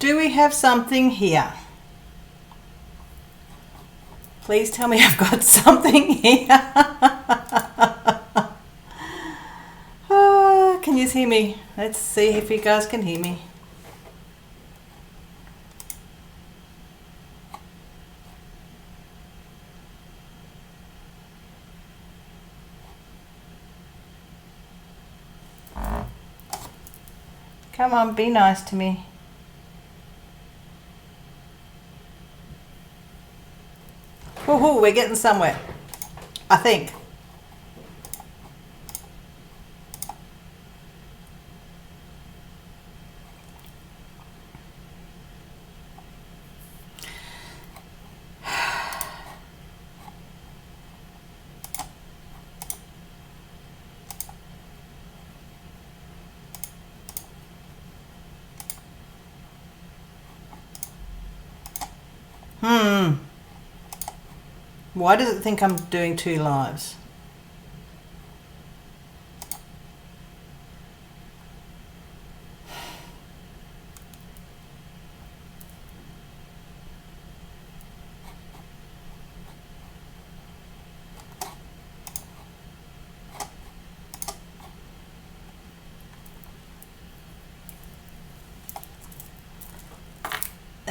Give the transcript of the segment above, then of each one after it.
do we have something here? Please tell me I've got something here. Can you hear me? Let's see if you guys can hear me. Come on, be nice to me. Woohoo, we're getting somewhere, I think. Why does it think I'm doing 2 lives?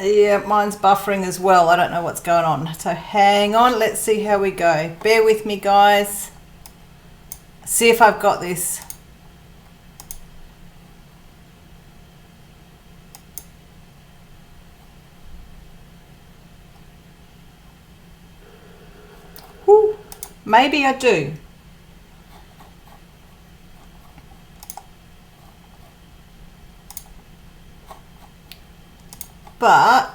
Yeah, mine's buffering as well. I don't know what's going on. So hang on, let's see how we go. Bear with me, guys. See if I've got this. Woo. Maybe I do. But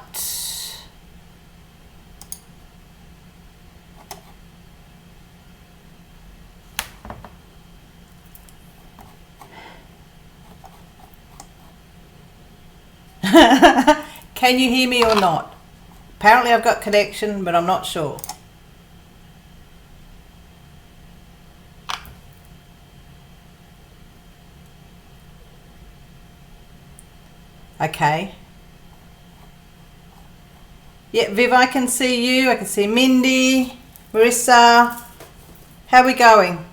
can you hear me or not? Apparently I've got connection, but I'm not sure. Okay. Yeah, Viv, I can see you. I can see Mindy, Marissa. How are we going?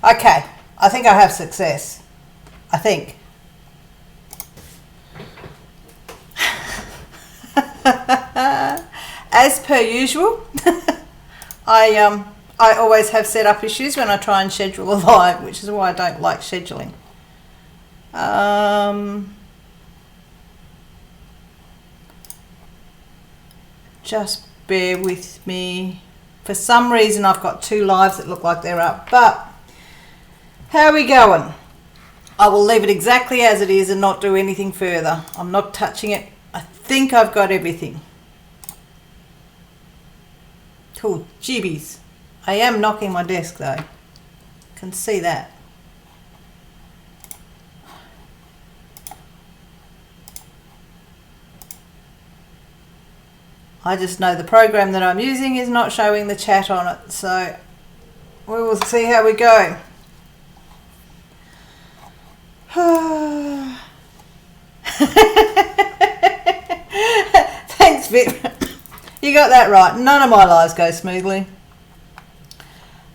Okay, I think I have success. I think. As per usual, I always have setup issues when I try and schedule a live, which is why I don't like scheduling. Just bear with me. For some reason I've got 2 lives that look like they're up, but how are we going? I will leave it exactly as it is and not do anything further. I'm not touching it. I think I've got everything. Cool, jeebies. I am knocking my desk though. Can see that. I just know the program that I'm using is not showing the chat on it, so we will see how we go. Thanks, Viv. You got that right. None of my lives go smoothly.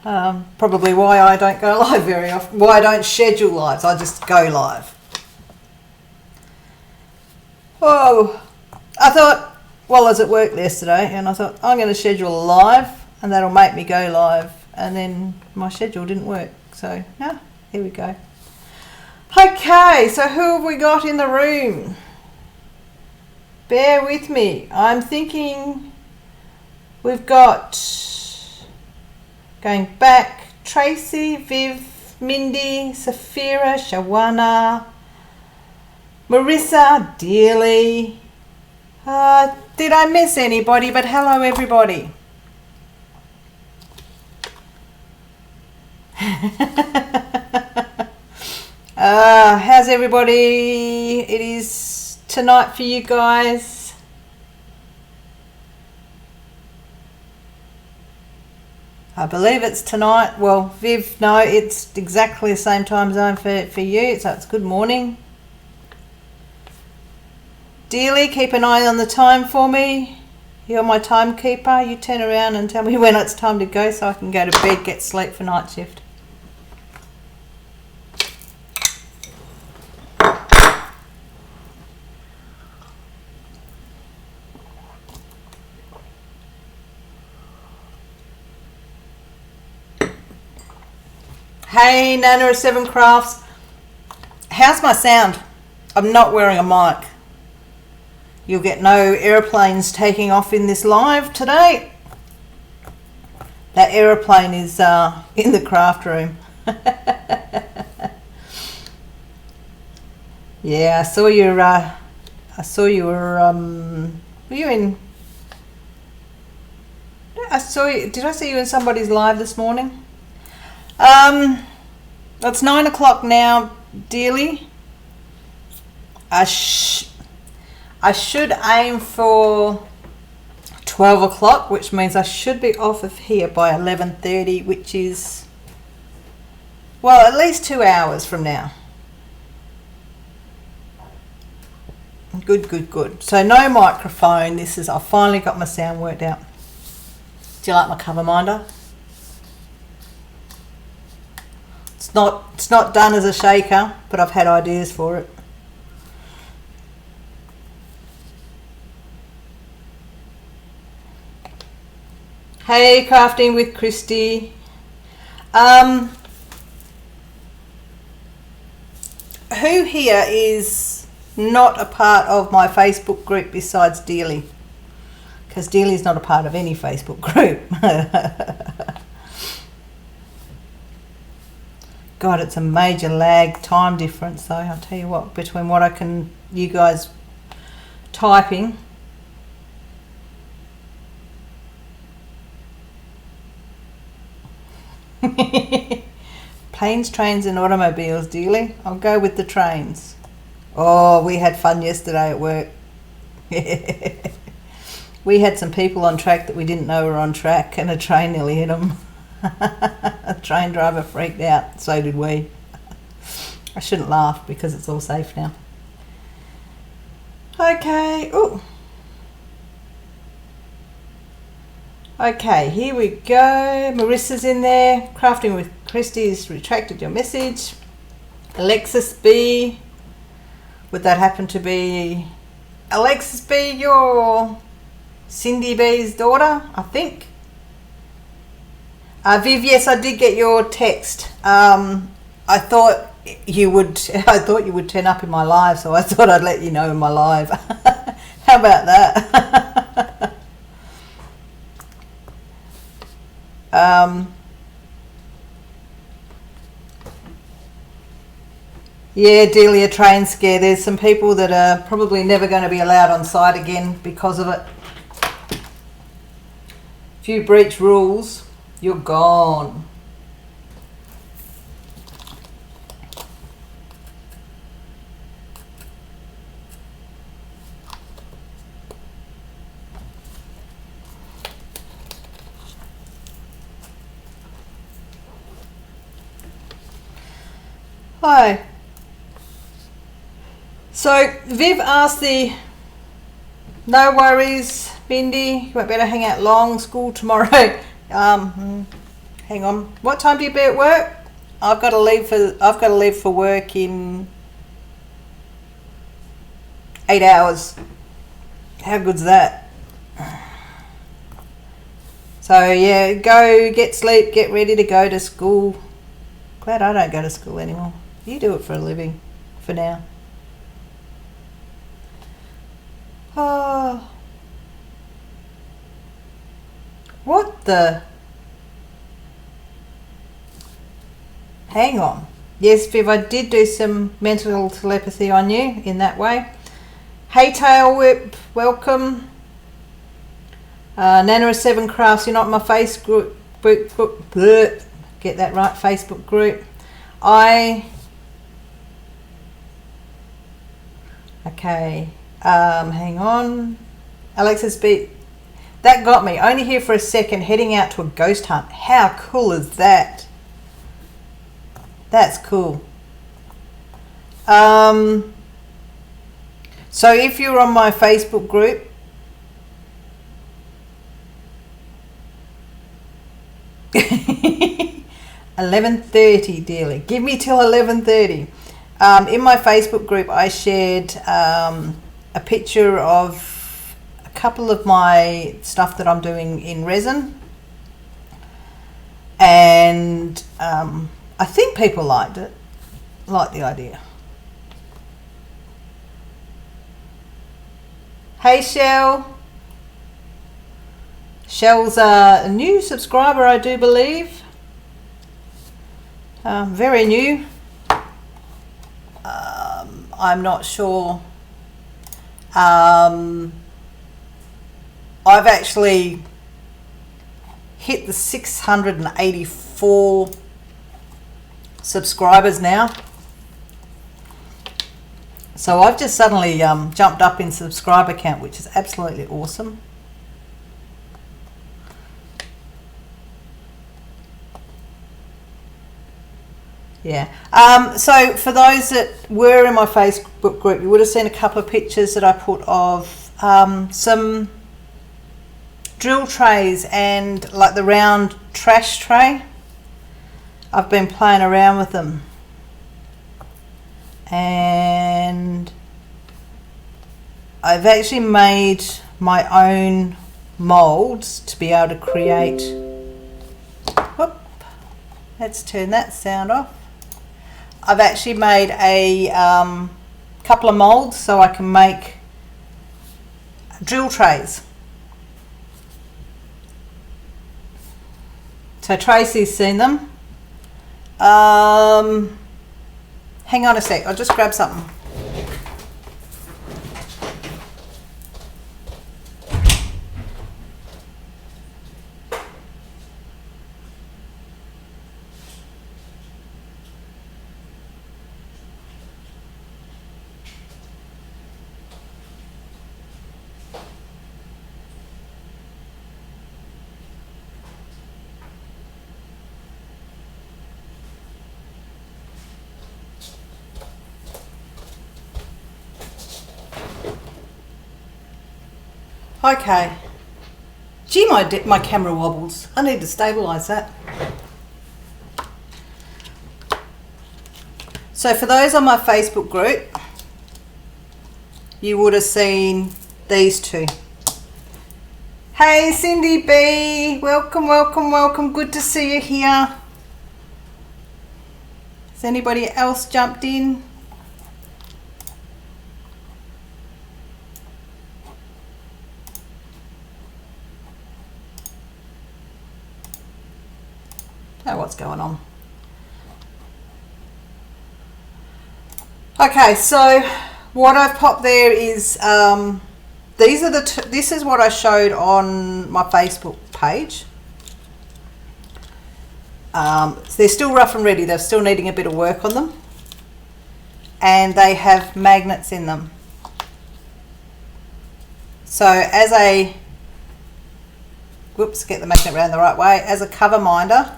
Probably why I don't go live very often. Why I don't schedule lives. I just go live. Oh, I thought, well, I was at work yesterday and I thought I'm going to schedule a live and that'll make me go live. And then my schedule didn't work. So, yeah, here we go. Okay, so who have we got in the room? Bear with me. I'm thinking we've got, going back, Tracy, Viv, Mindy, Safira, Shawana, Marissa, Dearly. Did I miss anybody? But hello, everybody. How's everybody? It is tonight for you guys. I believe it's tonight. Well, Viv, no, it's exactly the same time zone for you, so it's good morning. Dearly, keep an eye on the time for me. You're my timekeeper. You turn around and tell me when it's time to go so I can go to bed, get sleep for night shift. Hey, Nana of Seven Crafts. How's my sound? I'm not wearing a mic. You'll get no aeroplanes taking off in this live today. That aeroplane is in the craft room. Yeah, I saw your. Were you in? Did I see you in somebody's live this morning? It's 9 o'clock now, dearly. I should aim for 12 o'clock, which means I should be off of here by 11:30, which is, well, at least 2 hours from now. Good. So no microphone. I've finally got my sound worked out. Do you like my cover minder? It's not done as a shaker, but I've had ideas for it. Hey, Crafting with Christy. Who here is not a part of my Facebook group besides Dearly? Because Dearly's not a part of any Facebook group. God, it's a major lag time difference though. I'll tell you what, between what you guys typing. Planes, trains and automobiles, Dearly. I'll go with the trains. Oh, we had fun yesterday at work. We had some people on track that we didn't know were on track and a train nearly hit them. A train driver freaked out, so did we. I shouldn't laugh because it's all safe now. Okay, ooh. Okay, here we go. Marissa's in there. Crafting with Christy's retracted your message. Alexis B. Would that happen to be Alexis B, your Cindy B's daughter, I think? Viv, yes, I did get your text. I thought you would turn up in my live, so I thought I'd let you know in my live. How about that? Yeah, Delia, train scare. There's some people that are probably never going to be allowed on site again because of it. If you breach rules, you're gone. Hi. So Viv asked no worries, Bindi, you won't better hang out long, school tomorrow. Hang on. What time do you be at work? I've got to leave for work in 8 hours. How good's that? So yeah, go get sleep, get ready to go to school. Glad I don't go to school anymore. You do it for a living, for now. Oh. What the? Hang on. Yes, Viv, I did do some mental telepathy on you in that way. Hey, Tail Whip, welcome. Nana of Seven Crafts, you're not in my Facebook group. Get that right, Facebook group. I Okay, hang on. Alexis beat. That got me. Only here for a second, heading out to a ghost hunt. How cool is that? That's cool. So if you're on my Facebook group, $11:30, dearly. Give me till 11:30. In my Facebook group, I shared a picture of a couple of my stuff that I'm doing in resin, and I think people liked it, liked the idea. Hey Shell. Shell's a new subscriber, I do believe. Very new. I'm not sure. I've actually hit the 684 subscribers now. So I've just suddenly jumped up in subscriber count, which is absolutely awesome. Yeah. So for those that were in my Facebook group, you would have seen a couple of pictures that I put of some drill trays and like the round trash tray. I've been playing around with them. And I've actually made my own molds to be able to create. Whoop, let's turn that sound off. I've actually made a couple of molds so I can make drill trays. So Tracy's seen them. Hang on a sec, I'll just grab something. Okay. Gee, my camera wobbles. I need to stabilise that. So for those on my Facebook group, you would have seen these two. Hey Cindy B, welcome, welcome, welcome. Good to see you here. Has anybody else jumped in? Oh, what's going on? Okay, so what I've popped there is these are this is what I showed on my Facebook page. They're still rough and ready. They're still needing a bit of work on them, and they have magnets in them. So as a whoops, get the magnet around the right way. As a cover minder,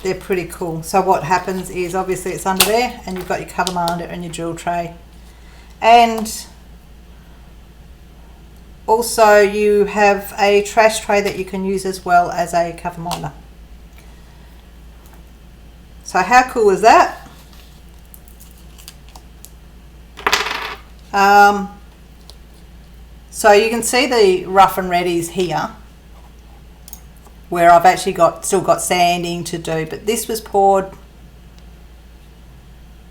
they're pretty cool. So what happens is obviously it's under there and you've got your cover minder and your drill tray. And also you have a trash tray that you can use as well as a cover minder. So how cool is that? So you can see the rough and readies here, where I've actually still got sanding to do, but this was poured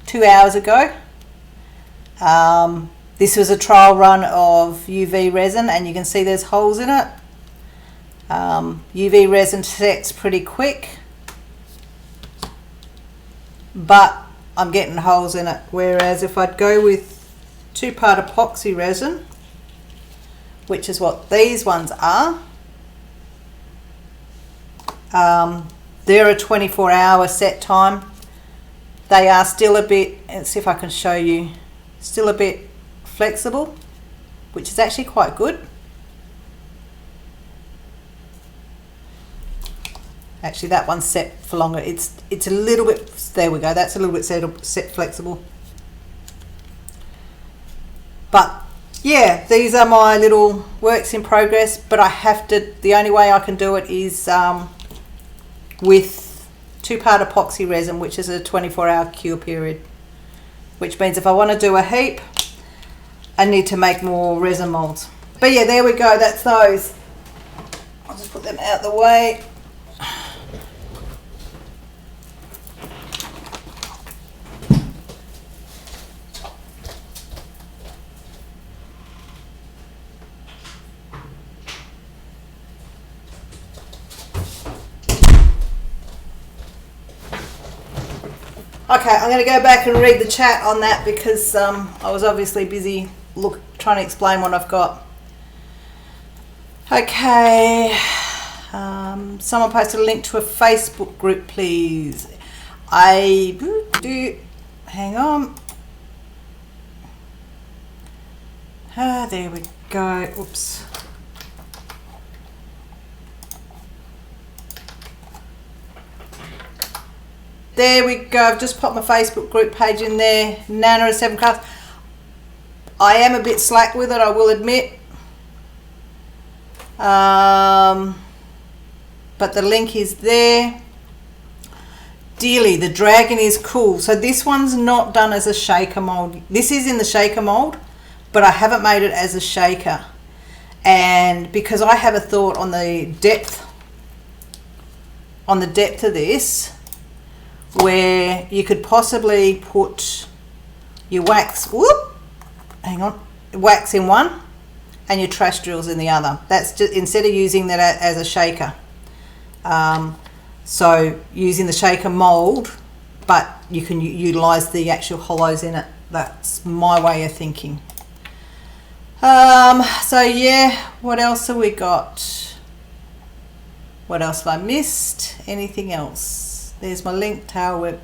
2 hours ago. This was a trial run of UV resin, and you can see there's holes in it. UV resin sets pretty quick, but I'm getting holes in it, whereas if I'd go with 2-part epoxy resin, which is what these ones are, they're a 24-hour set time. They are still a bit, let's see if I can show you. still a bit flexible, which is actually quite good. Actually, that one's set for longer. It's a little bit, there we go, that's a little bit set flexible. But yeah, these are my little works in progress, but I have to, the only way I can do it is with 2-part epoxy resin, which is a 24-hour cure period, which means if I want to do a heap, I need to make more resin molds. But yeah, there we go, that's those. I'll just put them out the way. Okay, I'm going to go back and read the chat on that because I was obviously busy trying to explain what I've got. Okay, someone posted a link to a Facebook group, please. Hang on. There we go. Oops. There we go. I've just popped my Facebook group page in there. Nana of 7 Crafts. I am a bit slack with it, I will admit. But the link is there. Dearly, the dragon is cool. So this one's not done as a shaker mold. This is in the shaker mold, but I haven't made it as a shaker. And because I have a thought on the depth of this, where you could possibly put your wax, wax in one and your trash drills in the other. That's just instead of using that as a shaker. So using the shaker mold, but you can utilize the actual hollows in it. That's my way of thinking. So yeah, what else have we got? What else have I missed? Anything else? There's my link, tail whip,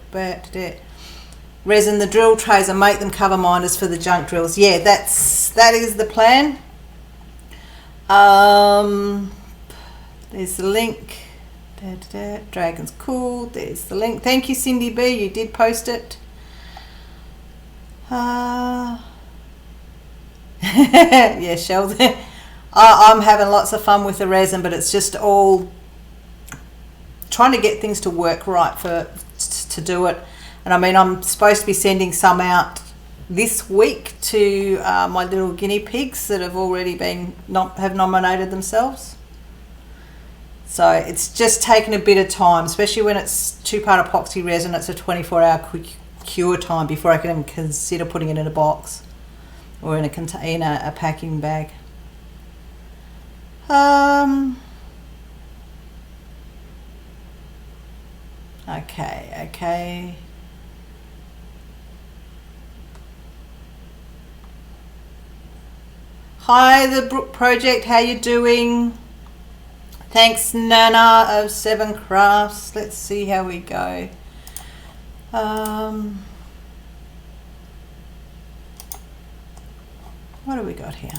resin the drill trays and make them cover minders for the junk drills. Yeah, that is the plan. There's the link. Dragon's cool. There's the link. Thank you, Cindy B. You did post it. Yeah, Sheldon. I'm having lots of fun with the resin, but it's just all trying to get things to work right to do it. And I mean, I'm supposed to be sending some out this week to my little guinea pigs that have already have nominated themselves. So it's just taken a bit of time, especially when it's 2-part epoxy resin. It's a 24-hour quick cure time before I can even consider putting it in a box or in a container, a packing bag. Okay. Hi, the Brook Project. How you doing? Thanks, Nana of 7 Crafts. Let's see how we go. What have we got here?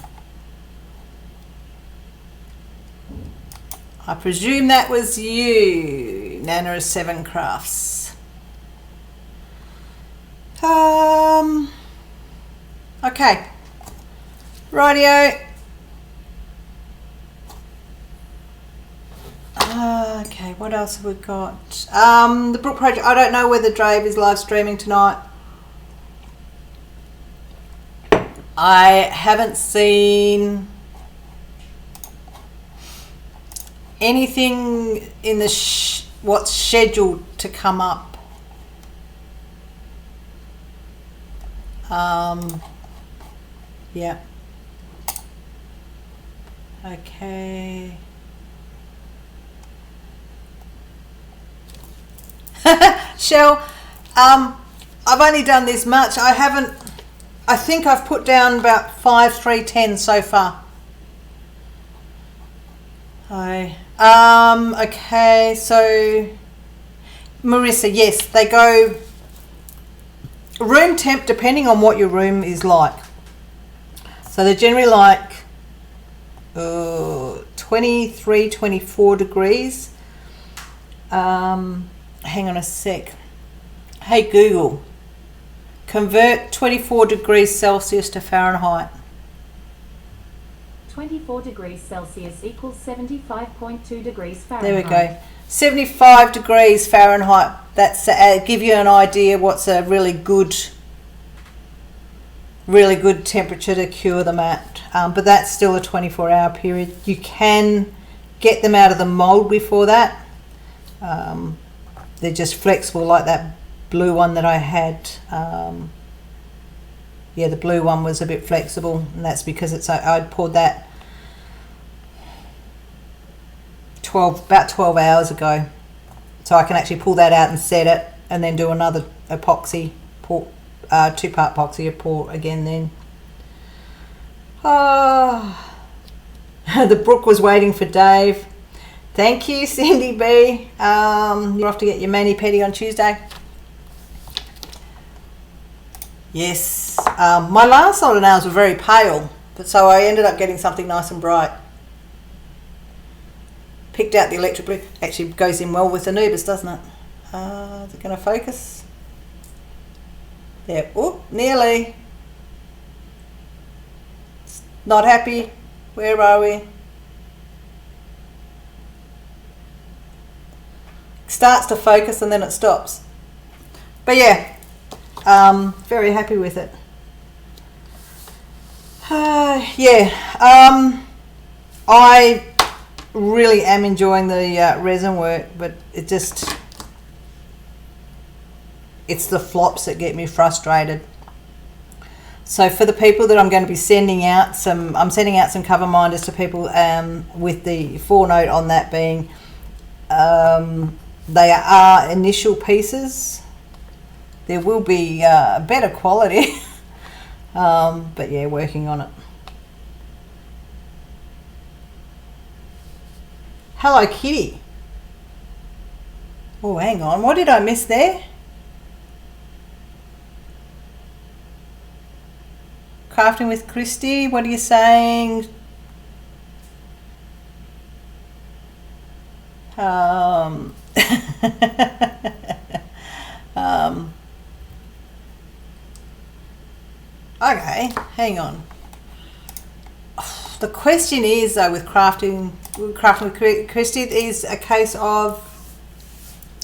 I presume that was you, Nana of 7 Crafts. Okay. Rightio. Okay, what else have we got? The Brook Project. I don't know whether Drave is live streaming tonight. I haven't seen anything in the what's scheduled to come up. Yeah. Okay. Shell, I've only done this much. I think I've put down about 5 310 so far. Hi. Okay, so Marissa, yes, they go room temp, depending on what your room is like. So they're generally like 23, 24 degrees. Hang on a sec. Hey Google, convert 24 degrees Celsius to Fahrenheit. 24 degrees Celsius equals 75.2 degrees Fahrenheit. There we go. 75 degrees Fahrenheit. That's give you an idea what's a really good temperature to cure them at. But that's still a 24-hour period. You can get them out of the mold before that. They're just flexible, like that blue one that I had. Yeah, the blue one was a bit flexible, and that's because I'd poured that about 12 hours ago. So I can actually pull that out and set it, and then do another epoxy, pour, 2-part epoxy, pour again then. Oh, the brook was waiting for Dave. Thank you, Cindy B. You're off to get your mani-pedi on Tuesday. Yes. My last lot of nails were very pale, but so I ended up getting something nice and bright. Picked out the electric blue. Actually goes in well with Anubis, doesn't it? Is it going to focus? Yeah. Oh, nearly. Not happy. Where are we? Starts to focus and then it stops. But yeah, very happy with it. Yeah, I really am enjoying the resin work, but it's the flops that get me frustrated. So for the people that I'm going to be sending out some cover minders to people with the forenote on that being they are initial pieces. There will be better quality, but yeah, working on it. Hello Kitty. Oh, hang on, what did I miss there? Crafting with Christy, what are you saying? Okay, hang on. The question is though, with crafting with Christy, is a case of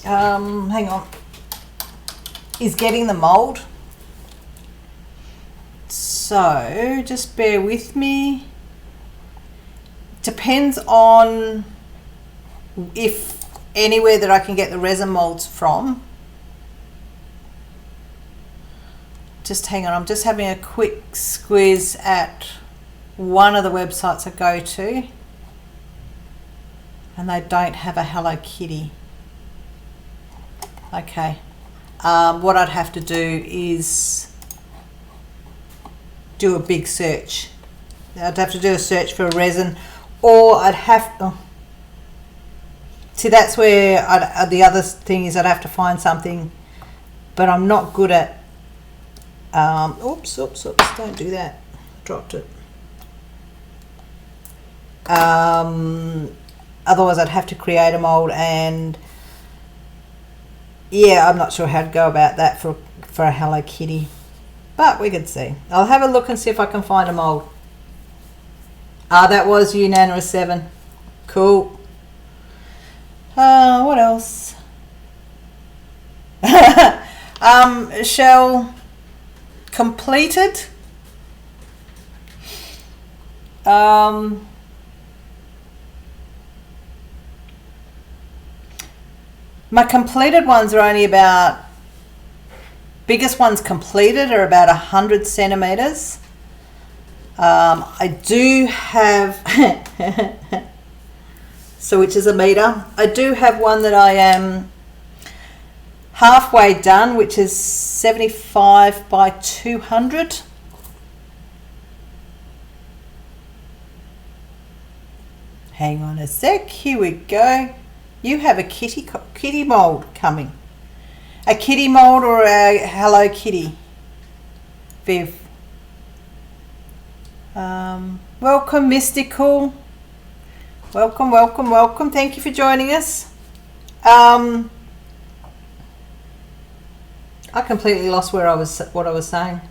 hang on, is getting the mold. So just bear with me. Depends on if anywhere that I can get the resin molds from. Just hang on, I'm just having a quick squeeze at one of the websites I go to, and they don't have a Hello Kitty. Okay, what I'd have to do is do a big search. I'd have to do a search for a resin, or I'd have see, that's where the other thing is I'd have to find something, but I'm not good at oops, don't do that, dropped it. Otherwise I'd have to create a mold, and yeah, I'm not sure how to go about that for a Hello Kitty, but we could see. I'll have a look and see if I can find a mold. That was unanimous 7. Cool. What else? Shell completed. My completed ones are only about, biggest ones completed are about 100 centimeters. I do have so which is a meter. I do have one that I am halfway done, which is 75 by 200. Hang on a sec, here we go. You have a kitty mold coming. A kitty mold or a Hello Kitty? Viv. Welcome, Mystical. Welcome, welcome, welcome. Thank you for joining us. I completely lost what I was saying.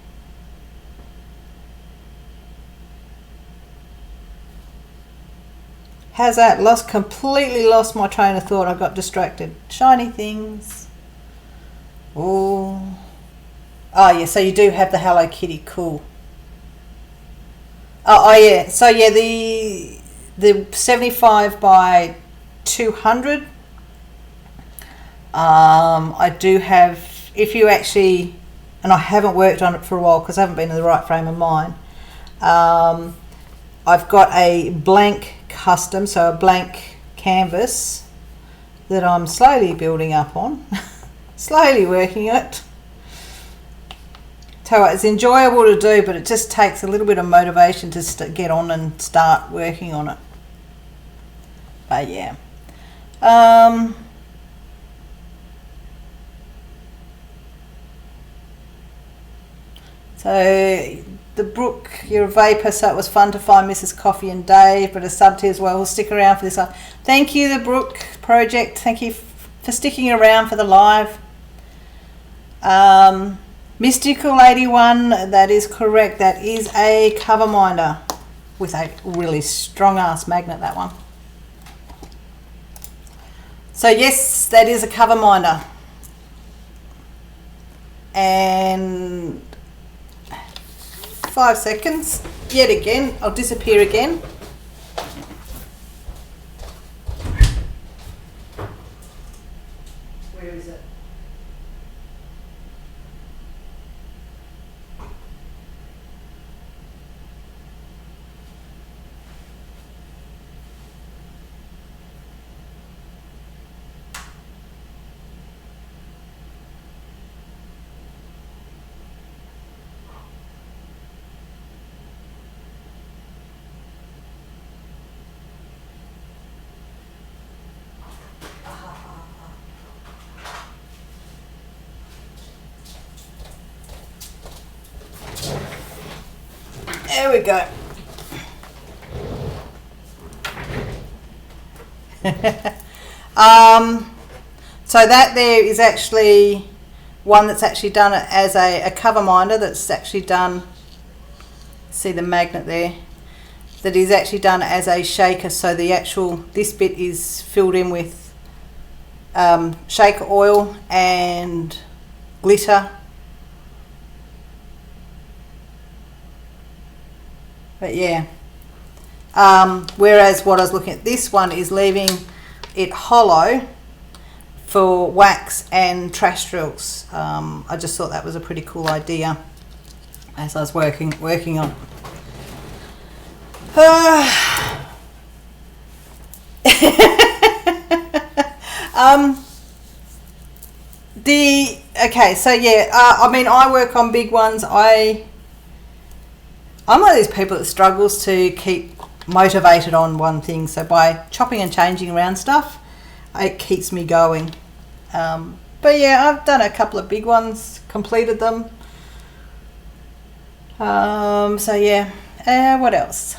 How's that? Completely lost my train of thought. I got distracted. Shiny things. Oh yeah. So you do have the Hello Kitty. Cool. Oh yeah. So yeah, the 75 by 200. I do have. If you actually, and I haven't worked on it for a while because I haven't been in the right frame of mind. I've got a blank custom, so a blank canvas that I'm slowly building up on, slowly working it. So it's enjoyable to do, but it just takes a little bit of motivation to get on and start working on it. But yeah. So the Brooke, you're a vapor, so it was fun to find Mrs. Coffee and Dave, but a sub to as well. We'll stick around for this one. Thank you, the Brooke Project. Thank you for sticking around for the live. Mystical 81, that is correct. That is a cover minder with a really strong ass magnet, that one. So yes, that is a cover minder. And 5 seconds, yet again, I'll disappear again. Where is it? There we go. So that there is actually one that's actually done it as a cover minder that's actually done, see the magnet there, that is actually done as a shaker. So the actual, this bit is filled in with shaker oil and glitter. But yeah, whereas what I was looking at, this one is leaving it hollow for wax and trash drills. I just thought that was a pretty cool idea as I was working on okay, so yeah, I mean, I work on big ones. I'm one of these people that struggles to keep motivated on one thing. So by chopping and changing around stuff, it keeps me going. But yeah, I've done a couple of big ones, completed them. So yeah, what else?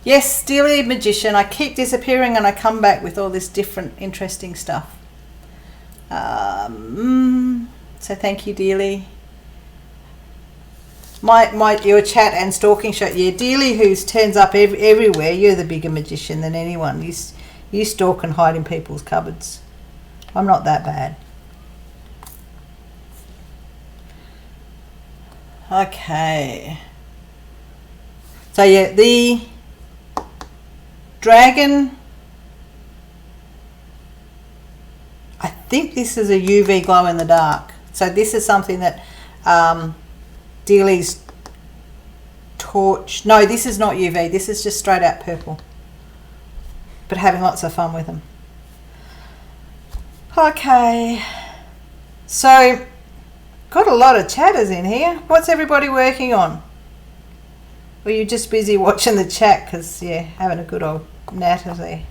Yes, Dearly Magician. I keep disappearing and I come back with all this different interesting stuff. So thank you, Dearly. Your chat and stalking show. Yeah, Dearly, who turns up everywhere. You're the bigger magician than anyone. You stalk and hide in people's cupboards. I'm not that bad. Okay. So yeah, the dragon. I think this is a UV glow in the dark. So this is something that Dearly's torch. No, this is not UV. This is just straight out purple. But having lots of fun with them. Okay. So, got a lot of chatters in here. What's everybody working on? Were you just busy watching the chat? Because, yeah, having a good old natter there.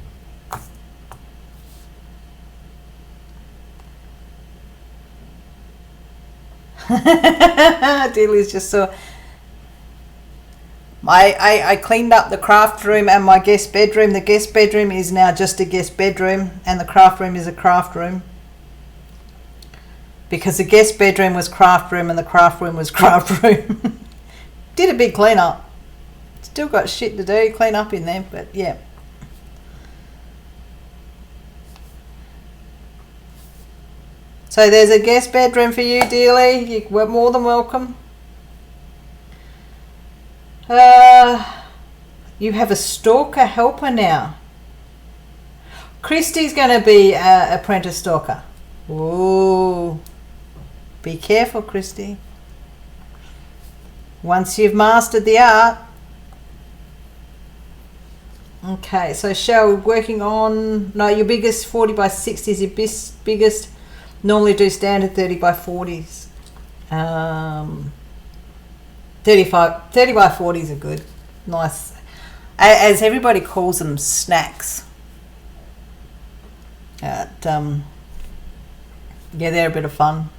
Dealey's just so. I cleaned up the craft room and my guest bedroom. The guest bedroom is now just a guest bedroom, and the craft room is a craft room. Because the guest bedroom was craft room and the craft room was craft room. Did a big clean up. Still got shit to do, clean up in there, but yeah. So there's a guest bedroom for you, dearly. You're more than welcome. You have a stalker helper now. Christy's going to be an apprentice stalker. Ooh. Be careful, Christy. Once you've mastered the art. Okay, so Shell, working on... No, your biggest 40 by 60 is your biggest. Normally do standard 30 by 40s. 30 by 40s are good. Nice. As everybody calls them, snacks. Yeah, they're a bit of fun.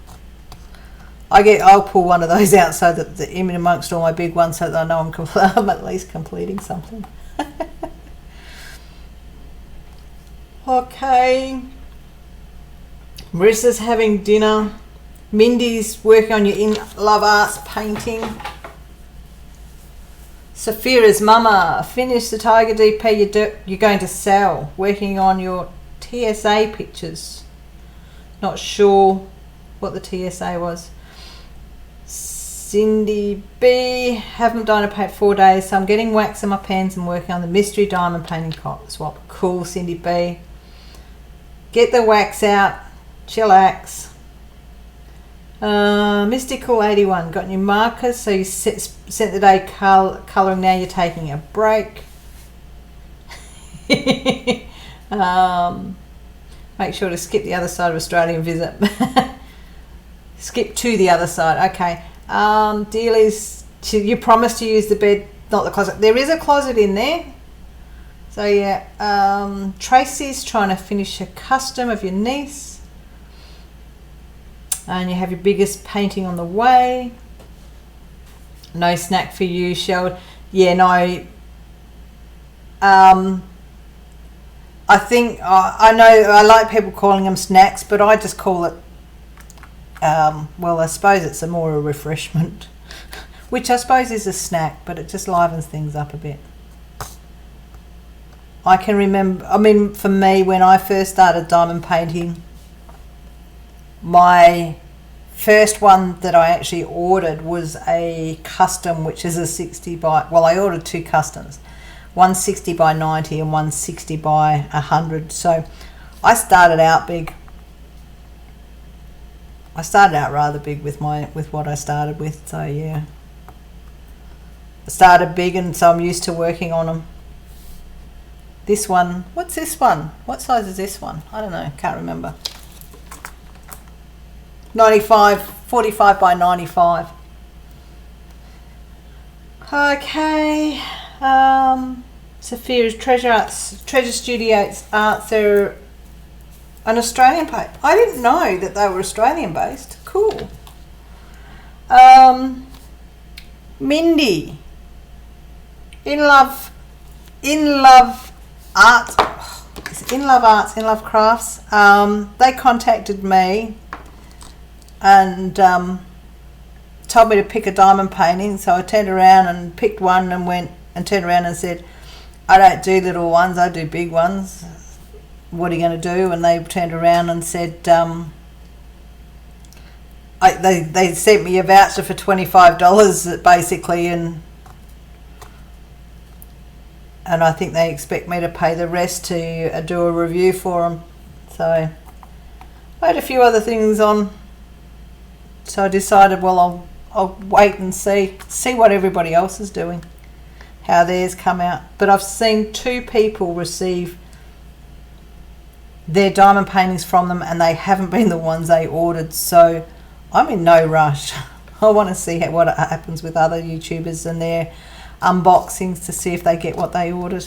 I'll pull one of those out so that in amongst all my big ones, so that I know I'm at least completing something. Okay. Marissa's having dinner. Mindy's working on your In Love Arts painting. Saphira's mama, finish the Tiger DP you're going to sell. Working on your TSA pictures. Not sure what the TSA was. Cindy B, haven't done a paint 4 days, so I'm getting wax in my pens and working on the mystery diamond painting swap. Cool, Cindy B. Get the wax out. Chillax. Mystical 81, got new markers, so you set the day colouring, now you're taking a break. Make sure to skip the other side of Australia and visit. Skip to the other side, okay. Dealey's, you promised to use the bed, not the closet. There is a closet in there. So yeah, Tracy's trying to finish a custom of your niece. And you have your biggest painting on the way. No snack for you, Shell. Yeah, no. I think, I know, I like people calling them snacks, but I just call it, well, I suppose it's more a refreshment. Which I suppose is a snack, but it just livens things up a bit. I can remember, I mean, for me, when I first started diamond painting, my first one that I actually ordered was a custom, which is a 60 by, well, I ordered two customs, one 60 by 90 and one 60 by 100. So I started out big. I started out rather big with what I started with. So yeah, I started big, and so I'm used to working on them. This one, what's this one? What size is this one? I don't know, can't remember. 45 by 95. Okay. Saphira's Treasure Studios Arts. They're an Australian page. I didn't know that they were Australian based. Cool. Mindy. In Love Arts. In Love Arts, In Love Crafts. They contacted me and told me to pick a diamond painting, so I turned around and picked one and went and turned around and said, I don't do little ones, I do big ones. What are you going to do? And they turned around and said, they sent me a voucher for $25 basically, and I think they expect me to pay the rest to do a review for them. So I had a few other things on. So I decided, well, I'll wait and see what everybody else is doing, how theirs come out. But I've seen 2 people receive their diamond paintings from them, and they haven't been the ones they ordered. So I'm in no rush. I want to see what happens with other YouTubers and their unboxings to see if they get what they ordered.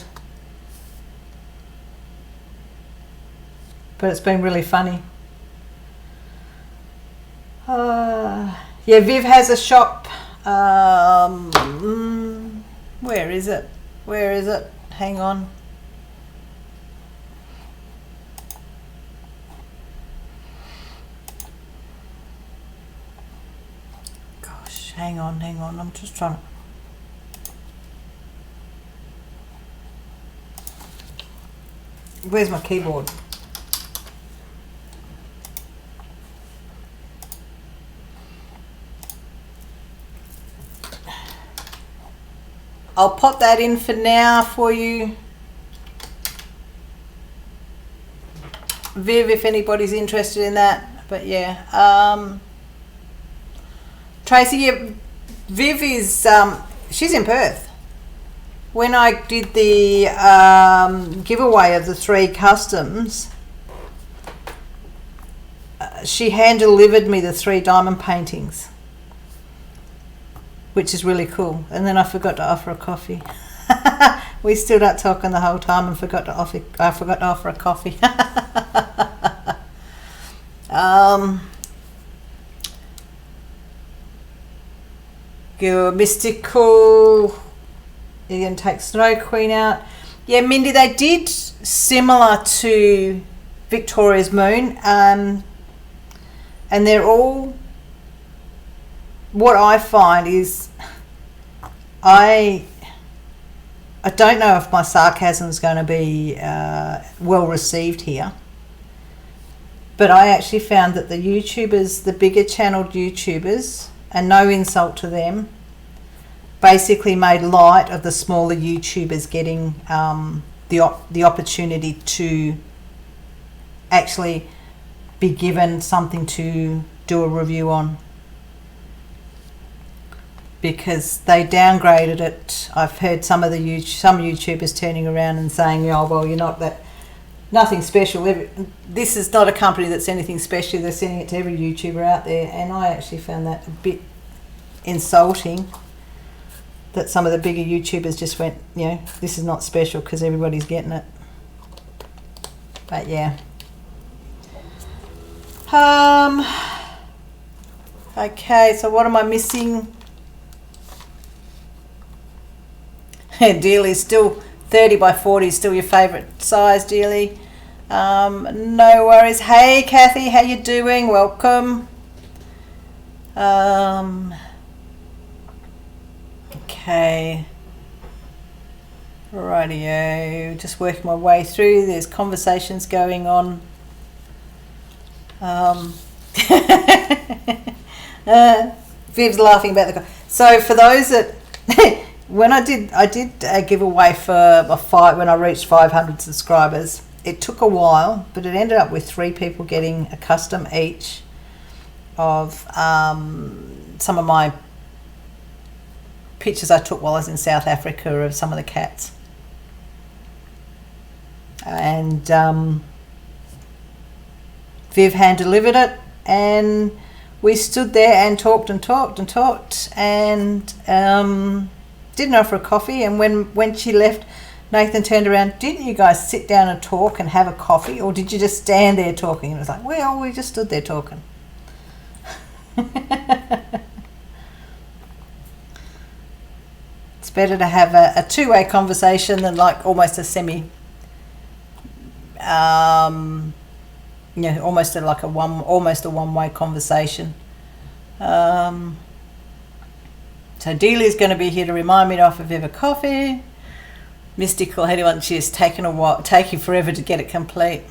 But it's been really funny. Yeah, Viv has a shop. Where is it? Where is it? Hang on. Gosh, hang on. I'm just trying to... Where's my keyboard? I'll pop that in for now for you, Viv, if anybody's interested in that. But yeah, Tracy, yeah, Viv is she's in Perth. When I did the giveaway of the 3 customs, she hand delivered me the 3 diamond paintings, which is really cool. And then I forgot to offer a coffee. We stood up talking the whole time and I forgot to offer a coffee. Your mystical. You're going to take Snow Queen out. Yeah, Mindy, they did similar to Victoria's Moon. And they're all... What I find is... I don't know if my sarcasm is going to be well received here. But I actually found that the YouTubers, the bigger channeled YouTubers, and no insult to them, basically made light of the smaller YouTubers getting the opportunity to actually be given something to do a review on, because they downgraded it. I've heard some YouTubers turning around and saying, "Oh, well, you're not that, nothing special. This is not a company that's anything special. They're sending it to every YouTuber out there." And I actually found that a bit insulting, that some of the bigger YouTubers just went, you know, this is not special because everybody's getting it. But yeah. Okay, so what am I missing? Dealy, still 30 by 40 is still your favourite size, Dealy. No worries. Hey Kathy, how you doing? Welcome. Okay. Rightio. Just working my way through. There's conversations going on. Viv's laughing about the... So for those that... when I did a giveaway for when I reached 500 subscribers, it took a while, but it ended up with 3 people getting a custom each of some of my pictures I took while I was in South Africa of some of the cats. And Viv hand delivered it, and we stood there and talked and didn't offer a coffee. And when she left, Nathan turned around, "Didn't you guys sit down and talk and have a coffee, or did you just stand there talking?" And it was like, well, we just stood there talking. It's better to have a two-way conversation than like almost a almost a one-way conversation. So Delia's going to be here to remind me to offer Viv a coffee. Mystical, anyone, she's taking forever to get it complete.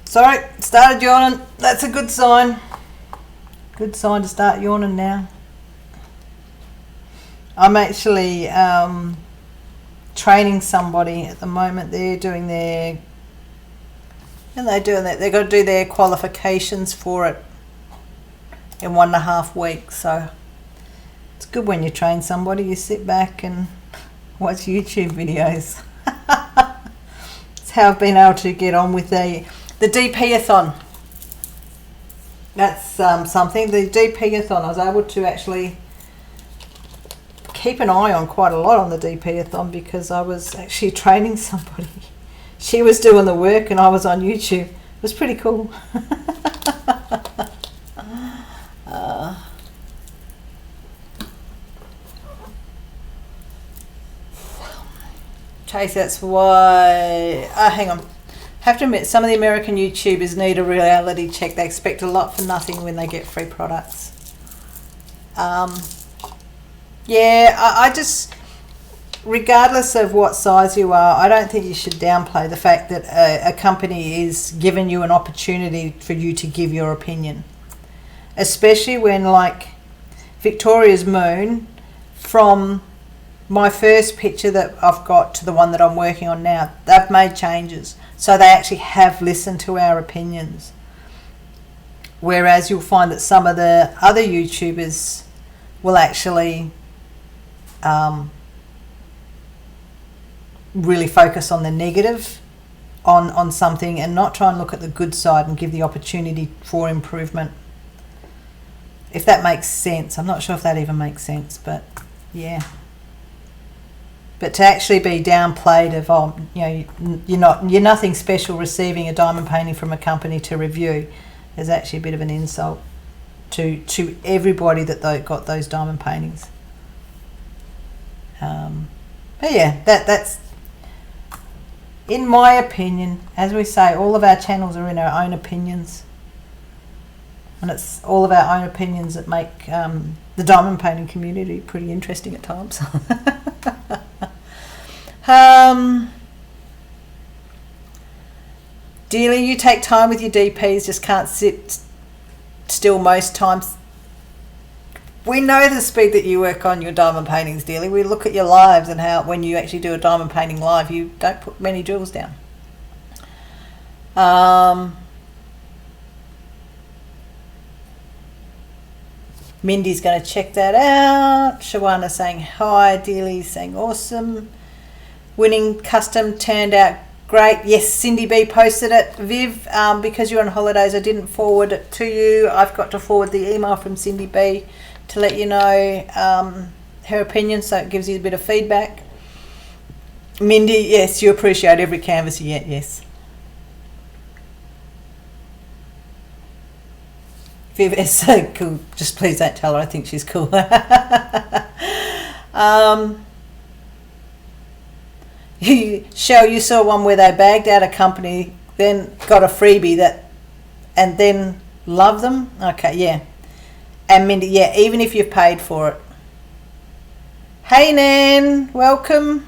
Sorry, started yawning. That's a good sign. Good sign to start yawning now. I'm actually training somebody at the moment. They're doing they've got to do their qualifications for it in 1.5 weeks. So it's good when you train somebody, you sit back and watch YouTube videos. That's how I've been able to get on with the DP-a-thon. That's something. The DP-a-thon, I was able to actually keep an eye on quite a lot on the DP-a-thon because I was actually training somebody. She was doing the work and I was on YouTube. It was pretty cool. Chase, that's why... hang on. Have to admit, some of the American YouTubers need a reality check. They expect a lot for nothing when they get free products. Yeah, I just... Regardless of what size you are, I don't think you should downplay the fact that a company is giving you an opportunity for you to give your opinion. Especially when, like, Victoria's Moon, from my first picture that I've got to the one that I'm working on now, they've made changes. So they actually have listened to our opinions. Whereas you'll find that some of the other YouTubers will actually really focus on the negative on something and not try and look at the good side and give the opportunity for improvement. If that makes sense. I'm not sure if that even makes sense, but yeah. But to actually be downplayed of, oh, you know, you're nothing special receiving a diamond painting from a company to review is actually a bit of an insult to everybody that got those diamond paintings. But yeah, that's in my opinion. As we say, all of our channels are in our own opinions, and it's all of our own opinions that make the diamond painting community pretty interesting at times. Dearly, you take time with your DPs, just can't sit still most times. We know the speed that you work on your diamond paintings, Dearly. We look at your lives and how when you actually do a diamond painting live, you don't put many drills down. Mindy's going to check that out. Shawana saying hi. Dearly saying awesome. Winning custom turned out great. Yes, Cindy B posted it. Viv, because you're on holidays, I didn't forward it to you. I've got to forward the email from Cindy B to let you know her opinion, so it gives you a bit of feedback. Mindy, yes, you appreciate every canvas you get, yes. Viv is so cool. Just please don't tell her I think she's cool. Shell, you saw one where they bagged out a company, then got a freebie and then love them? Okay, yeah. And Mindy, yeah, even if you've paid for it. Hey Nan, welcome.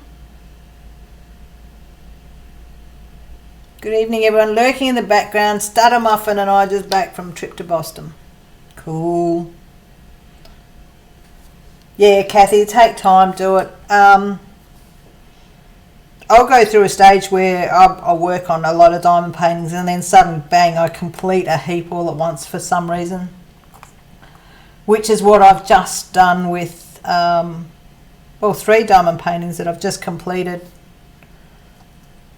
Good evening everyone. Lurking in the background, Stutter Muffin and I just back from a trip to Boston. Cool. Yeah, Kathy, take time, do it. I'll go through a stage where I'll work on a lot of diamond paintings and then suddenly, bang, I complete a heap all at once for some reason. Which is what I've just done with, 3 diamond paintings that I've just completed.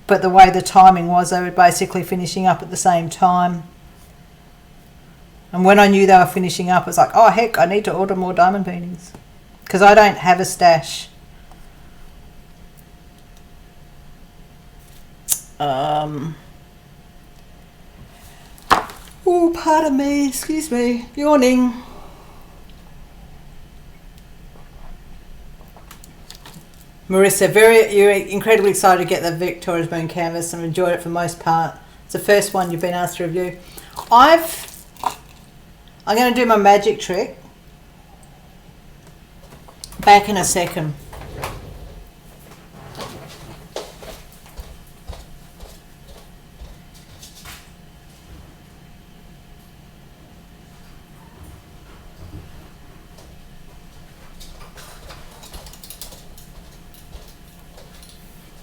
But the way the timing was, they were basically finishing up at the same time. And when I knew they were finishing up, it's like, oh heck, I need to order more diamond paintings. Because I don't have a stash. Oh, pardon me, excuse me, yawning. Marissa, you're incredibly excited to get the Victoria's Moon canvas and enjoyed it for the most part. It's the first one you've been asked to review. I'm going to do my magic trick. Back in a second.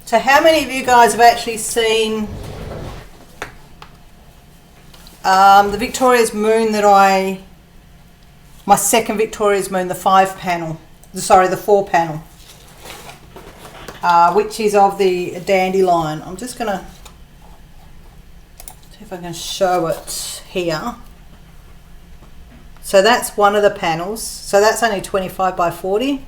So how many of you guys have actually seen the Victoria's Moon my second Victoria's Moon, the 4 panel, which is of the dandelion. I'm just going to see if I can show it here. So that's one of the panels. So that's only 25 by 40.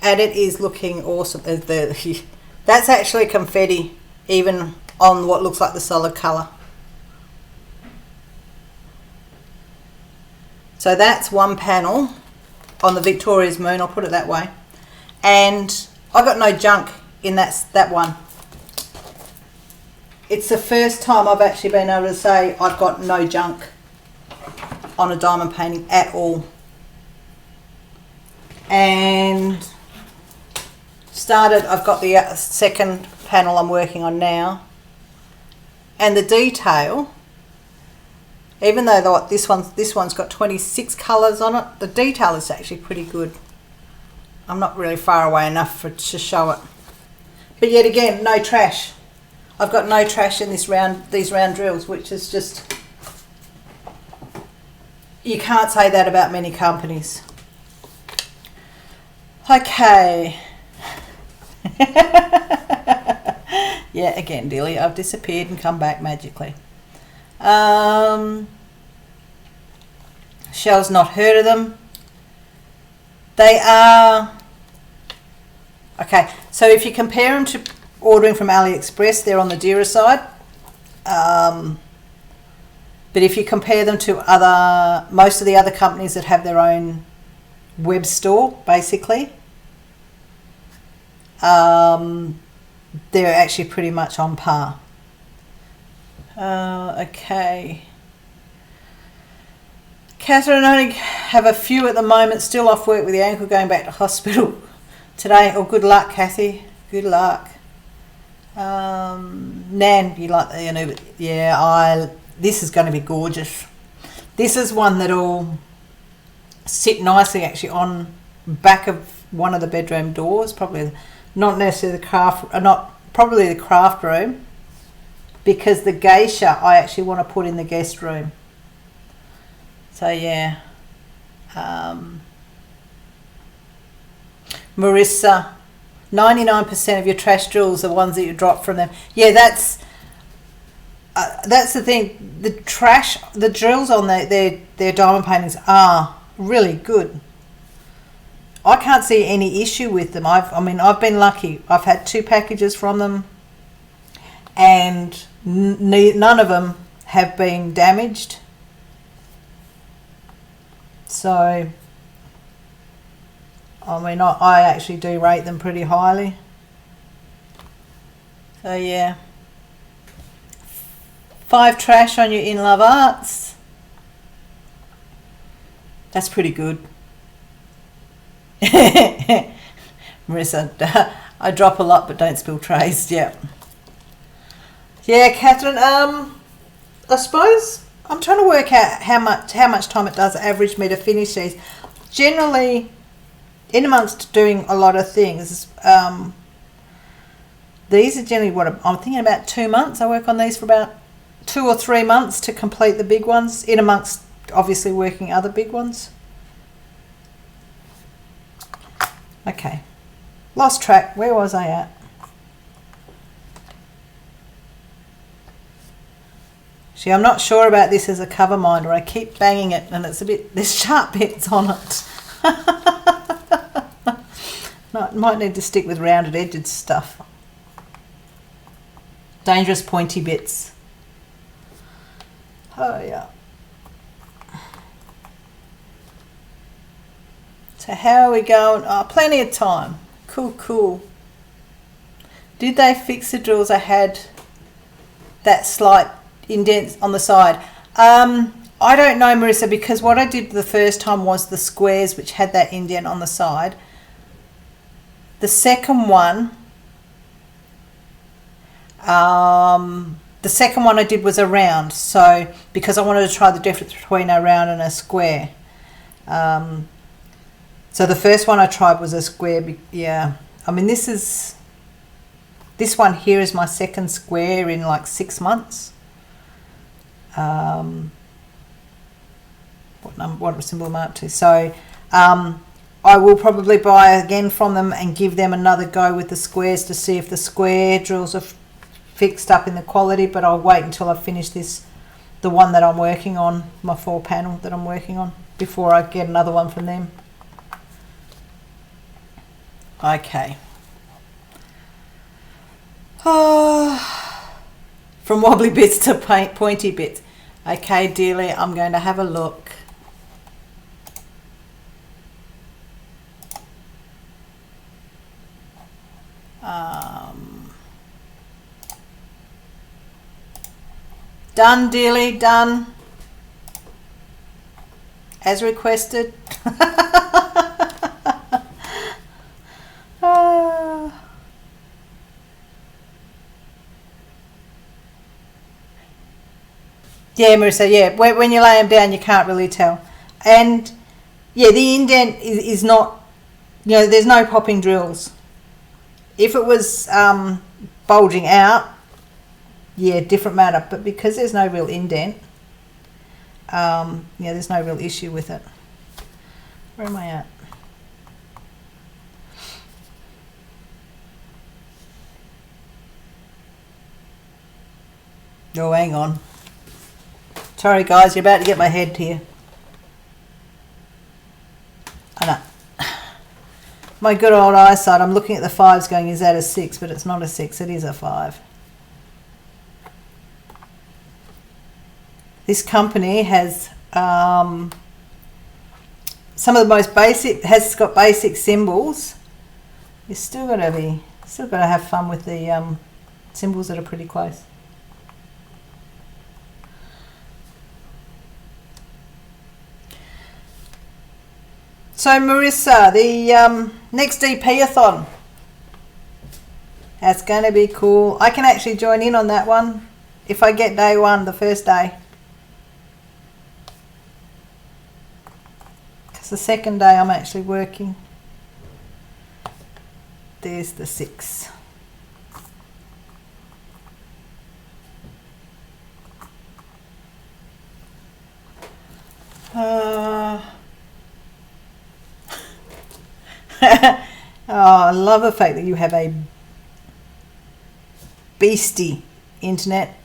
and it is looking awesome. That's actually confetti, even on what looks like the solid colour. So that's one panel on the Victoria's Moon, I'll put it that way. And I got no junk in that one. It's the first time I've actually been able to say I've got no junk on a diamond painting at all. And I've got the second panel I'm working on now. And the detail, even though this one's got 26 colours on it, the detail is actually pretty good. I'm not really far away enough to show it. But yet again, no trash. I've got no trash in these round drills, which is just, you can't say that about many companies. Okay. Yeah, again, Dilly, I've disappeared and come back magically. Shell's not heard of them. They are, okay, so if you compare them to ordering from AliExpress, they're on the dearer side. But if you compare them to most of the other companies that have their own web store, basically, they're actually pretty much on par. Okay. Catherine, I only have a few at the moment, still off work with the ankle, going back to hospital today. Oh, good luck, Kathy. Good luck. Nan, you like the Anubis? Yeah, this is going to be gorgeous. This is one that'll sit nicely actually on back of one of the bedroom doors, probably not necessarily probably the craft room, because the geisha I actually want to put in the guest room. So yeah. Marissa, 99% of your trash drills are ones that you drop from them. Yeah, that's the thing. The drills on their diamond paintings are really good. I can't see any issue with them. I've been lucky. I've had 2 packages from them, and none of them have been damaged. So, I actually do rate them pretty highly. So yeah. 5 trash on your In Love Arts. That's pretty good. Marissa, I drop a lot but don't spill trays. Yeah. Yeah, Catherine, I suppose I'm trying to work out how much time it does average me to finish these. Generally, in amongst doing a lot of things, these are generally what I'm thinking about 2 months. I work on these for about 2 or 3 months to complete the big ones, in amongst obviously working other big ones. Okay, lost track. Where was I at? See, I'm not sure about this as a cover minder. I keep banging it and there's sharp bits on it. No, it might need to stick with rounded edged stuff. Dangerous pointy bits. Oh yeah. So how are we going? Oh, plenty of time. Cool. Did they fix the drills? I had that slight indent on the side. I don't know, Marissa, because what I did the first time was the squares which had that indent on the side. The second one I did was a round, so because I wanted to try the difference between a round and a square. So the first one I tried was a square. Yeah, I mean this one here is my second square in like 6 months. What symbol am I up to? So I will probably buy again from them and give them another go with the squares to see if the square drills are fixed up in the quality, but I'll wait until I finish the one that I'm working on, my 4 panel that I'm working on, before I get another one from them. Okay. Oh, from wobbly bits to pointy bits. Okay, dearly, I'm going to have a look. Done, dearly, done. As requested. Yeah, Marissa, yeah. When you lay them down, you can't really tell. And, yeah, the indent is not, you know, there's no popping drills. If it was bulging out, yeah, different matter. But because there's no real indent, yeah, there's no real issue with it. Where am I at? Oh, hang on. Sorry, guys, you're about to get my head here. I know. My good old eyesight, I'm looking at the 5s going, is that a 6? But it's not a 6, it is a 5. This company has some of the most basic, has got basic symbols. You're still got to have fun with the symbols that are pretty close. So Marissa, the next DP-a-thon, that's going to be cool. I can actually join in on that one if I get day one, the first day. Because the second day I'm actually working. There's the 6. Oh, I love the fact that you have a beastie internet.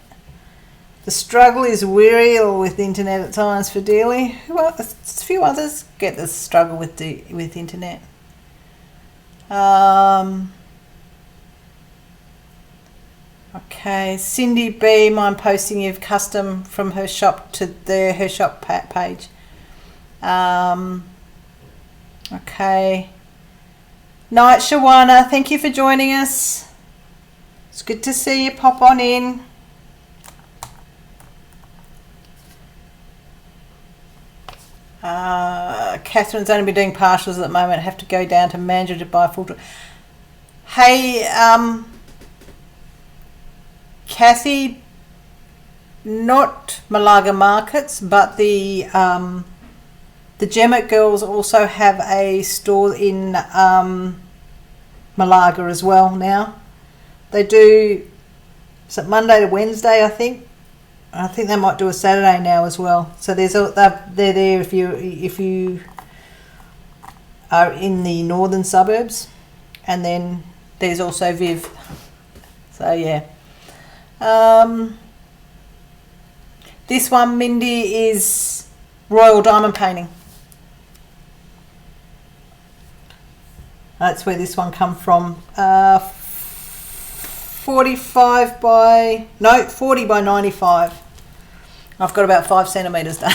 The struggle is real with internet at times for Dealey. Well, a few others get the struggle with internet. Okay, Cindy B, mind posting you've custom from her shop to her shop page. Okay. Night Shawana, thank you for joining us. It's good to see you pop on in. Catherine's only been doing partials at the moment. Have to go down to Mandurah to buy full. Hey, Kathy, not Malaga Markets, but the Gemmet girls also have a store in Malaga as well now. They do, is it Monday to Wednesday, I think? I think they might do a Saturday now as well. So they're there if you are in the northern suburbs, and then there's also Viv. So yeah. This one, Mindy, is Royal Diamond Painting. That's where this one come from. 40 by 95. I've got about 5 centimetres done.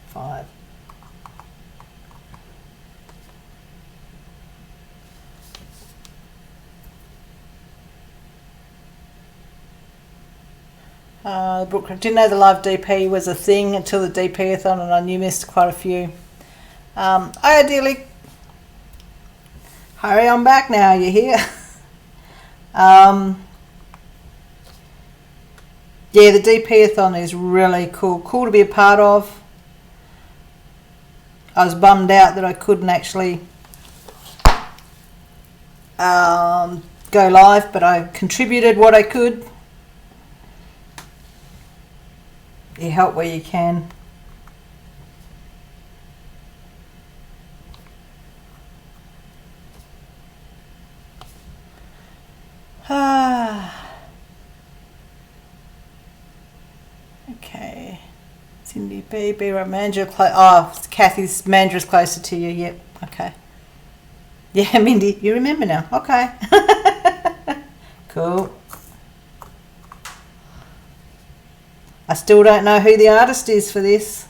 5. Brooke didn't know the live DP was a thing until the DP-a-thon, and I knew missed quite a few. Ideally, hurry on back now, you're here. Yeah, the DP-a-thon is really cool to be a part of. I was bummed out that I couldn't actually go live, but I contributed what I could. You help where you can. Okay. Cindy B, Mandra Kathy's Mandra's closer to you. Yep. Okay. Yeah, Mindy, you remember now. Okay. Cool. I still don't know who the artist is for this.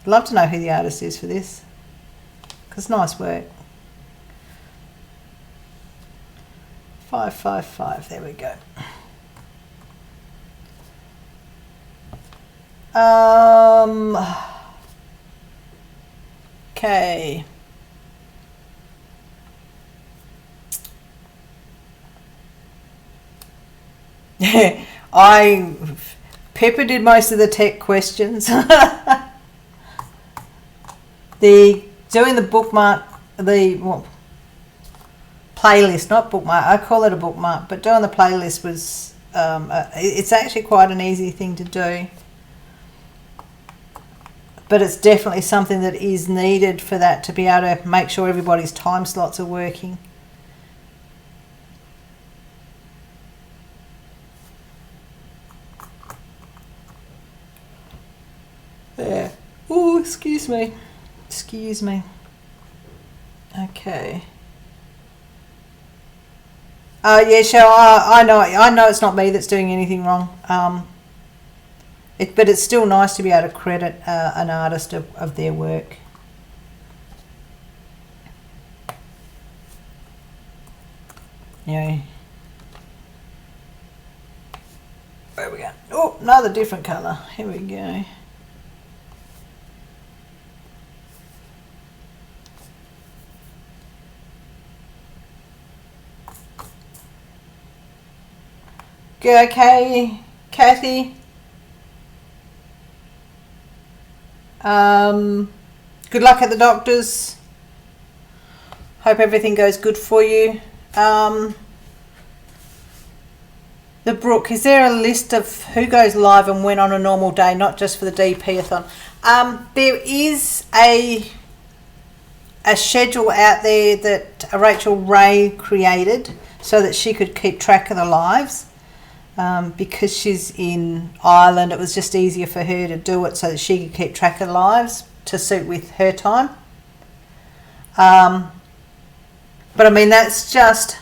I'd love to know who the artist is for this. Because nice work. 555. There we go. Okay. Pepper did most of the tech questions. Doing the bookmark, playlist, not bookmark. I call it a bookmark, but doing the playlist was it's actually quite an easy thing to do. But it's definitely something that is needed for that to be able to make sure everybody's time slots are working. There. Oh, excuse me. Excuse me. Okay. Yeah, Cheryl, I know it's not me that's doing anything wrong. But it's still nice to be able to credit an artist of their work. Yeah. Where we go? Oh, another different colour. Here we go. Okay, Kathy. Good luck at the doctors. Hope everything goes good for you. The Brooke, is there a list of who goes live and when on a normal day, not just for the DP-a-thon? There is a schedule out there that Rachel Ray created so that she could keep track of the lives. Because she's in Ireland, it was just easier for her to do it so that she could keep track of lives to suit with her time. But I mean, that's just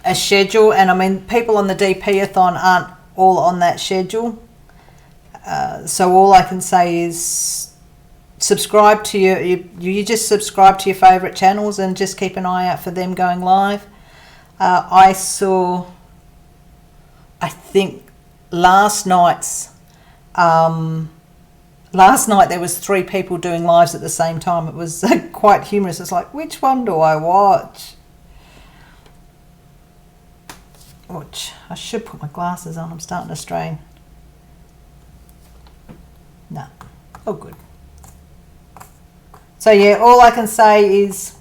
a schedule, and I mean, people on the DP-a-thon aren't all on that schedule. So all I can say is subscribe to you just subscribe to your favourite channels and just keep an eye out for them going live. I think last night there was 3 people doing lives at the same time. It was quite humorous. It's like, which one do I watch? Which I should put my glasses on. I'm starting to strain. No. Oh, good. So yeah, all I can say is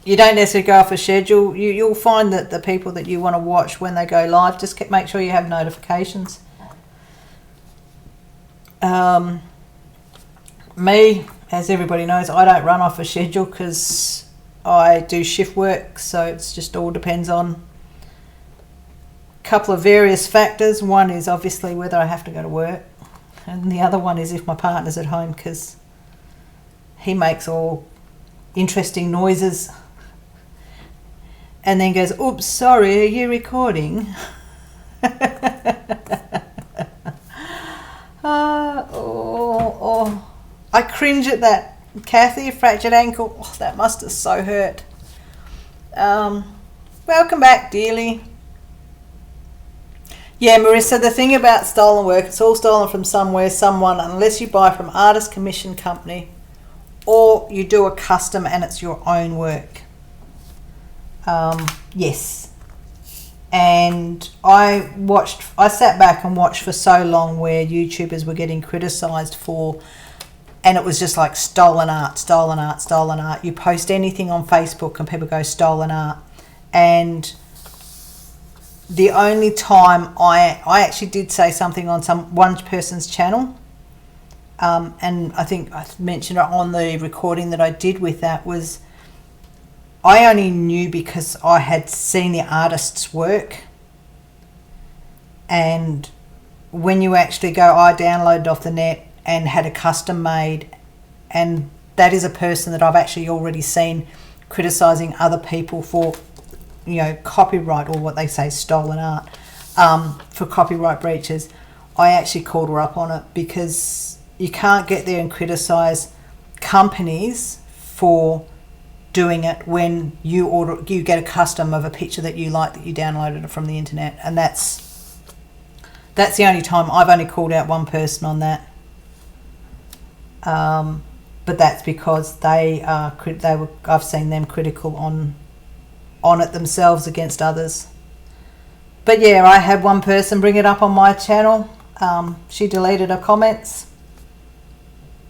you don't necessarily go off a schedule. You'll find that the people that you want to watch when they go live, just make sure you have notifications. Me, as everybody knows, I don't run off a schedule because I do shift work, so it's just all depends on a couple of various factors. One is obviously whether I have to go to work, and the other one is if my partner's at home, because he makes all interesting noises and then goes, oops, sorry, are you recording? I cringe at that. Kathy, a fractured ankle. Oh, that must have so hurt. Welcome back, dearly. Yeah, Marissa, the thing about stolen work, it's all stolen from somewhere, someone, unless you buy from artist commission company or you do a custom and it's your own work. Yes. And I sat back and watched for so long where YouTubers were getting criticised for, and it was just like stolen art, stolen art, stolen art. You post anything on Facebook and people go stolen art. And the only time I actually did say something on one person's channel, and I think I mentioned it on the recording that I did with that, was I only knew because I had seen the artist's work, and when you actually go, I downloaded off the net and had a custom made, and that is a person that I've actually already seen criticising other people for, you know, copyright, or what they say, stolen art, for copyright breaches. I actually called her up on it, because you can't get there and criticise companies for doing it when you get a custom of a picture that you like, that you downloaded it from the internet. And that's the only time I've only called out one person on that. But that's because I've seen them critical on it themselves against others. But yeah, I had one person bring it up on my channel. She deleted her comments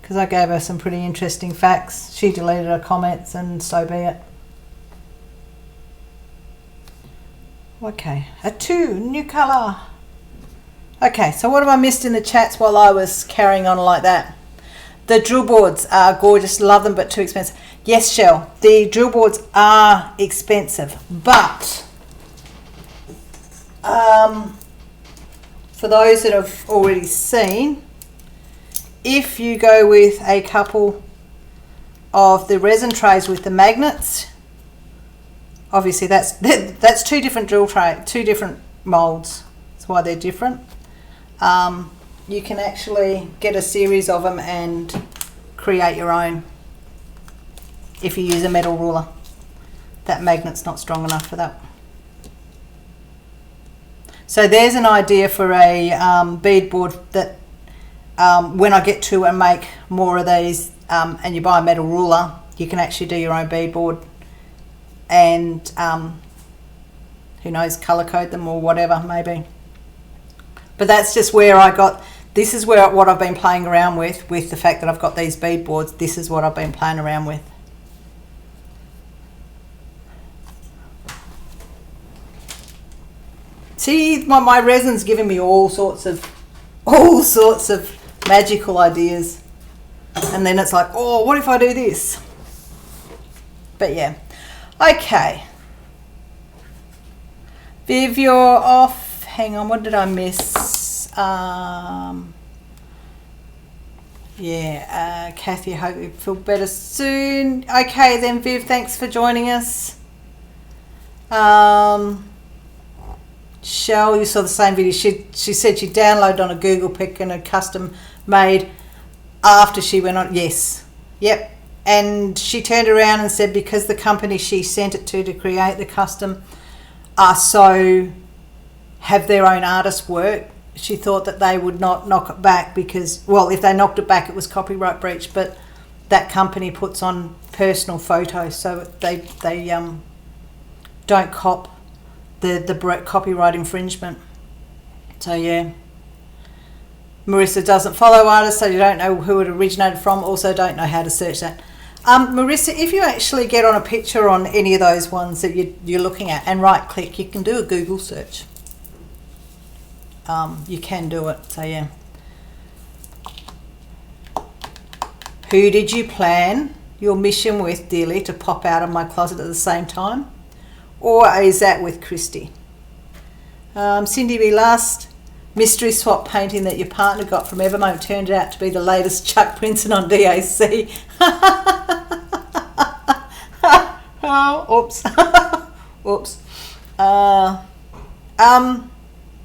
because I gave her some pretty interesting facts. She deleted her comments, and so be it. Okay, a 2, new colour. Okay, so what have I missed in the chats while I was carrying on like that? The drill boards are gorgeous, love them, but too expensive. Yes, Shell, the drill boards are expensive, but for those that have already seen, if you go with a couple of the resin trays with the magnets, obviously that's two different drill tray, two different molds. That's why they're different. You can actually get a series of them and create your own if you use a metal ruler. That magnet's not strong enough for that. So there's an idea for a beadboard that when I get to and make more of these, and you buy a metal ruler, you can actually do your own beadboard, and who knows, colour code them or whatever, maybe. But that's just where I got, this is where what I've been playing around with the fact that I've got these beadboards. This is what I've been playing around with. See, my resin's giving me all sorts of magical ideas. And then it's like, oh, what if I do this? But yeah. Okay. Viv, you're off. Hang on, what did I miss? Yeah, Kathy, I hope you feel better soon. Okay then, Viv, thanks for joining us. Shell, you saw the same video. She said she downloaded on a Google pic and a custom made after she went on. Yes. Yep. And she turned around and said because the company she sent it to create the custom have their own artist work, she thought that they would not knock it back because, well, if they knocked it back, it was copyright breach. But that company puts on personal photos, so they don't cop the copyright infringement. So yeah. Marissa doesn't follow artists, so you don't know who it originated from. Also don't know how to search that. Marissa, if you actually get on a picture on any of those ones that you're looking at and right click, you can do a Google search. You can do it, so yeah. Who did you plan your mission with, dearly, to pop out of my closet at the same time? Or is that with Christy? Cindy B, last mystery swap painting that your partner got from Evermote turned out to be the latest Chuck Princeton on DAC. Oh, oops. Oops.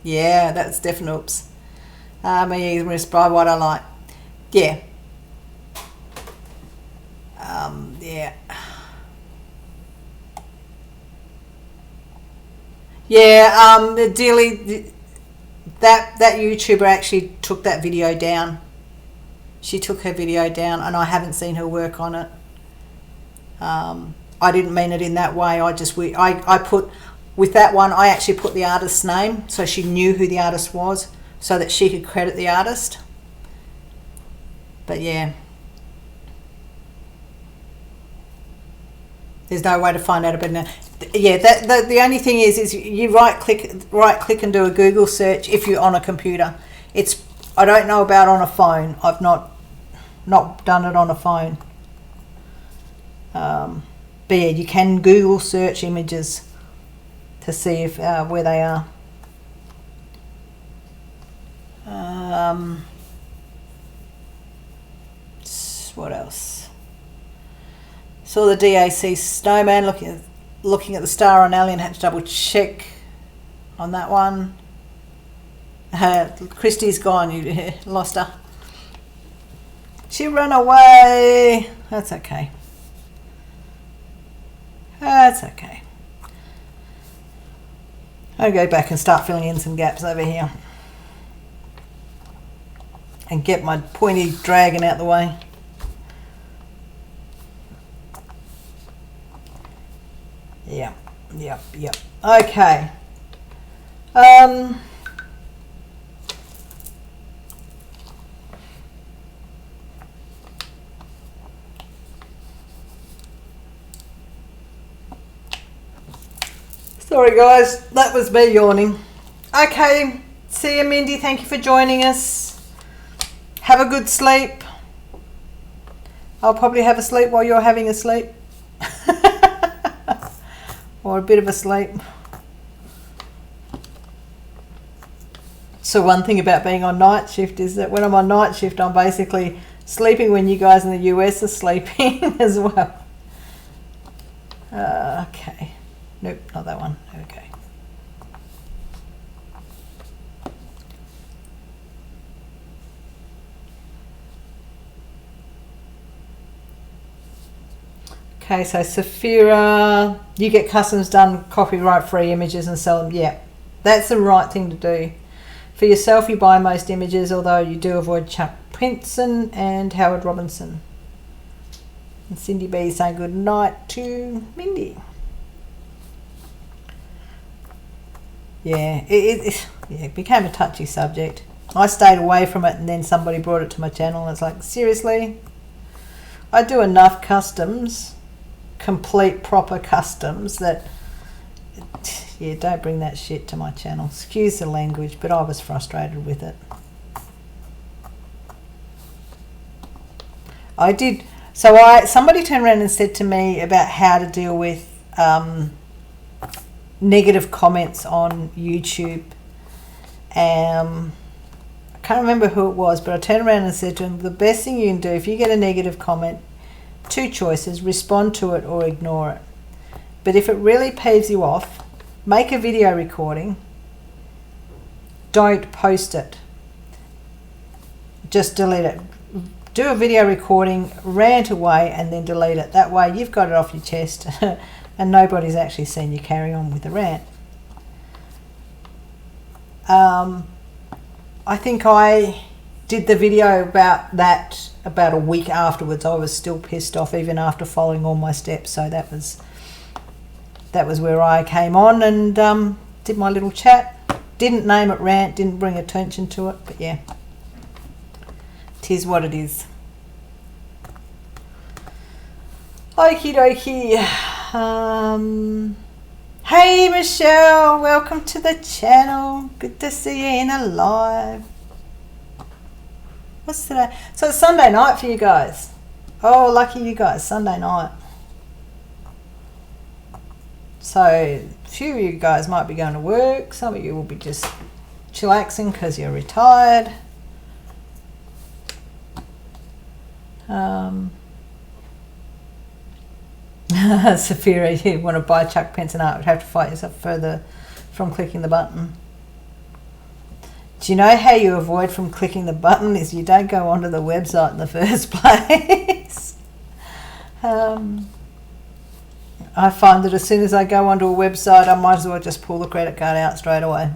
Yeah, that's definite oops. Me either, by what I like. Yeah. Yeah. Yeah, dearly, that YouTuber actually took that video down. She took her video down, and I haven't seen her work on it. I didn't mean it in that way. I put, with that one, I actually put the artist's name so she knew who the artist was, so that she could credit the artist. But yeah. There's no way to find out about it now. Yeah, the only thing is you right click and do a Google search if you're on a computer. I don't know about on a phone. I've not done it on a phone. But yeah, you can Google search images to see if where they are. What else? Saw the DAC snowman looking at the star on Alien. Had to double check on that one. Christy's gone. You lost her. She ran away. That's okay. That's okay. I'll go back and start filling in some gaps over here. And get my pointy dragon out the way. Yep. Okay. Sorry guys, that was me yawning. Okay, see you Mindy, thank you for joining us. Have a good sleep. I'll probably have a sleep while you're having a sleep. Or a bit of a sleep. So one thing about being on night shift is that when I'm on night shift, I'm basically sleeping when you guys in the US are sleeping as well. Okay. Nope, not that one. Okay. Okay, so Saphira, you get customs done, copyright-free images and sell them. Yeah, that's the right thing to do. For yourself, you buy most images, although you do avoid Chuck Pinson and Howard Robinson. And Cindy B saying good night to Mindy. Yeah, it became a touchy subject. I stayed away from it and then somebody brought it to my channel and it's like, seriously? I do enough customs, complete proper customs, that, yeah, don't bring that shit to my channel. Excuse the language, but I was frustrated with it. I did, somebody turned around and said to me about how to deal with negative comments on YouTube. I can't remember who it was, but I turned around and said to him, the best thing you can do if you get a negative comment, two choices, respond to it or ignore it. But if it really peeves you off, make a video recording, don't post it, just delete it. Do a video recording, rant away and then delete it. That way you've got it off your chest and nobody's actually seen you carry on with the rant. I think I did the video about that about a week afterwards. I was still pissed off even after following all my steps. So that was where I came on and did my little chat. Didn't name it rant, didn't bring attention to it, but yeah, tis what it is. Okie dokie. Hey Michelle, welcome to the channel. Good to see you in a live. What's today? So it's Sunday night for you guys. Oh, lucky you guys, Sunday night. So a few of you guys might be going to work. Some of you will be just chillaxing because you're retired. Saphira, you want to buy Chuck Pinson art, would have to fight yourself further from clicking the button. Do you know how you avoid from clicking the button is you don't go onto the website in the first place. I find that as soon as I go onto a website, I might as well just pull the credit card out straight away.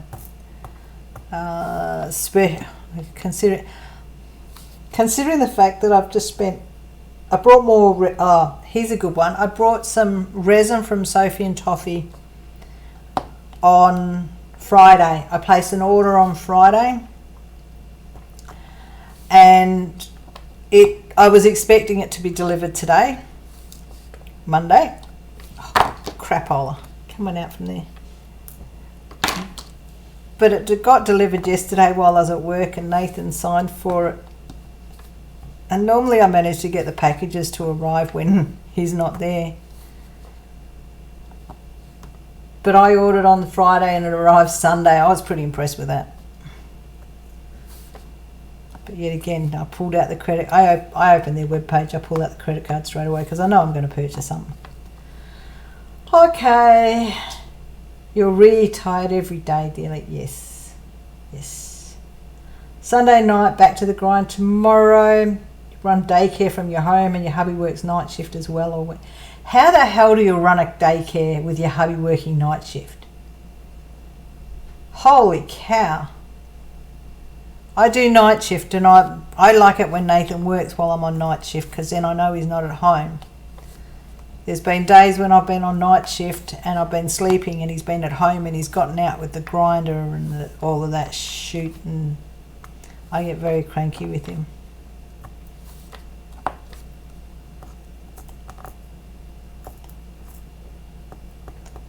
Considering the fact that I've just spent, I brought more, here's a good one. I brought some resin from Sophie and Toffee on Friday. I placed an order on Friday and I was expecting it to be delivered today, Monday. Oh, crapola, come on out from there. But it got delivered yesterday while I was at work and Nathan signed for it. And normally I manage to get the packages to arrive when he's not there. But I ordered on Friday and it arrived Sunday. I was pretty impressed with that. But yet again, I pulled out the credit. I opened their webpage. I pulled out the credit card straight away because I know I'm going to purchase something. Okay. You're really tired every day, dearly. Yes. Yes. Sunday night, back to the grind tomorrow. You run daycare from your home and your hubby works night shift as well. Or how the hell do you run a daycare with your hubby working night shift? Holy cow. I do night shift, and I like it when Nathan works while I'm on night shift because then I know he's not at home. There's been days when I've been on night shift and I've been sleeping and he's been at home and he's gotten out with the grinder and all of that shoot, and I get very cranky with him.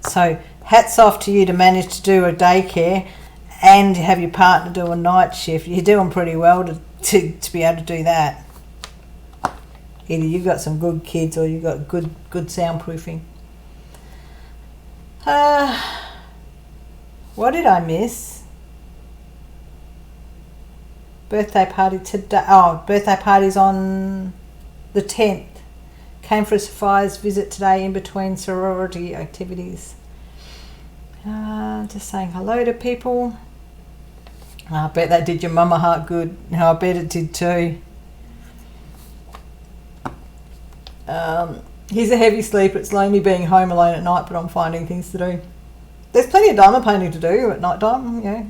So hats off to you to manage to do a daycare and have your partner do a night shift. You're doing pretty well to be able to do that. Either you've got some good kids or you've got good soundproofing. What did I miss? Birthday party today. Oh, birthday party's on the 10th. Came for a Sophia's visit today in between sorority activities. Just saying hello to people. I bet that did your mama heart good. I bet it did too. He's a heavy sleeper. It's lonely being home alone at night, but I'm finding things to do. There's plenty of diamond painting to do at night time, yeah.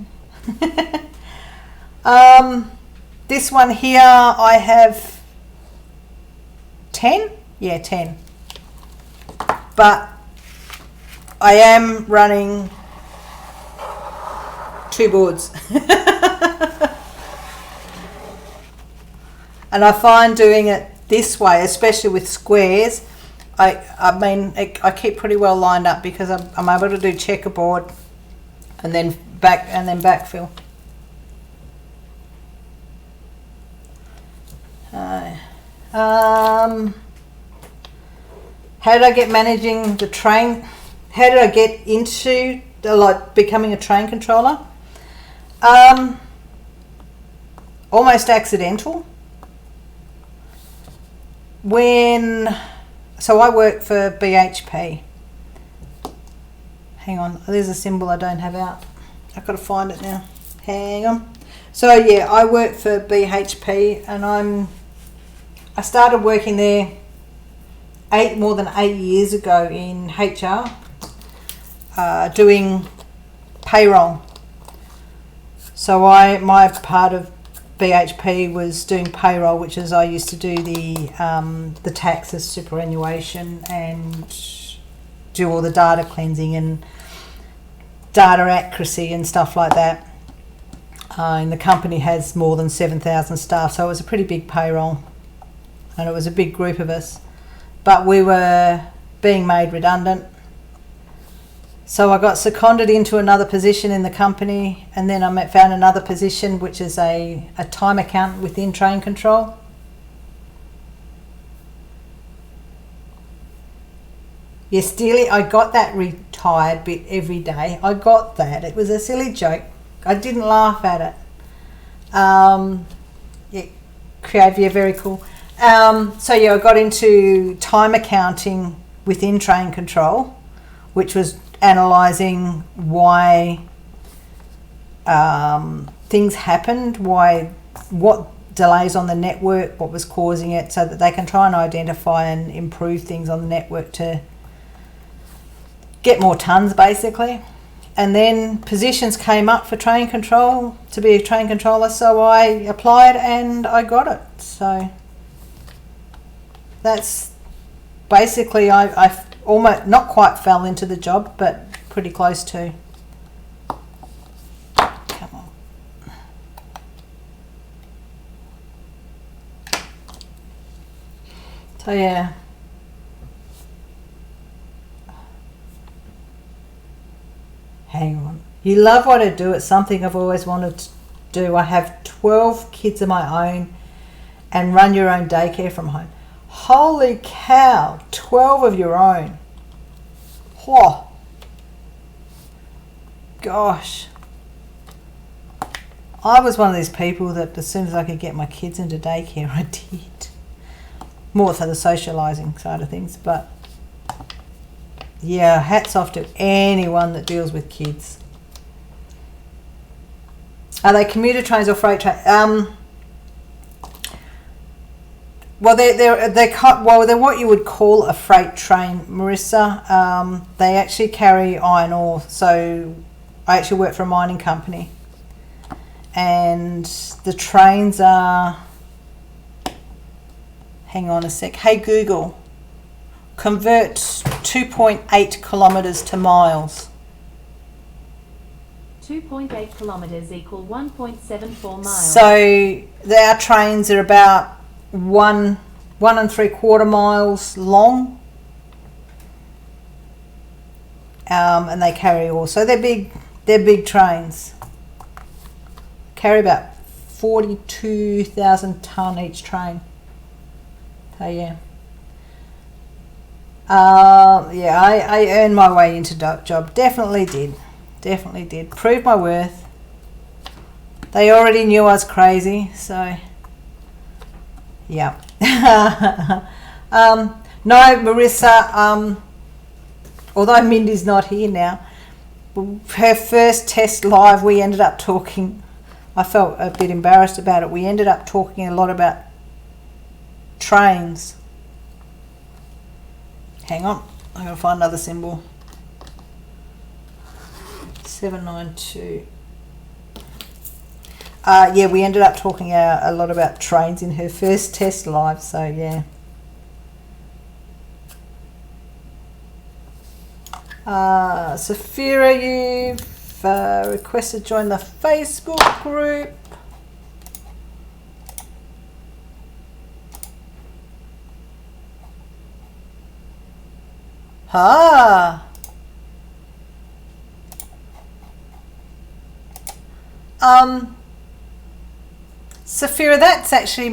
This one here, I have 10. Yeah, 10. But I am running 2 boards. And I find doing it this way, especially with squares, I keep pretty well lined up because I'm able to do checkerboard and then backfill. How did I get managing the train? How did I get into becoming a train controller? Almost accidental. So I work for BHP. Hang on, there's a symbol I don't have out. I've got to find it now. Hang on. So yeah, I work for BHP, and I started working there more than 8 years ago in HR, doing payroll. So my part of BHP was doing payroll, which is I used to do the taxes, superannuation, and do all the data cleansing and data accuracy and stuff like that. And the company has more than 7,000 staff, so it was a pretty big payroll, and it was a big group of us. But we were being made redundant. So I got seconded into another position in the company, and then I found another position, which is a time accountant within train control. Yes, dearly, I got that retired bit every day. I got that. It was a silly joke. I didn't laugh at it. Yeah, creative, very cool. So yeah, I got into time accounting within train control, which was analysing why things happened, what delays on the network, what was causing it, so that they can try and identify and improve things on the network to get more tons, basically. And then positions came up for train control, to be a train controller, so I applied and I got it. So that's basically, I almost not quite fell into the job, but pretty close to. Come on. So yeah. Hang on. You love what I do. It's something I've always wanted to do. I have 12 kids of my own and run your own daycare from home. Holy cow, 12 of your own. Whoa. Gosh. I was one of these people that as soon as I could get my kids into daycare, I did. More for the socialising side of things, but yeah, hats off to anyone that deals with kids. Are they commuter trains or freight trains? Well, they're what you would call a freight train, Marissa. They actually carry iron ore. So I actually work for a mining company, and the trains are. Hang on a sec. Hey Google, convert 2.8 kilometres to miles. 2.8 kilometres equal 1.74 miles. So our trains are about 1 3/4 miles long, and they carry ore. So they're big. They're big trains. Carry about 42,000 tonne each train. So yeah. I earned my way into job. Definitely did. Proved my worth. They already knew I was crazy, so yeah. No, Marissa, although Mindy's not here now, her first test live, we ended up talking, I felt a bit embarrassed about it, we ended up talking a lot about trains. Hang on, I'm going to find another symbol. 792. Yeah, we ended up talking a lot about trains in her first test live, so yeah. Safira, you've requested to join the Facebook group. Safira, that's actually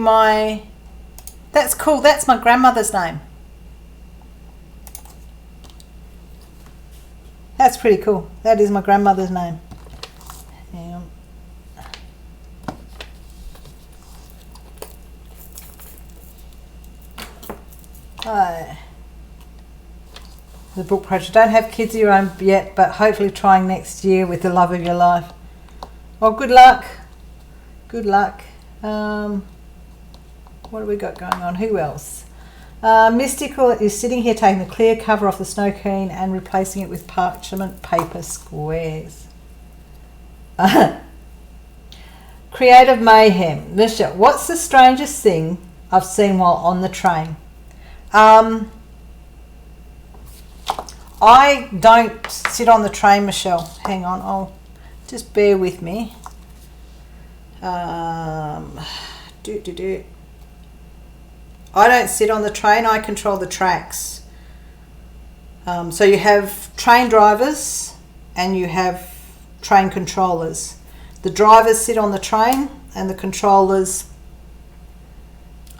that's cool, that's my grandmother's name. That's pretty cool. That is my grandmother's name. Hang on. The book project. Don't have kids of your own yet, but hopefully trying next year with the love of your life. Well, good luck. Good luck. What have we got going on? Who else? Mystical is sitting here taking the clear cover off the snow cone and replacing it with parchment paper squares. Creative Mayhem. Lisha, what's the strangest thing I've seen while on the train? I don't sit on the train, Michelle. Hang on, just bear with me. I don't sit on the train, I control the tracks. So you have train drivers and you have train controllers. The drivers sit on the train and the controllers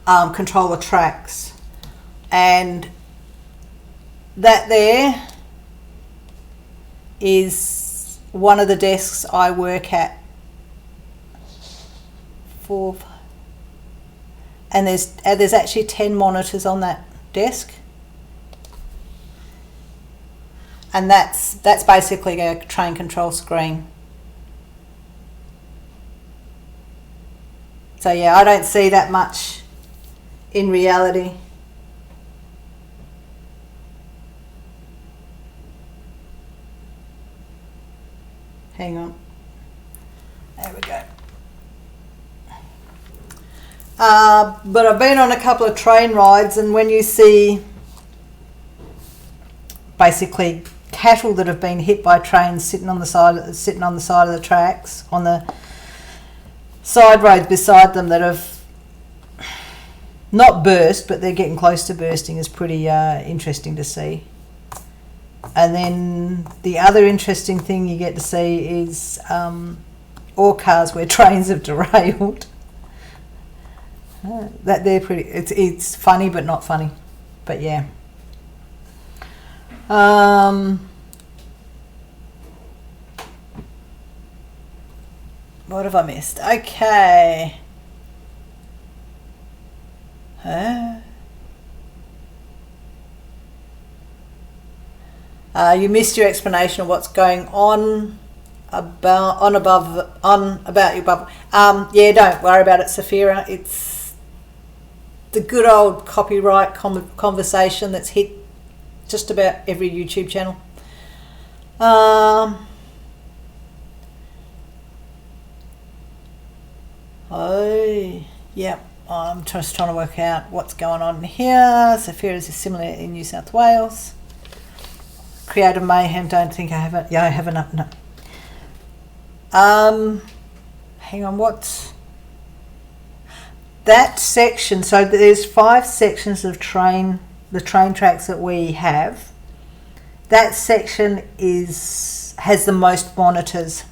control the tracks. And that there is one of the desks I work at. And there's actually 10 monitors on that desk, and that's basically a train control screen. So yeah, I don't see that much in reality. Hang on, there we go. But I've been on a couple of train rides, and when you see basically cattle that have been hit by trains sitting on the side of the tracks, on the side roads beside them, that have not burst, but they're getting close to bursting, is pretty interesting to see. And then the other interesting thing you get to see is ore cars where trains have derailed. That they're pretty. It's funny but not funny, but yeah. What have I missed? Okay. You missed your explanation of what's going on about your bubble. Yeah, don't worry about it, Saphira. It's the good old copyright conversation that's hit just about every YouTube channel. Oh, yeah. I'm just trying to work out what's going on here. Saphira's is similar in New South Wales. Creative Mayhem, don't think I have it. Yeah, I have enough. No. Hang on, what's that section? So there's 5 sections of the train tracks that we have. That section has the most monitors,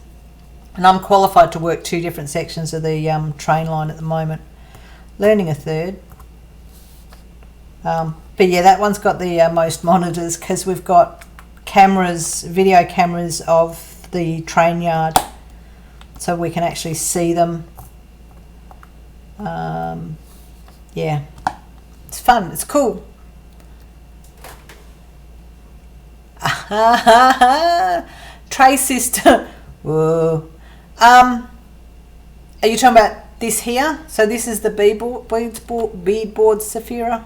and I'm qualified to work 2 different sections of the train line at the moment. Learning a third. But yeah, that one's got the most monitors because we've got video cameras of the train yard, so we can actually see them. Yeah, it's fun, it's cool. Tray system. Whoa. Are you talking about this here? So this is the beadboard, Saphira.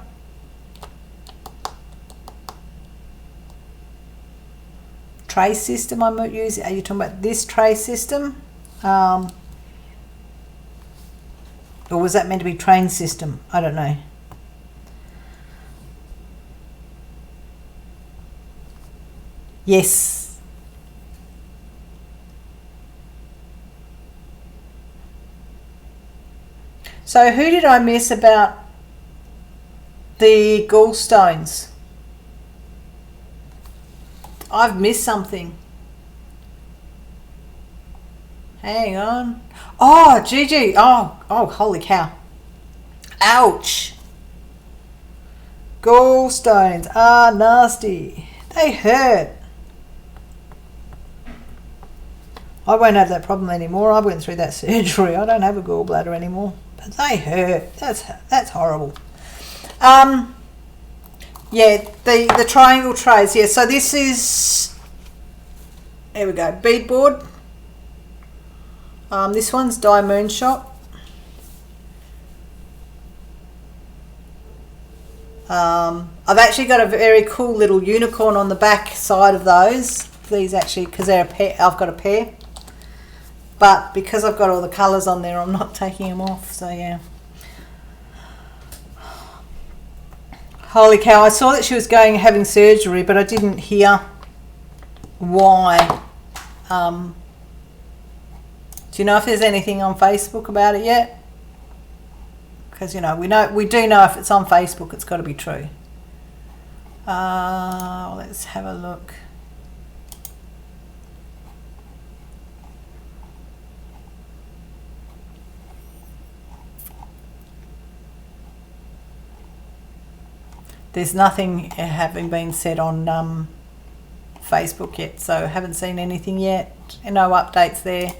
Tray system I'm using. Are you talking about this tray system? Or was that meant to be train system? I don't know. Yes. So who did I miss about the gallstones? I've missed something. Hang on. Oh, Gigi. Oh, holy cow. Ouch. Gallstones are nasty. They hurt. I won't have that problem anymore. I went through that surgery. I don't have a gallbladder anymore. But they hurt. That's horrible. Yeah, the triangle trays. Yeah, so this is, there we go, beadboard. This one's Diamond Shop. I've actually got a very cool little unicorn on the back side of those. These actually, because they're a pair, I've got a pair. But because I've got all the colours on there, I'm not taking them off. So yeah. Holy cow! I saw that she was having surgery, but I didn't hear why. Do you know if there's anything on Facebook about it yet? Because we do know if it's on Facebook, it's got to be true. Let's have a look. There's nothing having been said on Facebook yet, so haven't seen anything yet. No updates there.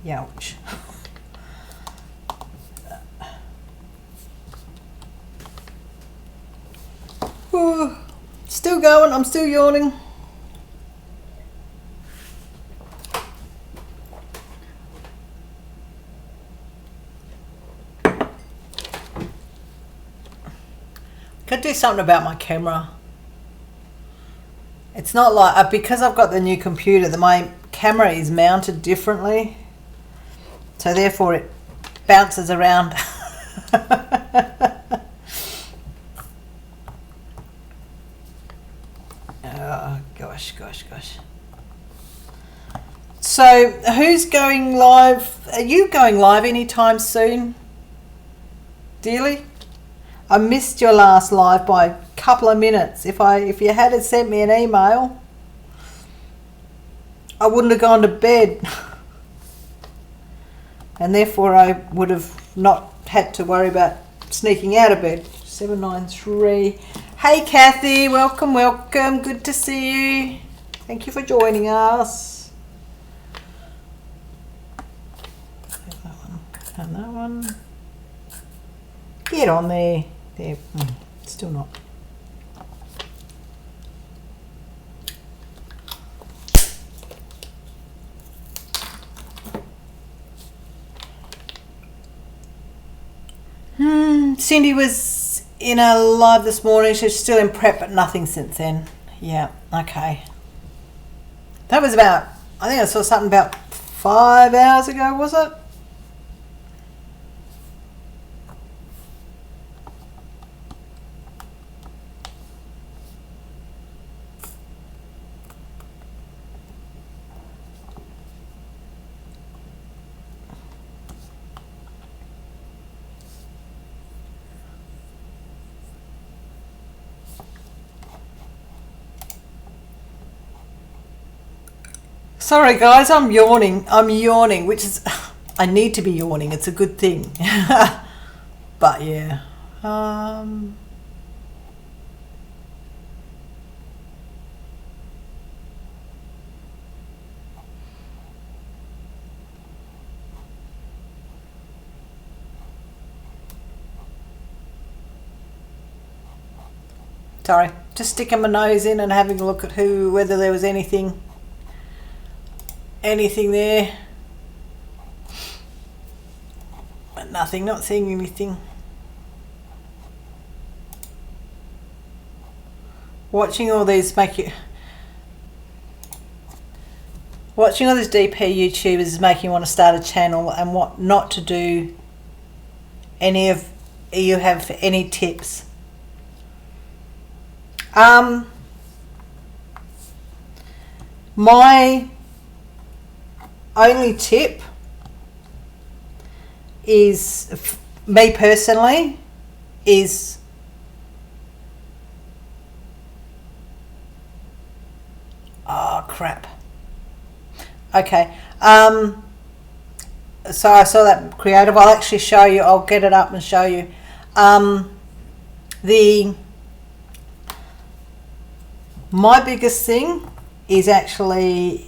Youch. Ooh, still going, I'm still yawning. Could do something about my camera. It's not like, because I've got the new computer, my camera is mounted differently. So therefore it bounces around. Oh, gosh. So who's going live? Are you going live anytime soon, dearly? I missed your last live by a couple of minutes. If you had sent me an email, I wouldn't have gone to bed. and therefore I would have not had to worry about sneaking out of bed. 793. Hey Kathy, welcome, welcome. Good to see you. Thank you for joining us. That one and that one. Get on there. There. Still not. Cindy was in a live this morning. She's still in prep, but nothing since then. Yeah, okay. That was about, I think I saw something about 5 hours ago, was it? Sorry guys, I'm yawning, which is, I need to be yawning, it's a good thing. But yeah, sorry, just sticking my nose in and having a look at whether there was anything there, but nothing, not seeing anything. Watching all these DP YouTubers is making you want to start a channel, and what not to do. You have any tips? My only tip is, me personally, is oh crap. Okay. So I saw that creative. I'll actually show you. I'll get it up and show you. My biggest thing is actually,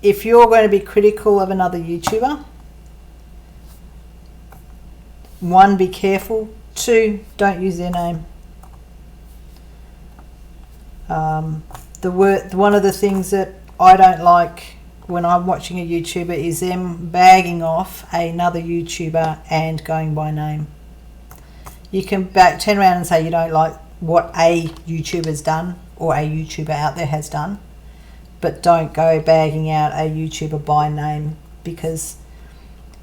if you're going to be critical of another YouTuber, 1, be careful. 2, don't use their name. One of the things that I don't like when I'm watching a YouTuber is them bagging off another YouTuber and going by name. You can turn around and say you don't like what a YouTuber's done or a YouTuber out there has done, but don't go bagging out a YouTuber by name, because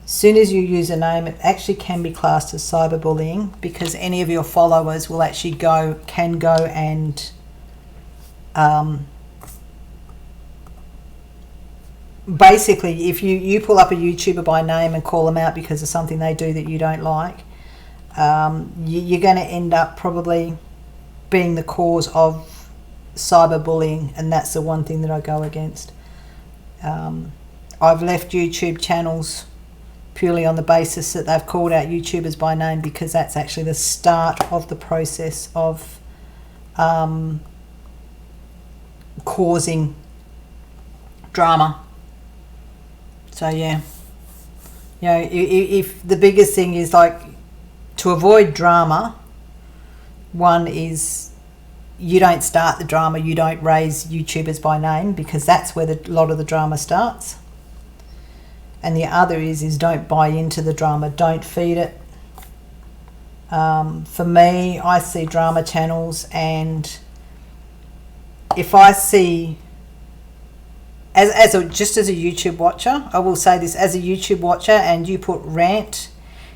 as soon as you use a name, it actually can be classed as cyberbullying, because any of your followers will actually can go and basically, if you pull up a YouTuber by name and call them out because of something they do that you don't like, you're going to end up probably being the cause of cyberbullying, and that's the one thing that I go against. I've left YouTube channels purely on the basis that they've called out YouTubers by name, because that's actually the start of the process of causing drama. So yeah, if the biggest thing is, like, to avoid drama, one is, you don't start the drama, you don't raise YouTubers by name, because that's where a lot of the drama starts. And the other is don't buy into the drama, don't feed it. For me, I see drama channels, and if I see, just as a YouTube watcher, I will say this, as a YouTube watcher, and you put rant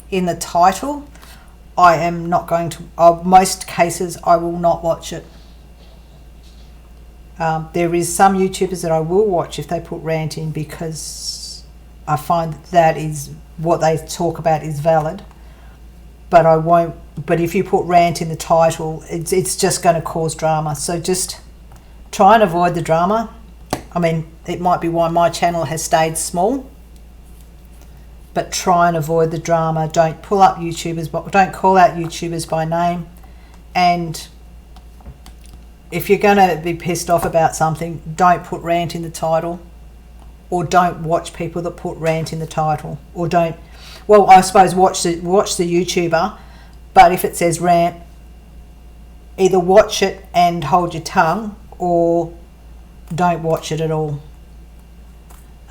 in the title, I am not going to, most cases I will not watch it. There is some YouTubers that I will watch if they put rant in, because I find that is what they talk about is valid, but I won't. But if you put rant in the title, it's just going to cause drama. So just try and avoid the drama. I mean, it might be why my channel has stayed small. but try and avoid the drama. Don't pull up YouTubers, but don't call out YouTubers by name. And if you're going to be pissed off about something, don't put rant in the title, or don't watch people that put rant in the title, or don't, well, I suppose watch the YouTuber, but if it says rant, either watch it and hold your tongue, or don't watch it at all.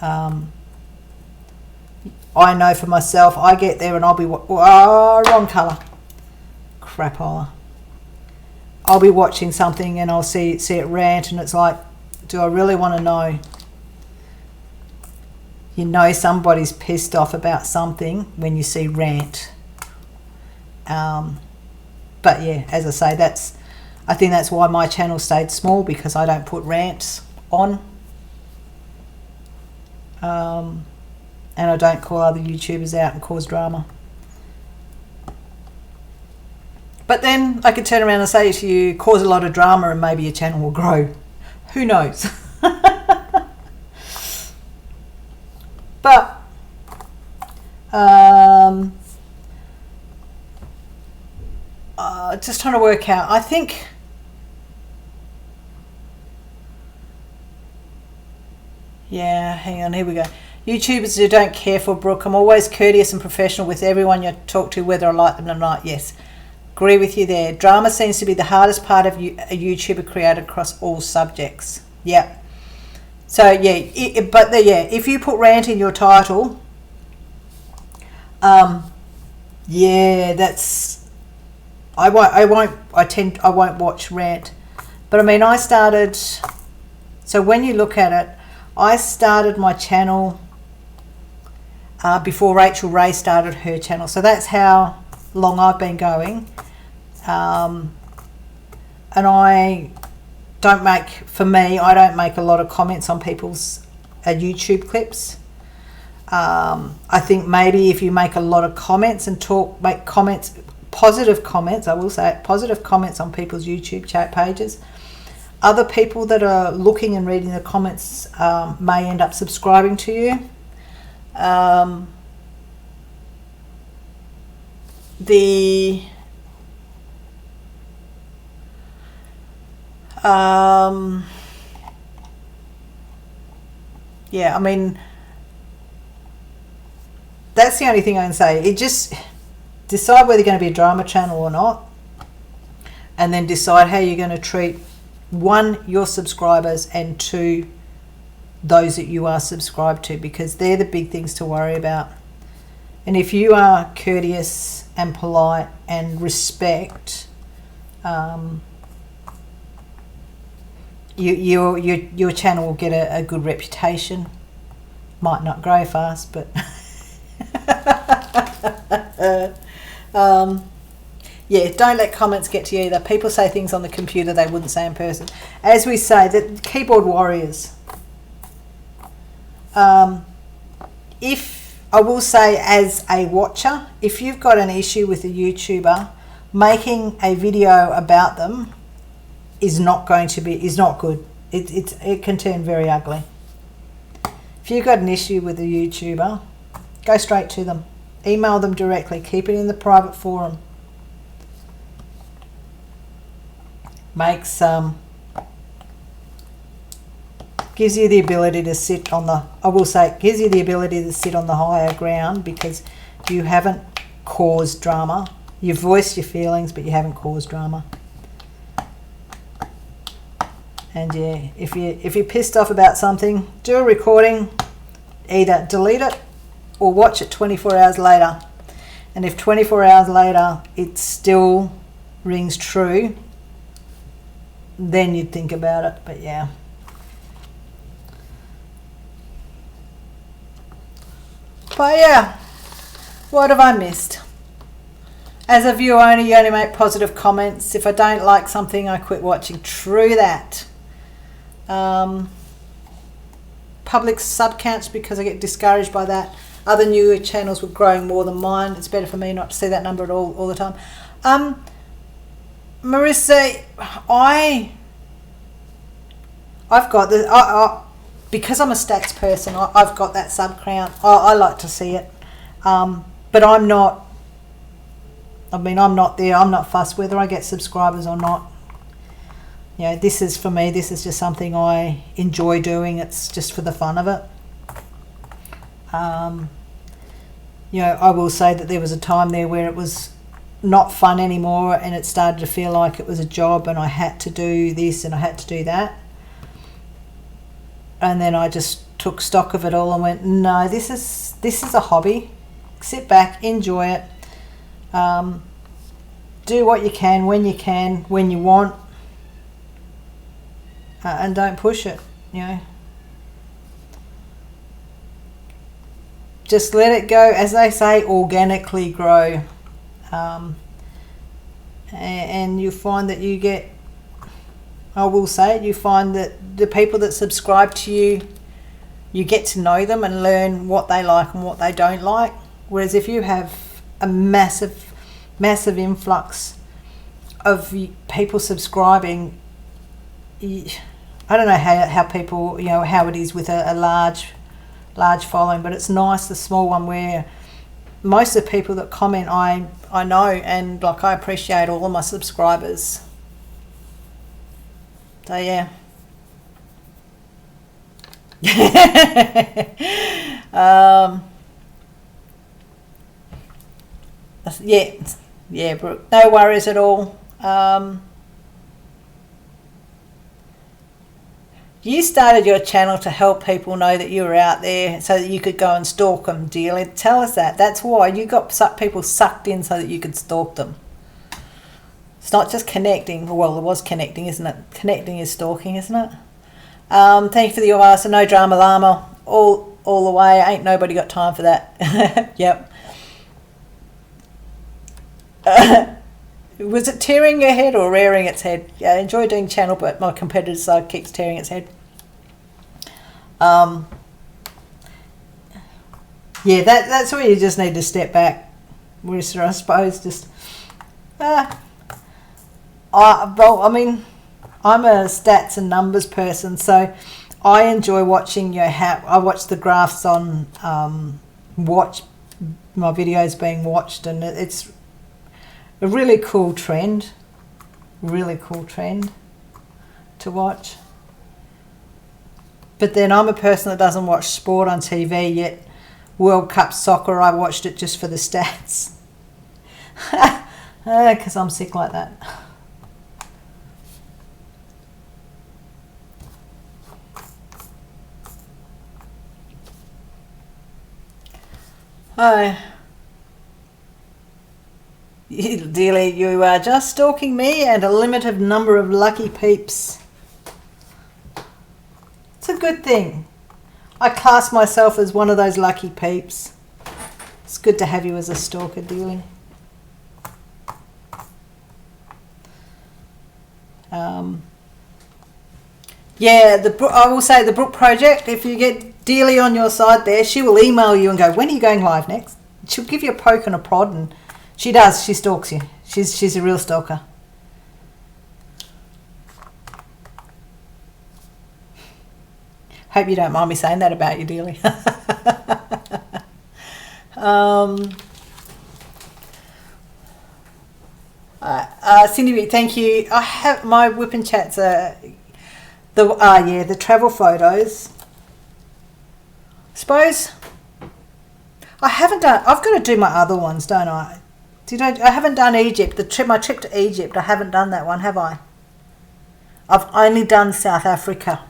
I know for myself, I get there and I'll be wrong colour, crapola. I'll be watching something and I'll see it rant, and it's like, do I really want to know? You know somebody's pissed off about something when you see rant. But yeah, as I say, I think that's why my channel stayed small, because I don't put rants on. And I don't call other YouTubers out and cause drama. But then I could turn around and say to you, cause a lot of drama and maybe your channel will grow. Who knows? But just trying to work out. I think hang on, here we go. YouTubers who don't care for Brooke. I'm always courteous and professional with everyone you talk to, whether I like them or not. Yes, agree with you there. Drama seems to be the hardest part of a YouTuber created across all subjects. Yep. So yeah, if you put rant in your title, that's I won't watch rant. But I mean, I started. So when you look at it, I started my channel before Rachel Ray started her channel. So that's how long I've been going. And I don't make a lot of comments on people's YouTube clips. I think maybe if you make a lot of comments and make comments, positive comments, I will say it, positive comments on people's YouTube chat pages, other people that are looking and reading the comments may end up subscribing to you. I mean, that's the only thing I can say. It just decide whether you're going to be a drama channel or not, and then decide how you're going to treat, one, your subscribers, and two, those that you are subscribed to, because they're the big things to worry about. And if you are courteous and polite and respect, your channel will get a good reputation. Might not grow fast, but don't let comments get to you either. People say things on the computer they wouldn't say in person. As we say, the keyboard warriors. If I will say, as a watcher, if you've got an issue with a YouTuber, making a video about them is not good. It can turn very ugly. If you've got an issue with a YouTuber, go straight to them. Email them directly. Keep it in the private forum. Gives you the ability to sit on the, gives you the ability to sit on the higher ground, because you haven't caused drama. You've voiced your feelings, but you haven't caused drama. And yeah, if you're pissed off about something, do a recording, either delete it or watch it 24 hours later. And if 24 hours later it still rings true, then you'd think about it. But yeah. But yeah, what have I missed? As a viewer only, you only make positive comments. If I don't like something, I quit watching. True that. Public sub counts, because I get discouraged by that. Other newer channels were growing more than mine. It's better for me not to see that number at all the time. Marissa, I've got the because I'm a stats person. I've got that sub count. I like to see it. But I'm not, I'm not there. I'm not fussed whether I get subscribers or not. You know, this is, for me, this is just something I enjoy doing. It's just for the fun of it. You know, I will say that there was a time there where it was not fun anymore, and it started to feel like it was a job, and I had to do this and I had to do that. And then I just took stock of it all and went, no, this is a hobby. Sit back, enjoy it. Do what you can, when you want, and don't push it, you know. Just let it go, as they say, organically grow. And you find that you get, I will say it, you find that the people that subscribe to you, you get to know them and learn what they like and what they don't like. Whereas if you have a massive influx of people subscribing, I don't know how people, you know, how it is with a large following, but it's nice, the small one, where most of the people that comment I know, and like I appreciate all of my subscribers. So yeah. Yeah, Brooke, no worries at all. You started your channel to help people know that you were out there so that you could go and stalk them, dearly. Tell us that. That's why you got people sucked in so that you could stalk them. It's not just connecting. Well, it was connecting, isn't it? Connecting is stalking, isn't it? Thank you for the advice. No drama llama. All the way. Ain't nobody got time for that. Yep. Was it tearing your head or rearing its head? Yeah, I enjoy doing channel, but my competitor's side keeps tearing its head. Yeah, that's where you just need to step back, Marissa, I suppose. Just, well, I mean, I'm a stats and numbers person, so I enjoy watching, you know, how I watch the graphs on watch my videos being watched, and it's a really cool trend to watch. But then I'm a person that doesn't watch sport on TV yet. World Cup soccer, I watched it just for the stats. Because I'm sick like that. Hi. Dearly, you are just stalking me and a limited number of lucky peeps. It's a good thing. I class myself as one of those lucky peeps. It's good to have you as a stalker, dearly. Yeah, I will say the Brooke Project, if you get Dearly on your side there, she will email you and go, when are you going live next? She'll give you a poke and a prod, and she does. She stalks you. She's a real stalker. Hope you don't mind me saying that about you, Dearly. Cindy, thank you. I have my WIP'n'Chats the travel photos. Suppose I haven't done. I've got to do my other ones, don't I? I haven't done Egypt. My trip to Egypt. I haven't done that one, have I? I've only done South Africa.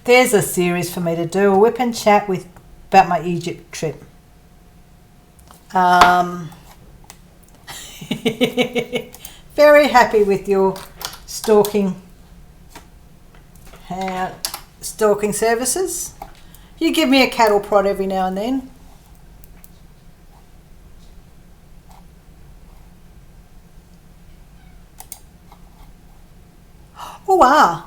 There's a series for me to do, a WIP'n'Chat about my Egypt trip. Very happy with your stalking services. You give me a cattle prod every now and then. Oh wow.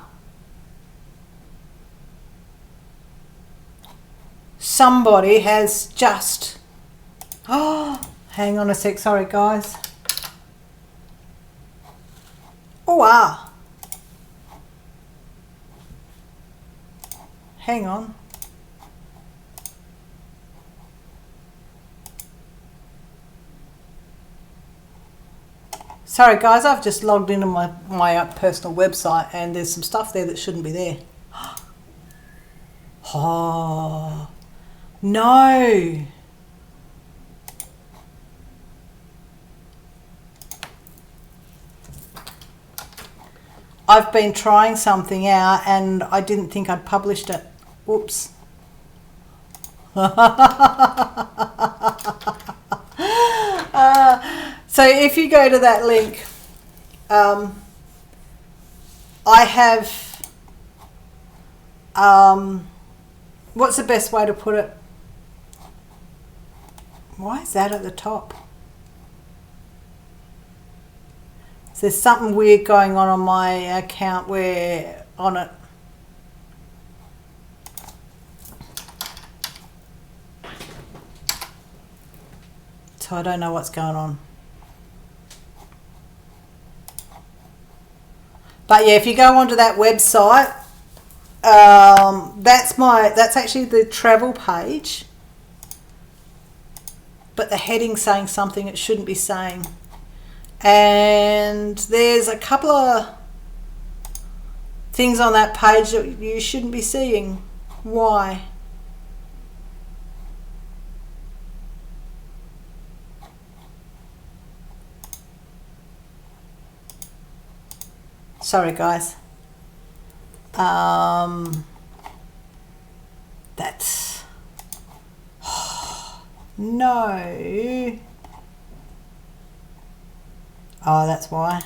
Somebody has just, hang on a sec, sorry guys. Oh wow. Hang on. Sorry guys, I've just logged into my personal website and there's some stuff there that shouldn't be there. Oh, no. I've been trying something out and I didn't think I'd published it. Whoops. So if you go to that link, I have, what's the best way to put it? Why is that at the top? So there's something weird going on my account where on it. So I don't know what's going on. But yeah, if you go onto that website, that's actually the travel page. But the heading's saying something it shouldn't be saying. And there's a couple of things on that page that you shouldn't be seeing. Why? Sorry guys. That's no. Oh, that's why.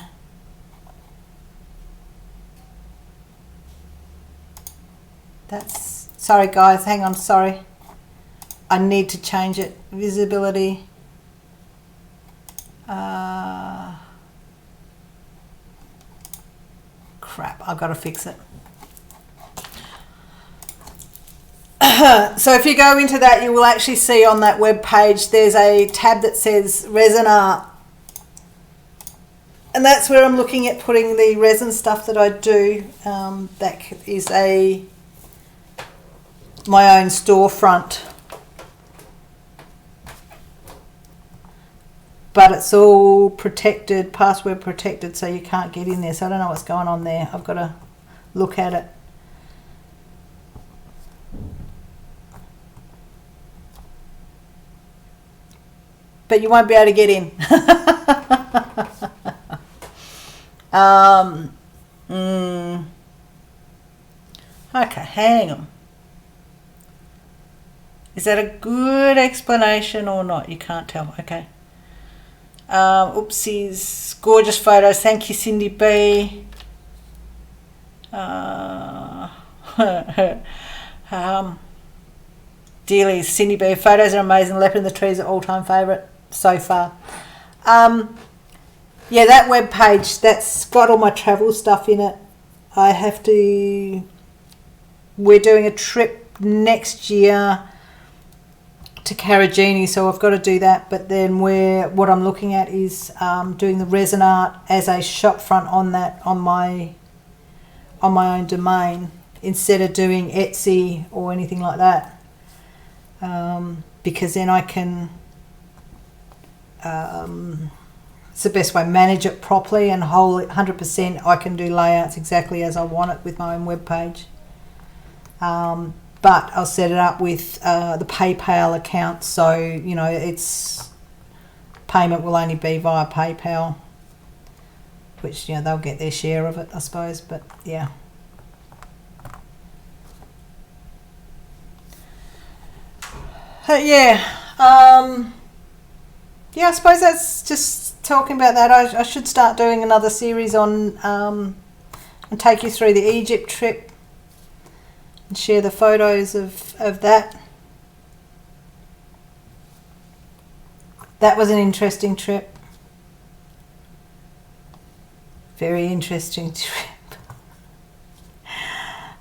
That's, sorry guys, hang on, sorry. I need to change it. Visibility. Crap, I've got to fix it. So if you go into that, you will actually see on that web page there's a tab that says resin art. And that's where I'm looking at putting the resin stuff that I do. That is my own storefront. But it's all protected, password protected, so you can't get in there. So I don't know what's going on there. I've got to look at it. But you won't be able to get in. Okay, hang on. Is that a good explanation or not? You can't tell. Okay. Oopsies. Gorgeous photos. Thank you, Cindy B. Dearly, Cindy B. Photos are amazing. Leopard in the trees are all-time favourite so far. Yeah, that web page, that's got all my travel stuff in it. We're doing a trip next year to Karajini, so I've got to do that. But then what I'm looking at is doing the resin art as a shop front on that on my own domain instead of doing Etsy or anything like that, because then I can. It's the best way, manage it properly and hold it 100%. I can do layouts exactly as I want it with my own web page. But I'll set it up with the PayPal account, so you know its payment will only be via PayPal, which you know they'll get their share of it, I suppose. But yeah. Yeah. Yeah, I suppose that's just talking about that. I should start doing another series on and take you through the Egypt trip and share the photos of that. That was an interesting trip. Very interesting trip.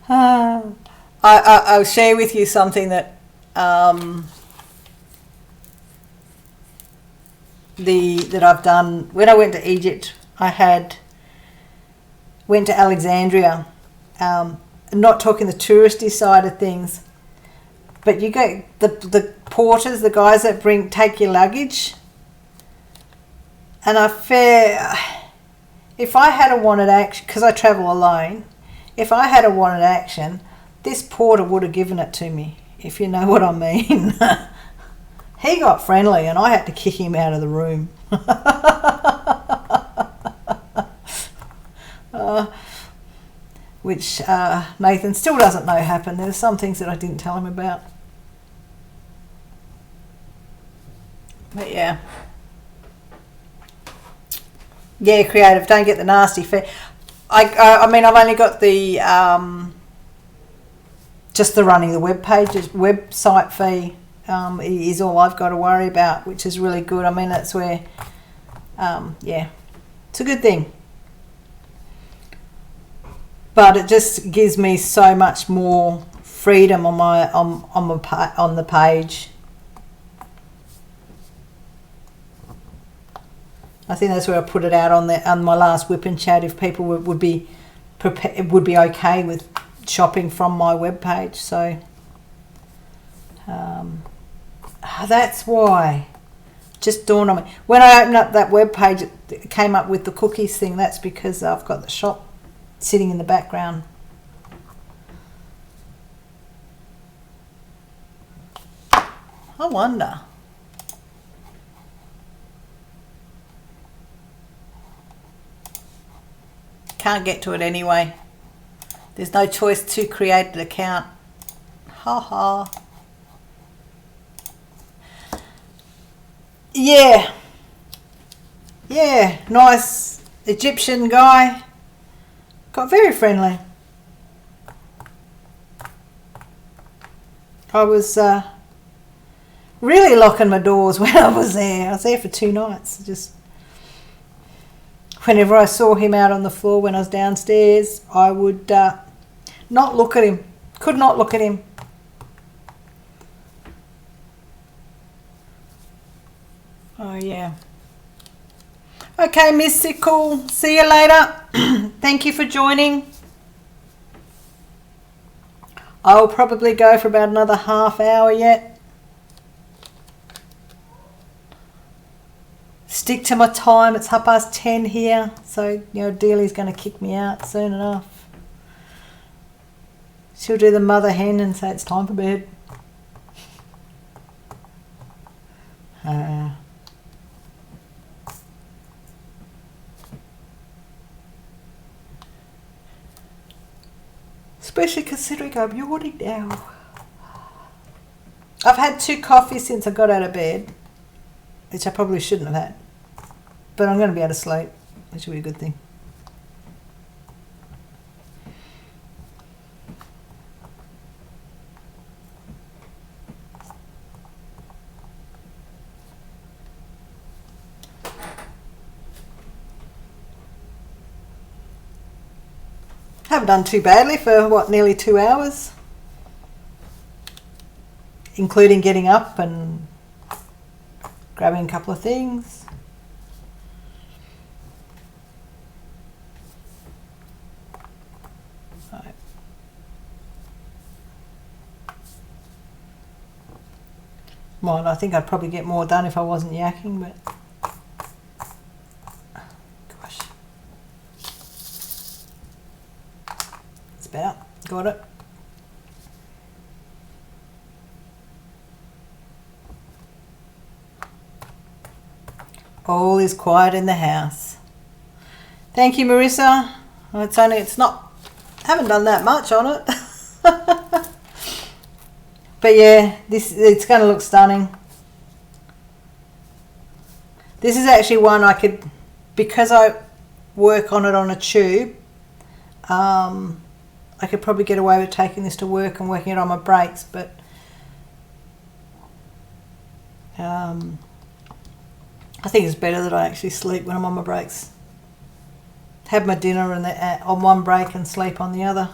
I'll share with you something that that I've done. When I went to Egypt, went to Alexandria. Not talking the touristy side of things, but you go the porters, the guys that take your luggage, and if I had a wanted action, because I travel alone, if I had a wanted action, this porter would have given it to me, if you know what I mean. He got friendly and I had to kick him out of the room. Which Nathan still doesn't know happened. There's some things that I didn't tell him about. But yeah. Yeah, creative. Don't get the nasty fee. I mean, I've only got the just the running the website fee is all I've got to worry about, which is really good. I mean, that's where, yeah, it's a good thing. But it just gives me so much more freedom on my on the page. I think that's where I put it out on my last WIP'n'Chat. If people would be okay with shopping from my webpage, so that's why. Just dawned on me when I opened up that webpage. It came up with the cookies thing. That's because I've got the shop sitting in the background. I wonder. Can't get to it anyway. There's no choice to create an account. Ha ha. Yeah. Yeah, nice Egyptian guy. Got very friendly. I was really locking my doors when I was there. I was there for 2 nights. Just whenever I saw him out on the floor when I was downstairs, I would not look at him. Could not look at him. Oh yeah. Okay, Mystical. See you later. Thank you for joining. I'll probably go for about another half hour yet. Stick to my time. It's 10:30 here, so Dealey's going to kick me out soon enough. She'll do the mother hen and say it's time for bed. Especially considering I'm yawning now. I've had 2 coffees since I got out of bed, which I probably shouldn't have had. But I'm going to be able to sleep, which will be a good thing. Haven't done too badly for, nearly 2 hours. Including getting up and grabbing a couple of things. Right. Well, I think I'd probably get more done if I wasn't yakking, but gosh. It's about. Got it. All is quiet in the house. Thank you, Marissa. Well, haven't done that much on it. But yeah, it's going to look stunning. This is actually one I could, because I work on it on a tube, I could probably get away with taking this to work and working it on my breaks, but I think it's better that I actually sleep when I'm on my breaks. Have my dinner on one break and sleep on the other.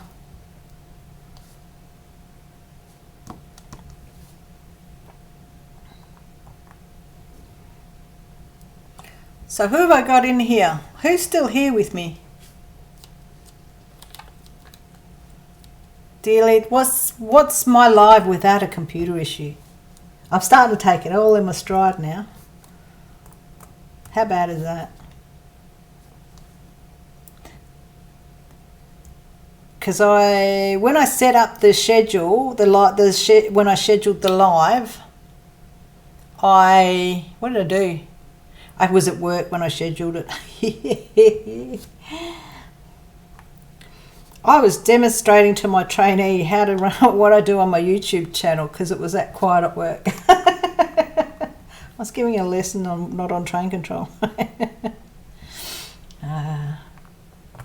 So who have I got in here? Who's still here with me? Dearly, what's my live without a computer issue? I'm starting to take it all in my stride now. How bad is that? because when I set up the schedule, when I scheduled the live, what did I do? I was at work when I scheduled it. I was demonstrating to my trainee how to run what I do on my YouTube channel because it was that quiet at work. I was giving a lesson on not on train control.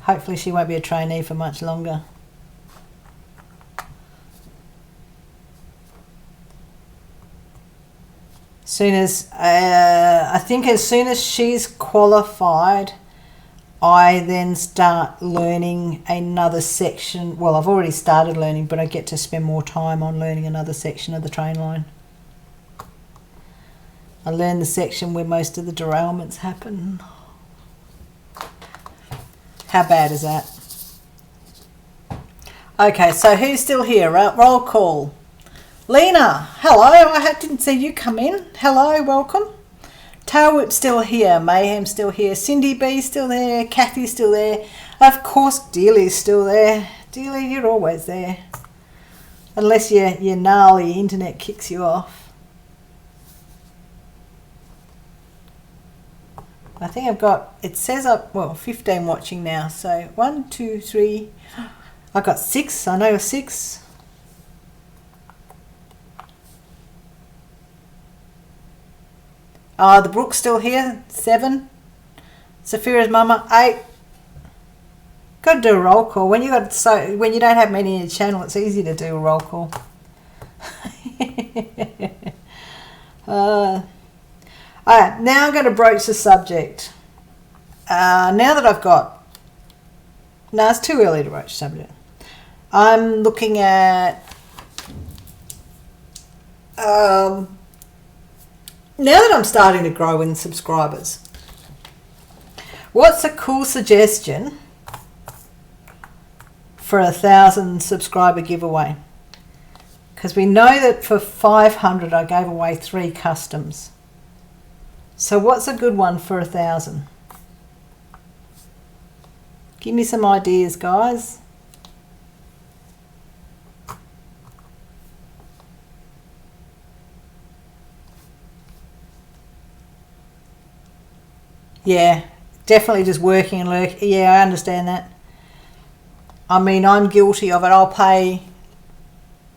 Hopefully she won't be a trainee for much longer. I think as soon as she's qualified, I then start learning another section. Well, I've already started learning, but I get to spend more time on learning another section of the train line. I learn the section where most of the derailments happen. How bad is that? Okay, so who's still here? Roll call. Lena, hello. I didn't see you come in. Hello, welcome. Tail Whip still here. Mayhem still here. Cindy B still there. Kathy still there. Of course, Dealey's still there. Dealey, you're always there. Unless your gnarly internet kicks you off. I think I've got, it says 15 watching now. So 1, 2, 3. I got 6. I know 6. The Brooke's still here. 7. Saphira's mama. 8. Got to do a roll call when you don't have many in your channel. It's easy to do a roll call. Alright, now I'm going to broach the subject. Now that I've got... No, it's too early to broach the subject. I'm looking at... now that I'm starting to grow in subscribers, what's a cool suggestion for a 1,000 subscriber giveaway? Because we know that for 500 I gave away 3 customs. So what's a good one for 1,000? Give me some ideas, guys. Yeah, definitely just working and lurking. Yeah, I understand that. I mean, I'm guilty of it. I'll pay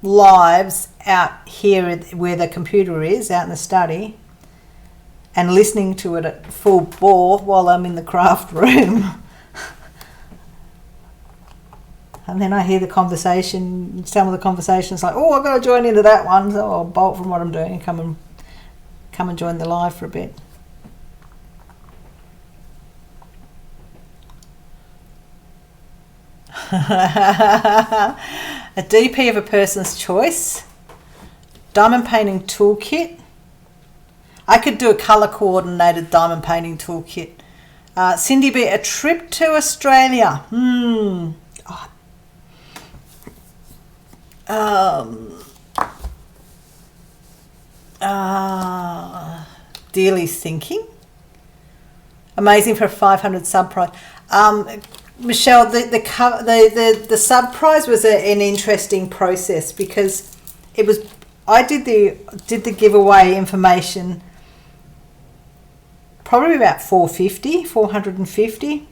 lives out here where the computer is, out in the study, and listening to it at full bore while I'm in the craft room. And then I hear the conversation, some of the conversations like, oh, I've got to join into that one, so I'll bolt from what I'm doing and come and join the live for a bit. A DP of a person's choice. Diamond painting toolkit. I could do a colour coordinated diamond painting toolkit. Cindy B, a trip to Australia. Dearly's thinking. Amazing for a 500 sub prize. Michelle, the sub prize was an interesting process because it was. I did the giveaway information probably about 450,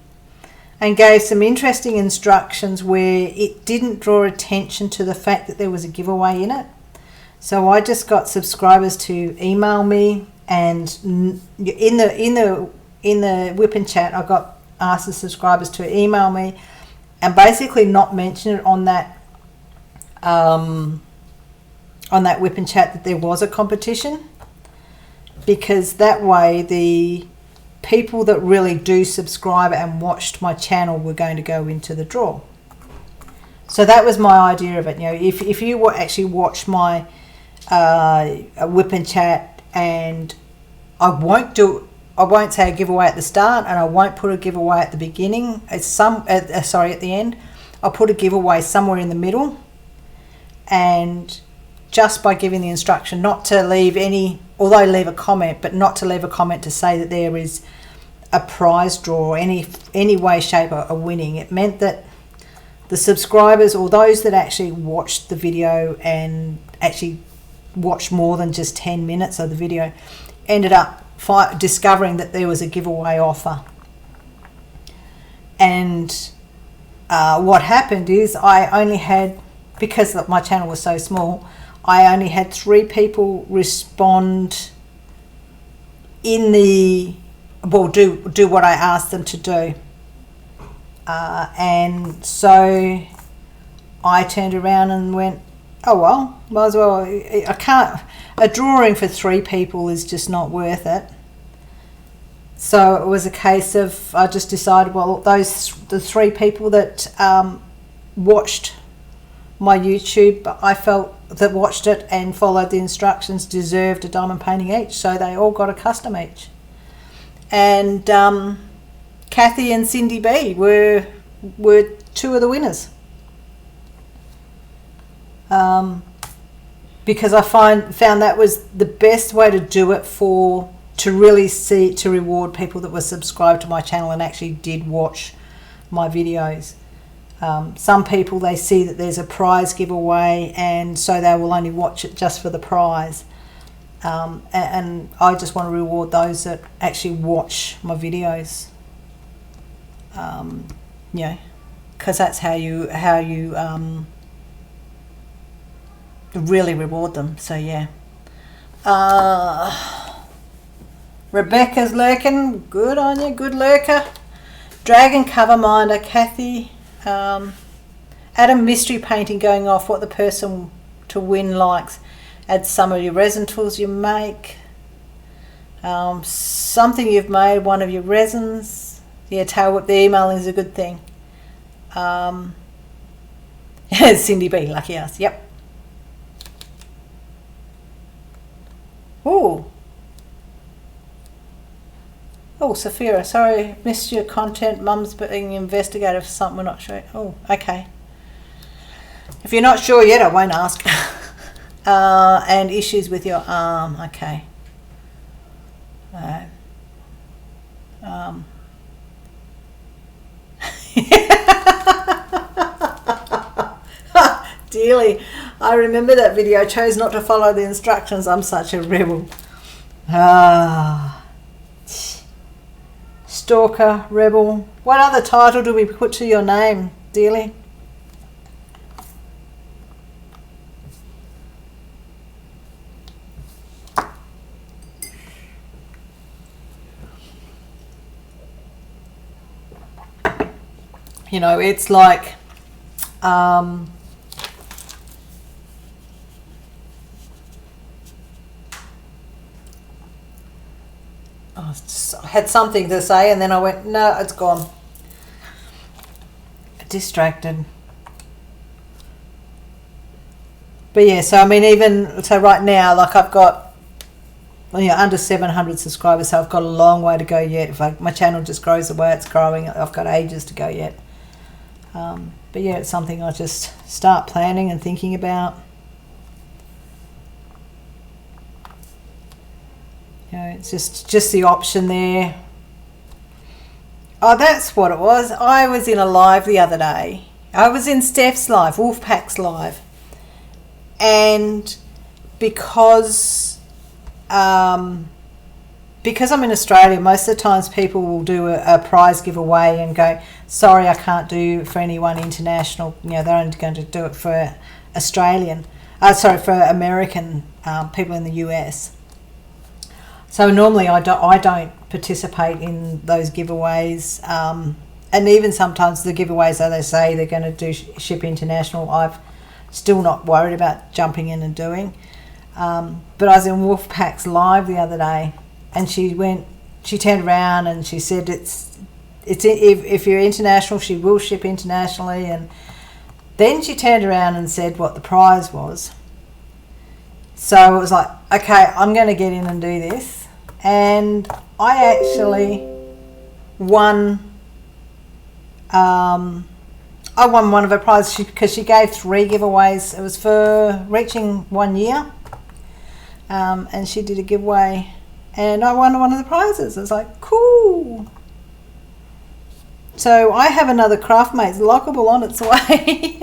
and gave some interesting instructions where it didn't draw attention to the fact that there was a giveaway in it. So I just got subscribers to email me, and in the WIP'n'Chat I got asked the subscribers to email me and basically not mention it on that WIP'n'Chat that there was a competition, because that way the people that really do subscribe and watched my channel were going to go into the draw. So that was my idea of it. You know, if you actually watch my WIP'n'Chat, and I won't say a giveaway at the start, and I won't put a giveaway at the beginning. At the end. I'll put a giveaway somewhere in the middle, and just by giving the instruction not to leave any, although leave a comment, but not to leave a comment to say that there is a prize draw or any way, shape or winning. It meant that the subscribers, or those that actually watched the video and actually watched more than just 10 minutes of the video, ended up discovering that there was a giveaway offer. And what happened is I only had, because my channel was so small, I only had 3 people respond in the, well, do what I asked them to do. And so I turned around and went, oh well, might as well. I can't, a drawing for 3 people is just not worth it. So it was a case of, I just decided, well, the 3 people that watched my YouTube, I felt that watched it and followed the instructions deserved a diamond painting each. So they all got a custom each. And Kathy and Cindy B were 2 of the winners. Because I found that was the best way to do it, to really to reward people that were subscribed to my channel and actually did watch my videos. Some people, they see that there's a prize giveaway, and so they will only watch it just for the prize. And I just want to reward those that actually watch my videos. Because that's how you really reward them. So yeah. Rebecca's lurking. Good on you, good lurker. Dragon cover minder, Kathy. Adam, mystery painting going off. What the person to win likes. Add some of your resin tools you make. Something you've made, one of your resins. Yeah, tail whip. The emailing is a good thing. Cindy B, lucky us. Yep. Ooh. Oh, Saphira, sorry, missed your content. Mum's being investigated for something we're not sure. Oh, okay. If you're not sure yet, I won't ask. And issues with your arm. Okay. Dearly, I remember that video. I chose not to follow the instructions. I'm such a rebel. Stalker, rebel. What other title do we put to your name, dearly? You know, it's like I had something to say and then I went, no, it's gone. Distracted. But yeah, so I mean, even so right now, like I've got, under 700 subscribers, so I've got a long way to go yet. If my channel just grows the way it's growing, I've got ages to go yet. But yeah, it's something I just start planning and thinking about. It's just the option there. Oh, that's what it was. I was in a live the other day. I was in Steph's live, Wolfpack's live. And because I'm in Australia, most of the times people will do a prize giveaway and go, sorry, I can't do for anyone international. They're only going to do it for for American people in the US. So normally I don't participate in those giveaways, and even sometimes the giveaways that they say they're going to do ship international, I've still not worried about jumping in and doing. But I was in Wolfpack's live the other day, and she turned around and she said if you're international, she will ship internationally, and then she turned around and said what the prize was. So it was like, okay, I'm going to get in and do this. And I actually won. I won one of her prizes because she gave 3 giveaways. It was for reaching 1 year, and she did a giveaway, and I won one of the prizes. It was like, cool. So I have another Craftmates lockable on its way.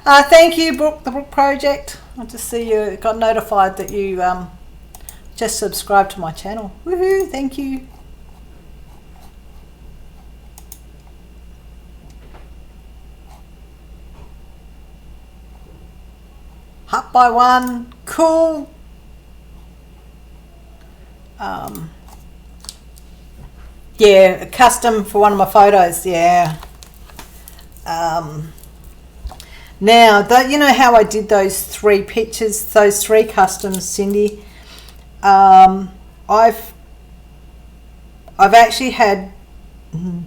Thank you, Brooke, the Brooke Project. I just see you got notified that you just subscribed to my channel. Woohoo! Thank you. Up by one. Cool. Yeah, a custom for one of my photos. Yeah. Now, you know how I did those 3 pictures, those 3 customs, Cindy? I've actually had, the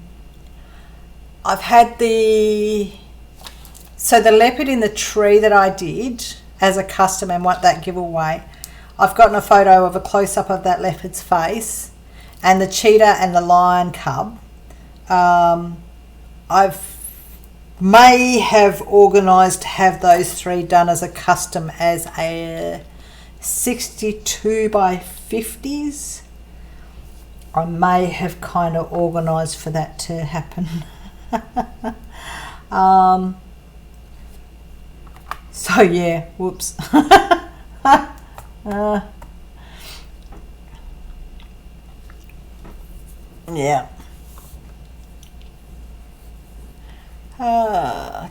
leopard in the tree that I did as a custom and what that giveaway. I've gotten a photo of a close-up of that leopard's face and the cheetah and the lion cub. I've may have organised to have those 3 done as a custom as a 62 by 50s. I may have kind of organised for that to happen. So yeah, whoops. Yeah.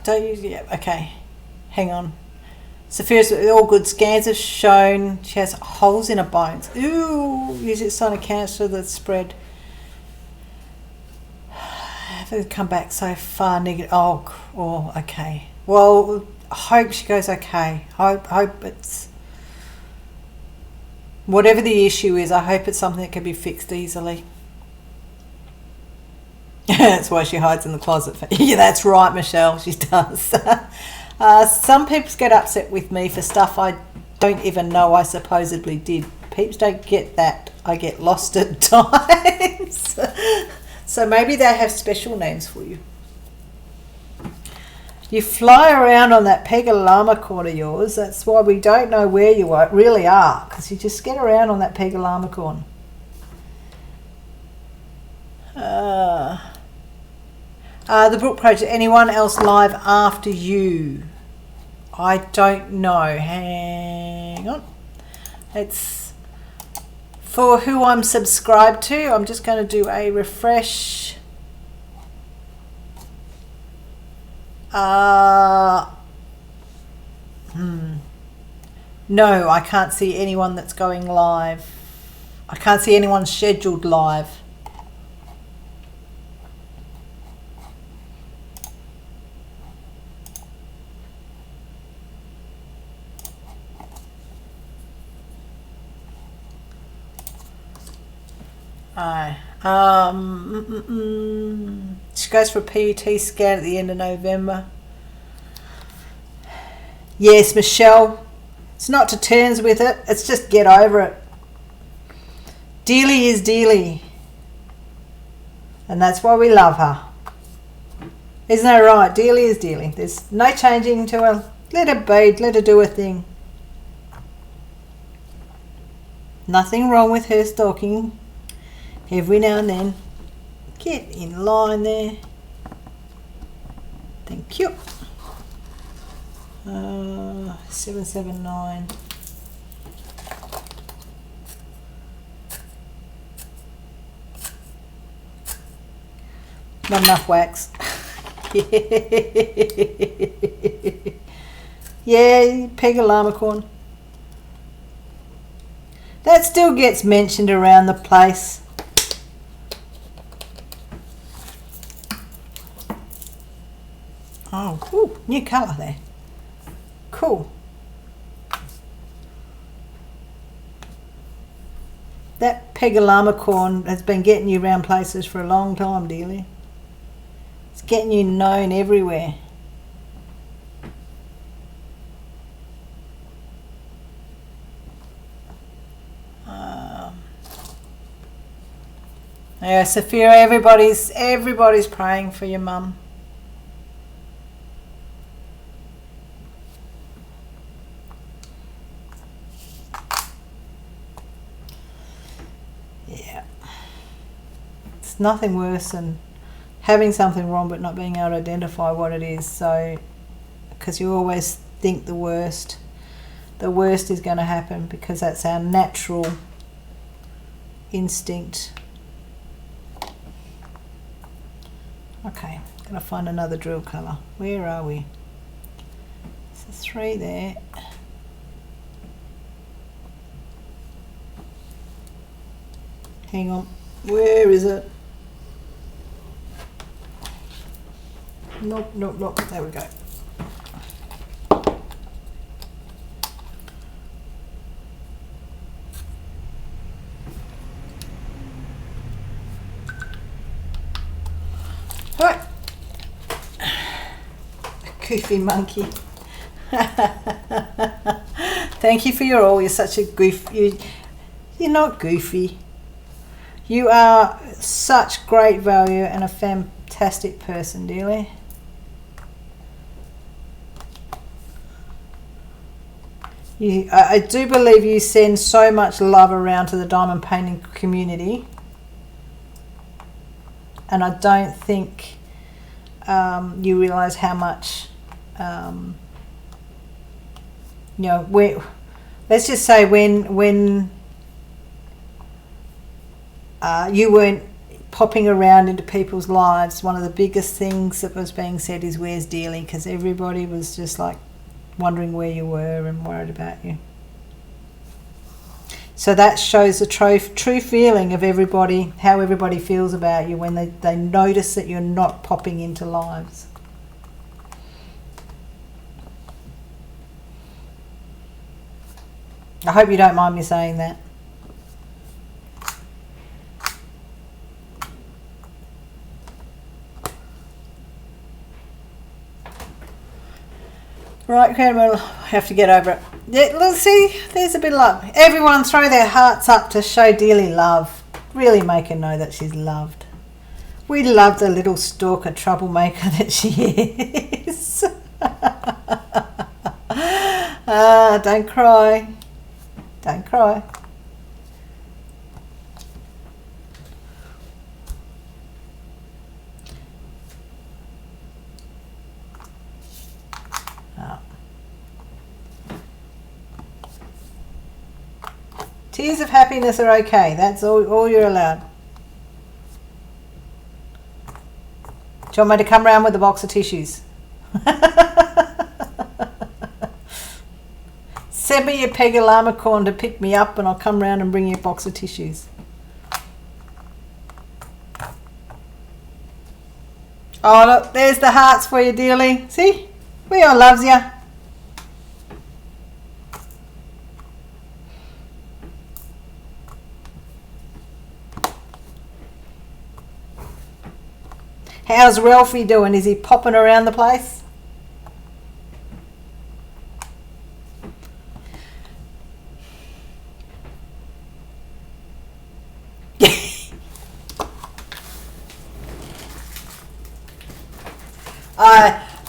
Don't use it. Okay, hang on. Sophia's all good scans have shown she has holes in her bones. Ooh, is it sign of cancer that's spread? Have come back so far negative. Oh, okay. Well, I hope she goes okay. I hope it's whatever the issue is. I hope it's something that can be fixed easily. That's why she hides in the closet. Yeah, that's right, Michelle. She does. Some peeps get upset with me for stuff I don't even know I supposedly did. Peeps don't get that. I get lost at times. So maybe they have special names for you. You fly around on that Pegalamacorn of yours. That's why we don't know where you really are, because you just get around on that Pegalamacorn. The Brook Project. Anyone else live after you? I don't know. Hang on. It's for who I'm subscribed to. I'm just going to do a refresh. No, I can't see anyone that's going live. I can't see anyone scheduled live. She goes for a PUT scan at the end of November. Yes, Michelle. It's not to terms with it. It's just get over it. Dealy is Dealy. And that's why we love her. Isn't that right? Dealy is Dealy. There's no changing to her. Let her be. Let her do her thing. Nothing wrong with her stalking. Every now and then. Get in line there. Thank you. 779. Not enough wax. Yeah, Pegalamacorn. That still gets mentioned around the place. Oh, ooh, new colour there. Cool. That Pegalamacorn has been getting you around places for a long time, dearly. It's getting you known everywhere. Yeah, Sophia, everybody's praying for your mum. Yeah. It's nothing worse than having something wrong but not being able to identify what it is. So, because you always think the worst is going to happen, because that's our natural instinct. Okay, gotta find another drill colour. Where are we? There's a 3 there. Hang on, where is it? Nope, nope, nope, there we go. Right. Goofy monkey. Thank you for your all. You're such a goof. You're not goofy. You are such great value and a fantastic person, dearly. I do believe you send so much love around to the diamond painting community, and I don't think you realise how much, you know, let's just say when you weren't popping around into people's lives, one of the biggest things that was being said is, where's Dealey? Because everybody was just like wondering where you were and worried about you. So that shows the true feeling of everybody, how everybody feels about you when they notice that you're not popping into lives. I hope you don't mind me saying that. Right, we'll have to get over it. Yeah, look, see, there's a bit of love. Everyone throw their hearts up to show Dealey love. Really make her know that she's loved. We love the little stalker troublemaker that she is. Don't cry. Don't cry. Tears of happiness are okay. That's all you're allowed. Do you want me to come round with a box of tissues? Send me your Pega llama corn to pick me up and I'll come round and bring you a box of tissues. Oh look, there's the hearts for you, dearly. See? We all loves you. How's Ralphie doing? Is he popping around the place?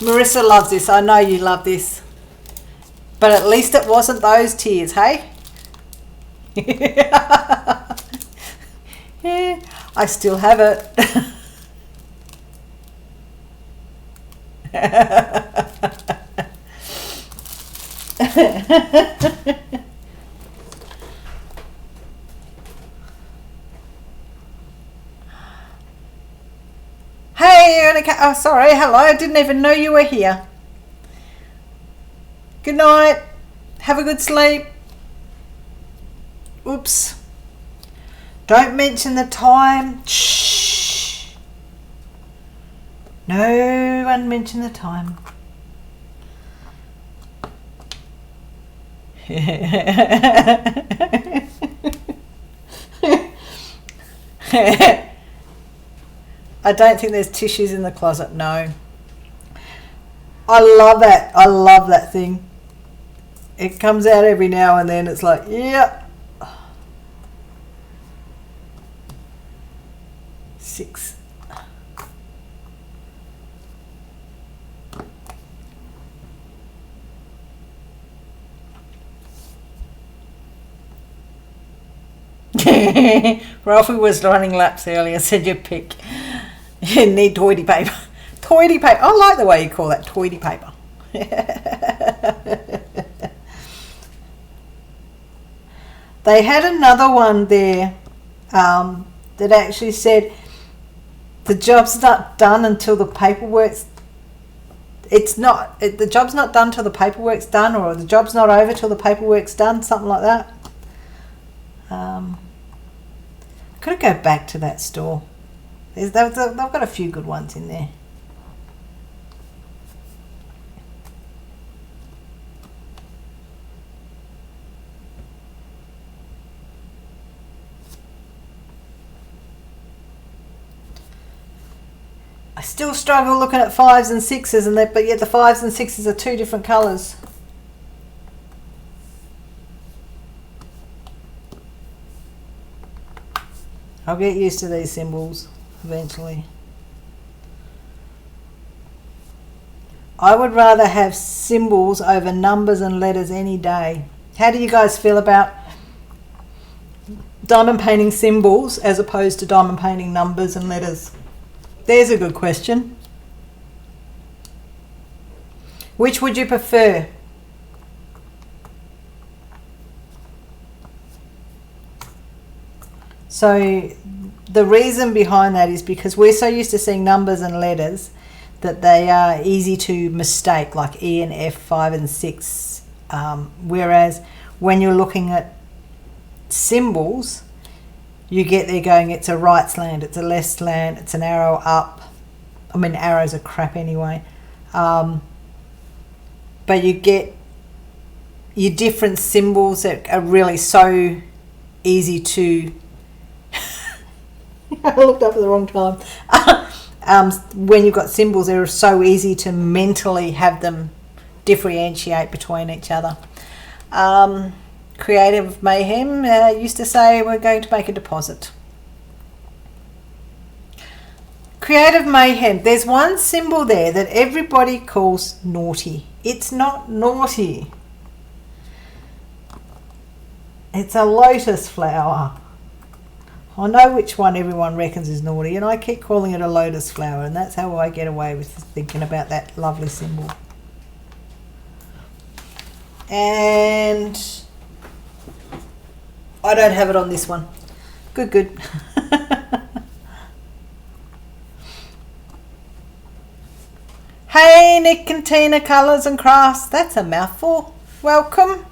Marissa loves this. I know you love this. But at least it wasn't those tears, hey? Yeah, I still have it. Hey, Annika. Oh, sorry. Hello. I didn't even know you were here. Good night. Have a good sleep. Oops. Don't mention the time. Shh. No one mention the time. I don't think there's tissues in the closet. No. I love that. I love that thing. It comes out every now and then. It's like, yep. 6. Ralphie was running laps earlier, said your pick. You need toidy paper. Toidy paper. I like the way you call that, toidy paper. They had another one there that actually said the job's not done until the paperwork's. The job's not done till the paperwork's done, or the job's not over till the paperwork's done, something like that. Gotta go back to that store. They've got a few good ones in there. I still struggle looking at 5s and 6s, but yet the 5s and 6s are two different colours. I'll get used to these symbols eventually. I would rather have symbols over numbers and letters any day. How do you guys feel about diamond painting symbols as opposed to diamond painting numbers and letters? There's a good question. Which would you prefer? So the reason behind that is because we're so used to seeing numbers and letters that they are easy to mistake, like E and F, 5 and 6. Whereas when you're looking at symbols, you get there going, it's a right slant, it's a left slant, it's an arrow up. I mean, arrows are crap anyway. But you get your different symbols that are really so easy to... I looked up at the wrong time. When you've got symbols, they're so easy to mentally have them differentiate between each other. Creative Mayhem used to say we're going to make a deposit. Creative Mayhem, there's one symbol there that everybody calls naughty. It's not naughty. It's a lotus flower. I know which one everyone reckons is naughty, and I keep calling it a lotus flower, and that's how I get away with thinking about that lovely symbol. And I don't have it on this one. Good. Hey, Nick and Tina, Colours and Crafts. That's a mouthful. Welcome.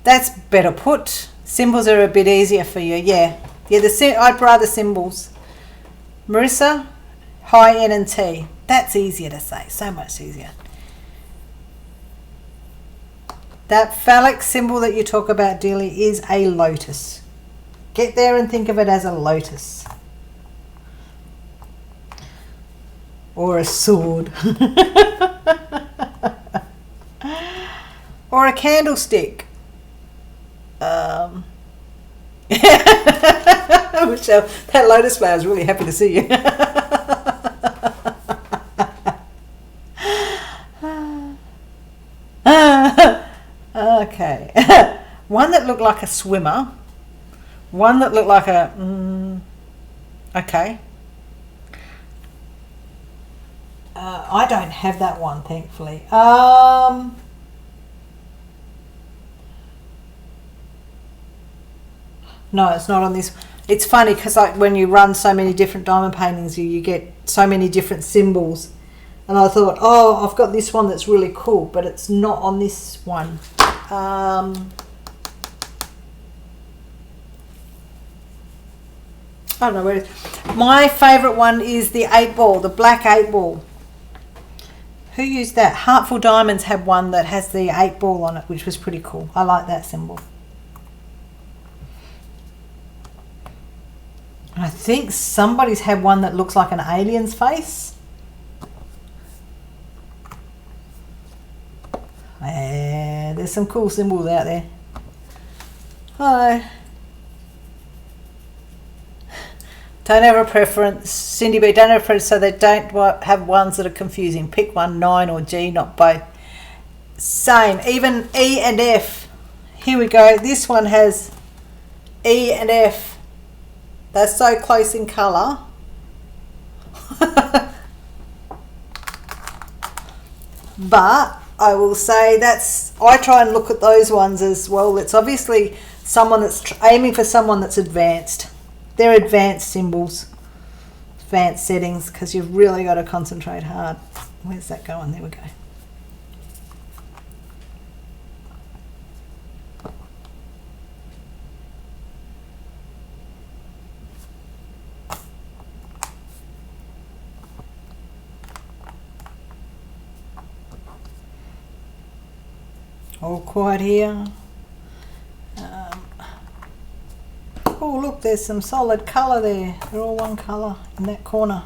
That's better put. Symbols are a bit easier for you. Yeah. I'd rather symbols. Marissa, hi N and T. That's easier to say. So much easier. That phallic symbol that you talk about, dearly, is a lotus. Get there and think of it as a lotus. Or a sword. Or a candlestick. Michelle, that lotus flower is really happy to see you. Okay. One that looked like a swimmer. One that looked like a... okay. I don't have that one, thankfully. No, it's not on this. It's funny because like when you run so many different diamond paintings, you get so many different symbols. And I thought, oh, I've got this one that's really cool, but it's not on this one. I don't know where it is. My favourite one is the 8 ball, the black 8 ball. Who used that? Heartful Diamonds had one that has the 8 ball on it, which was pretty cool. I like that symbol. I think somebody's had one that looks like an alien's face. There's some cool symbols out there. Hi. Don't have a preference. Cindy B, don't have a preference, so they don't have ones that are confusing. Pick one, 9 or G, not both. Same. Even E and F. Here we go. This one has E and F. They're so close in colour. But I will say I try and look at those ones as well. It's obviously someone that's aiming for someone that's advanced. They're advanced symbols, advanced settings, because you've really got to concentrate hard. Where's that going? There we go. All quiet here. Oh look, there's some solid colour there. They're all one colour in that corner.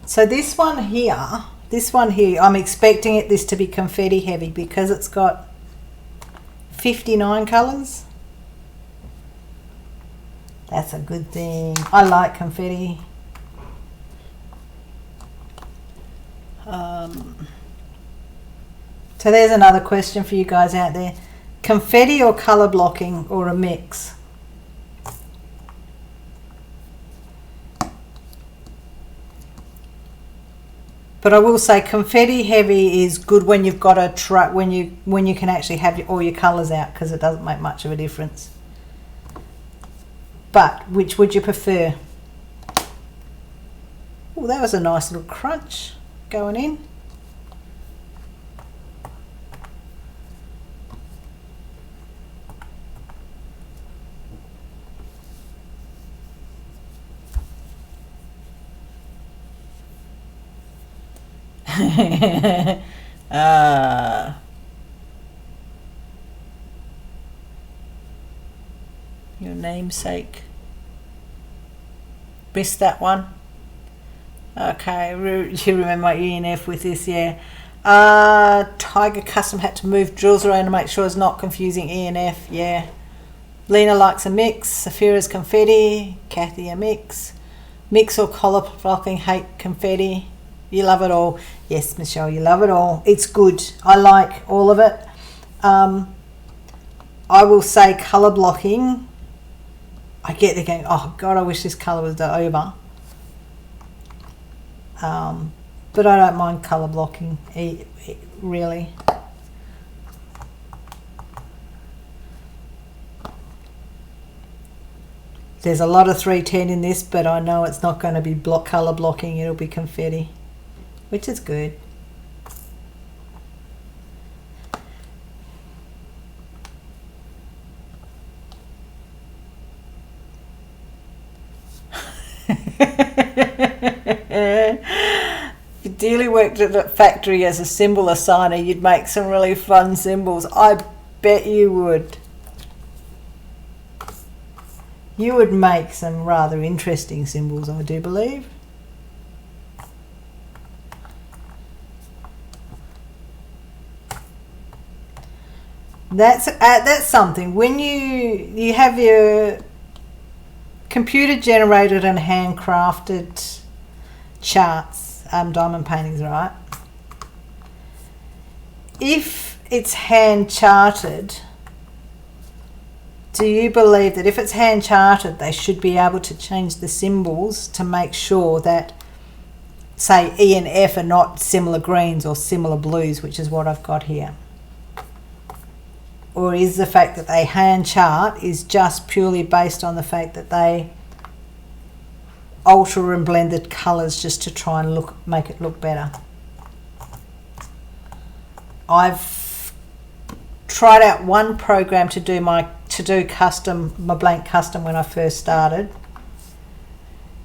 So this one here, I'm expecting this to be confetti heavy because it's got 59 colours. That's a good thing. I like confetti. So there's another question for you guys out there. Confetti or colour blocking or a mix? But I will say confetti heavy is good when you've got a truck, when you can actually have all your colours out, because it doesn't make much of a difference. But which would you prefer? Oh, that was a nice little crunch going in. Your namesake. Missed that one. Okay, you remember my ENF with this, yeah. Tiger Custom had to move drills around to make sure it's not confusing ENF, yeah. Lena likes a mix. Safira's confetti. Kathy a mix. Mix or collar blocking, hate confetti. You love it all. Yes, Michelle, you love it all. It's good. I like all of it. I will say colour blocking. I get the going, oh God, I wish this colour was over. But I don't mind colour blocking, really. There's a lot of 310 in this, but I know it's not going to be colour blocking. It'll be confetti, which is good. If you dearly worked at a factory as a symbol assigner, you'd make some really fun symbols. I bet you would. You would make some rather interesting symbols, I do believe. That's something. When you have your computer generated and handcrafted charts, diamond paintings, right? If it's hand charted, do you believe that if it's hand charted, they should be able to change the symbols to make sure that, say, E and F are not similar greens or similar blues, which is what I've got here? Or is the fact that they hand chart is just purely based on the fact that they alter and blend the colours just to try and make it look better? I've tried out one program to do my blank custom when I first started.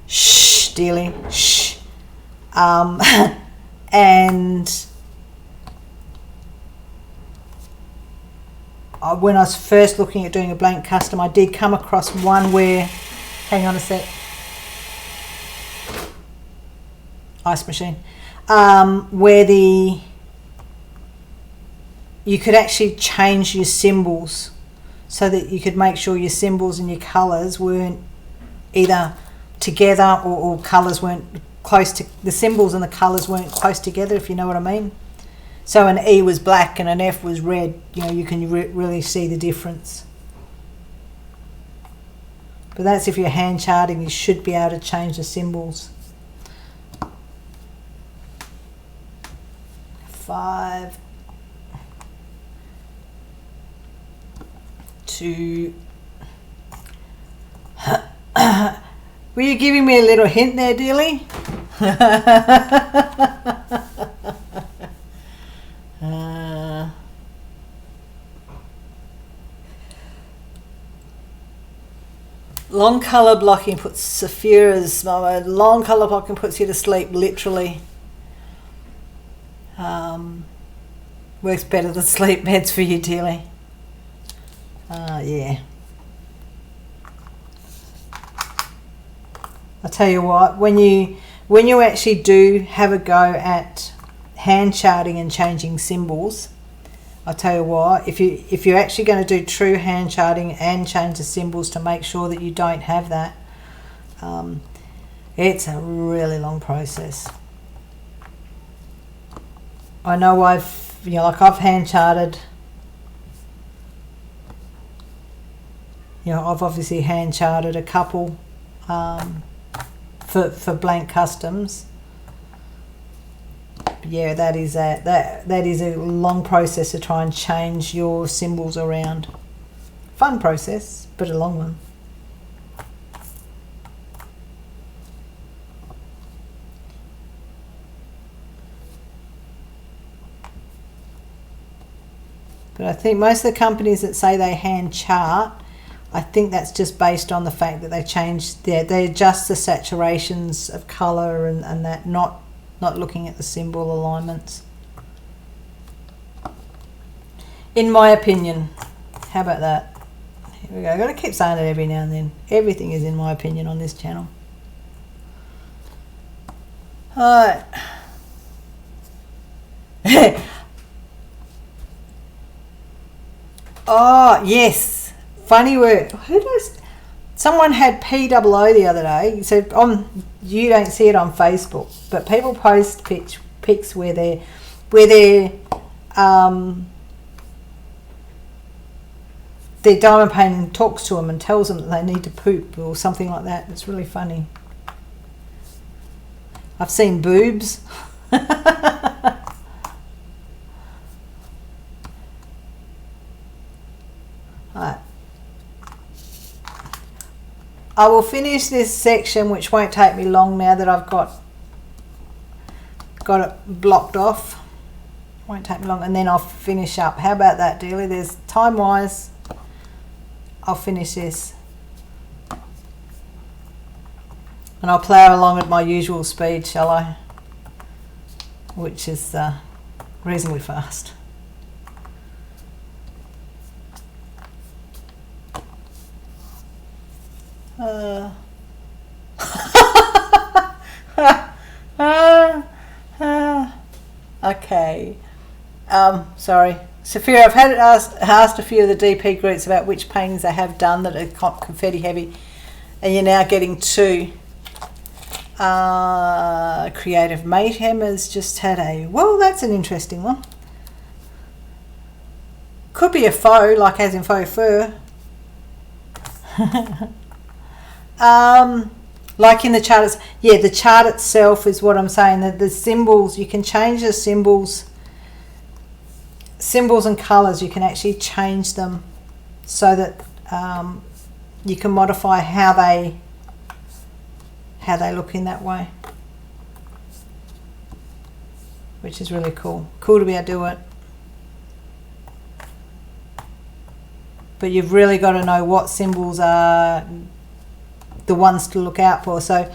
Shh, dealing, shh. And when I was first looking at doing a blank custom, I did come across one where, hang on a sec, ice machine, where you could actually change your symbols so that you could make sure your symbols and your colours weren't either together or colours weren't close to, the symbols and the colours weren't close together, if you know what I mean. So an E was black and an F was red, you know, you can really see the difference. But that's if you're hand charting, you should be able to change the symbols. 5, 2. Were you giving me a little hint there, dearly? Long colour blocking puts Saphira's long colour blocking puts you to sleep, literally. Works better than sleep meds for you, dearly. Yeah. I tell you what, when you actually do have a go at hand charting and changing symbols, I tell you what, if you're actually going to do true hand charting and change the symbols to make sure that you don't have that, it's a really long process. I know I've hand charted. I've obviously hand charted a couple for blank customs. Yeah, that is a long process to try and change your symbols around. Fun process, but a long one. But I think most of the companies that say they hand chart, I think that's just based on the fact that they adjust the saturations of colour and that, not looking at the symbol alignments. In my opinion. How about that? Here we go. I've got to keep saying it every now and then. Everything is in my opinion on this channel. Alright. Oh, yes. Funny word. Someone had POO the other day. He said, you don't see it on Facebook, but people post pics where their diamond painting talks to them and tells them that they need to poop or something like that. It's really funny. I've seen boobs. Right. I will finish this section, which won't take me long now that I've got it blocked off. Won't take me long, and then I'll finish up. How about that, dearly? There's time-wise. I'll finish this, and I'll plough along at my usual speed, shall I? Which is reasonably fast. Okay. Sorry. Saphira, I've had asked a few of the DP groups about which paintings they have done that are confetti heavy, and you're now getting 2. Creative Mayhem has just had well, that's an interesting one. Could be a faux, like as in faux fur. Like in the chart, the chart itself is what I'm saying, that the symbols, you can change the symbols and colours, you can actually change them so that you can modify how they look in that way, which is really cool to be able to do it. But you've really got to know what symbols are the ones to look out for. So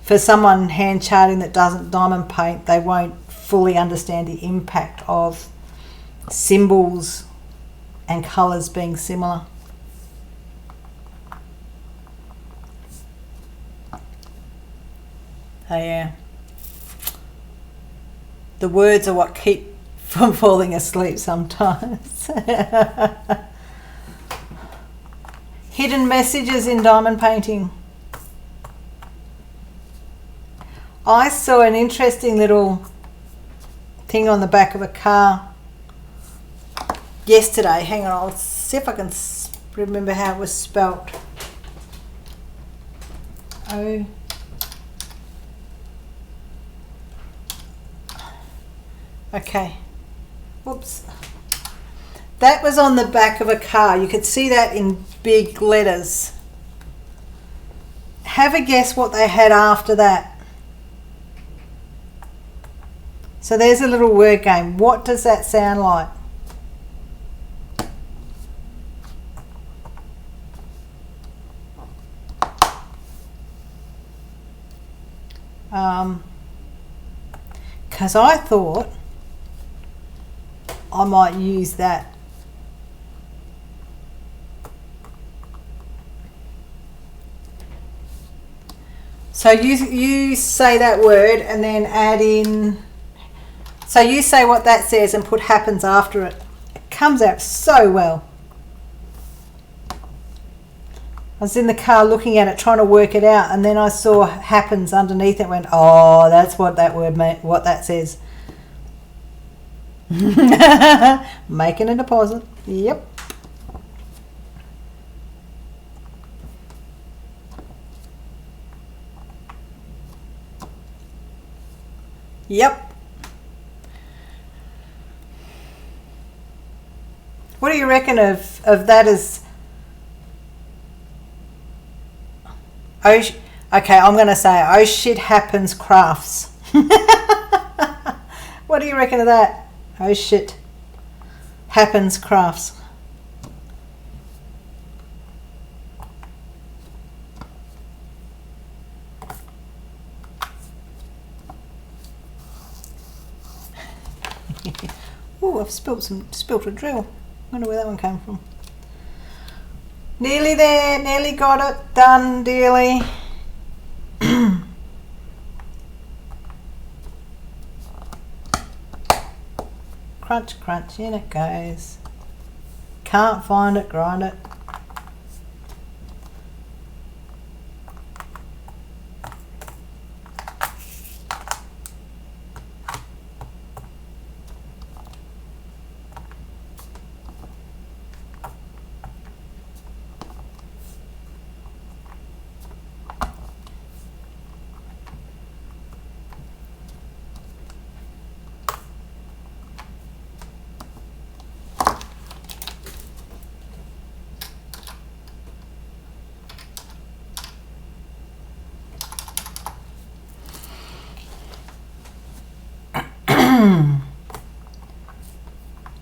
for someone hand charting that doesn't diamond paint, they won't fully understand the impact of symbols and colours being similar. Oh yeah. The words are what keep from falling asleep sometimes. Hidden messages in diamond painting. I saw an interesting little thing on the back of a car yesterday. Hang on, I'll see if I can remember how it was spelt. Oh. Okay. Whoops. That was on the back of a car. You could see that in big letters. Have a guess what they had after that. So there's a little word game. What does that sound like? Because I thought I might use that. So you say that word and then add in, so you say what that says and put happens after it. It comes out so well. I was in the car looking at it, trying to work it out, and then I saw happens underneath it. Went, oh, that's what that word meant. What that says. Making a deposit. Yep. Yep. What do you reckon of that as? Oh, okay, I'm going to say, oh shit happens crafts. What do you reckon of that? Oh shit happens crafts. Oh, I've spilt a drill. Wonder where that one came from. Nearly there, nearly got it done, dearly. Crunch, crunch, in it goes. Can't find it, grind it.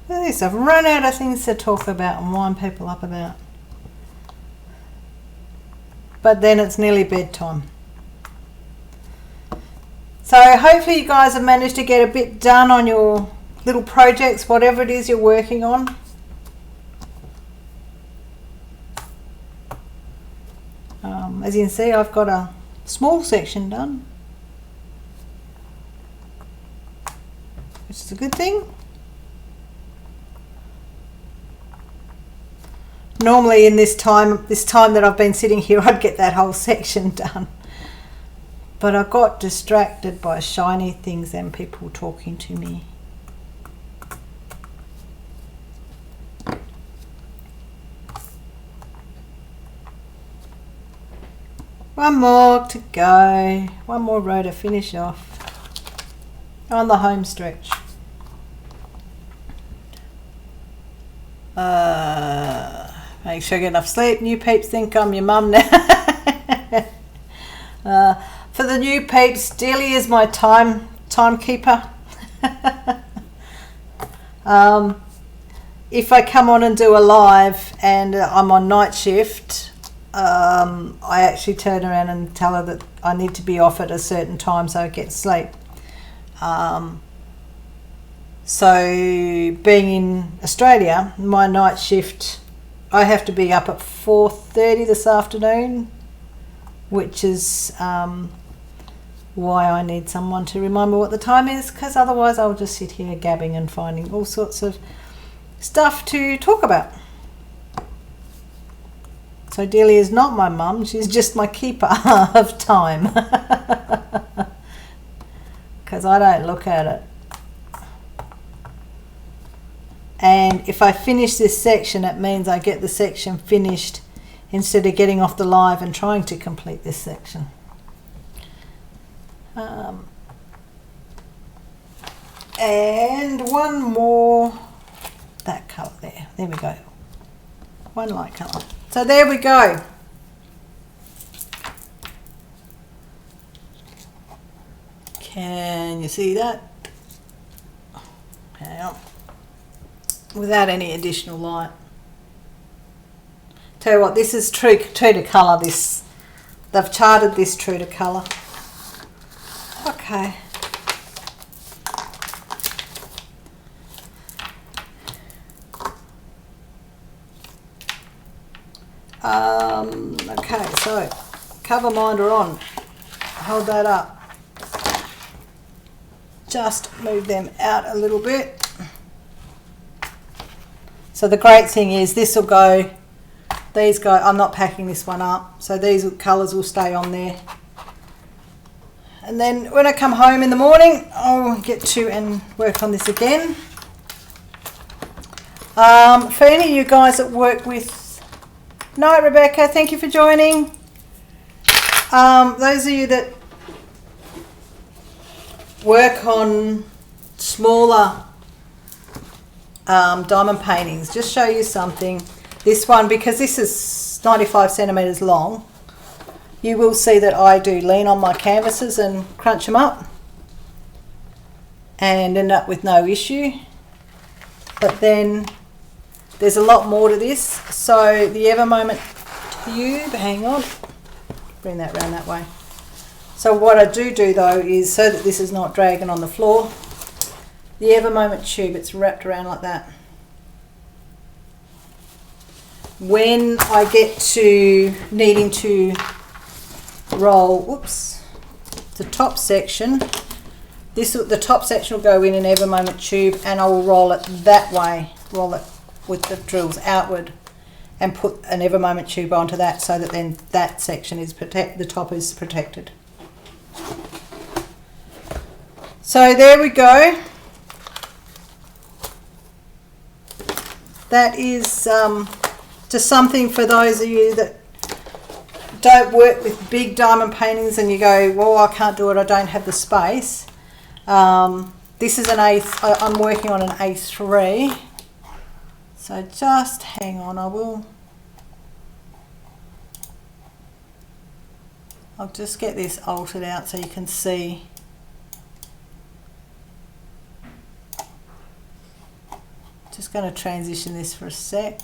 This, I've run out of things to talk about and wind people up about. But then it's nearly bedtime. So hopefully you guys have managed to get a bit done on your little projects, whatever it is you're working on. As you can see, I've got a small section done, which is a good thing. Normally in this time that I've been sitting here, I'd get that whole section done. But I got distracted by shiny things and people talking to me. One more to go. One more row to finish off on the home stretch. Make sure I get enough sleep. New peeps think I'm your mum now. For the new peeps, Delia is my timekeeper. If I come on and do a live and I'm on night shift, I actually turn around and tell her that I need to be off at a certain time so I get sleep. So being in Australia, my night shift, I have to be up at 4:30 this afternoon, which is why I need someone to remind me what the time is, because otherwise I'll just sit here gabbing and finding all sorts of stuff to talk about. So Delia is not my mum, she's just my keeper of time. Because I don't look at it. And if I finish this section, it means I get the section finished instead of getting off the live and trying to complete this section. And one more, that colour there. There we go. One light colour. So there we go. Can you see that? Hang on. Without any additional light. Tell you what, this is true to colour. This, they've charted this true to colour. Okay. Okay, so cover minder on. Hold that up. Just move them out a little bit. So the great thing is this will go, these go, I'm not packing this one up, so these colours will stay on there. And then when I come home in the morning, I'll get to and work on this again. For any of you guys that work with, no, Rebecca, thank you for joining. Those of you that work on smaller diamond paintings, just show you something. This one, because this is 95 centimetres long, you will see that I do lean on my canvases and crunch them up and end up with no issue. But then there's a lot more to this. So the Ever Moment tube, hang on, bring that round that way. So what I do though is, so that this is not dragging on the floor, the Ever Moment tube, it's wrapped around like that. When I get to needing to roll, whoops, the top section, the top section will go in an Ever Moment tube, and I will roll it that way, roll it with the drills outward, and put an Ever Moment tube onto that, so that then that section is the top is protected. So there we go. That is just something for those of you that don't work with big diamond paintings and you go, well, I can't do it, I don't have the space. This is I'm working on an A3. So just hang on, I'll just get this altered out so you can see. Just going to transition this for a sec.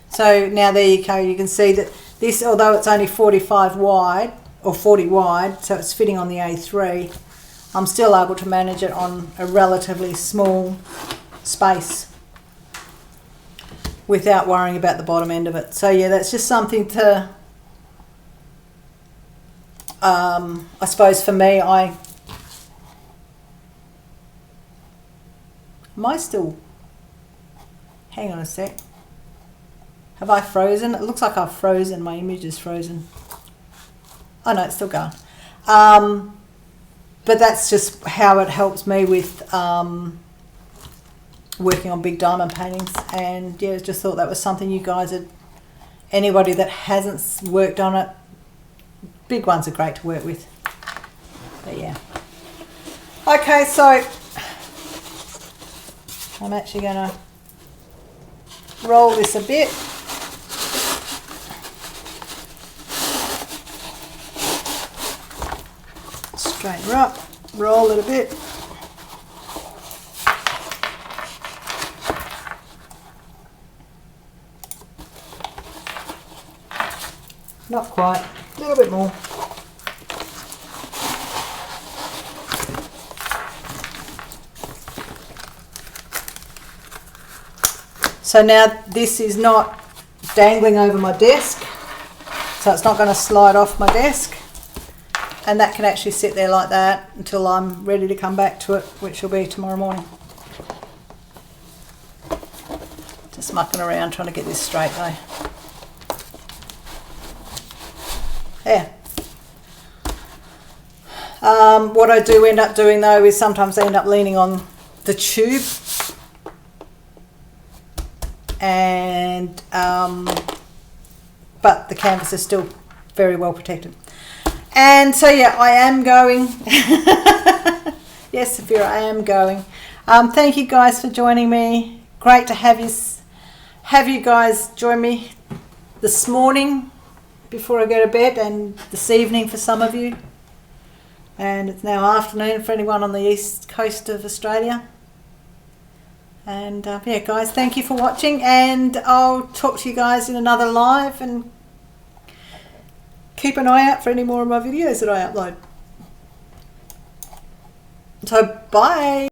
So now there you go, you can see that this, although it's only 45 wide or 40 wide, so it's fitting on the A3, I'm still able to manage it on a relatively small space without worrying about the bottom end of it. So yeah, that's just something to, I suppose for me, am I still, hang on a sec, have I frozen? It looks like I've frozen, my image is frozen. Oh no, it's still going. But that's just how it helps me with working on big diamond paintings. And yeah, just thought that was something you guys had, anybody that hasn't worked on it, big ones are great to work with. But yeah. Okay, so I'm actually going to roll this a bit. Straighten her up, roll it a bit. Not quite, a little bit more. So now this is not dangling over my desk, so it's not going to slide off my desk, and that can actually sit there like that until I'm ready to come back to it, which will be tomorrow morning. Just mucking around trying to get this straight though. There. What I do end up doing though is sometimes I end up leaning on the tube and but the canvas is still very well protected. And so yeah, I am going. Yes, Sophia, I am going. Thank you guys for joining me. Great to have you guys join me this morning before I go to bed, and this evening for some of you. And it's now afternoon for anyone on the east coast of Australia. And yeah, guys, thank you for watching, and I'll talk to you guys in another live, and keep an eye out for any more of my videos that I upload. So bye.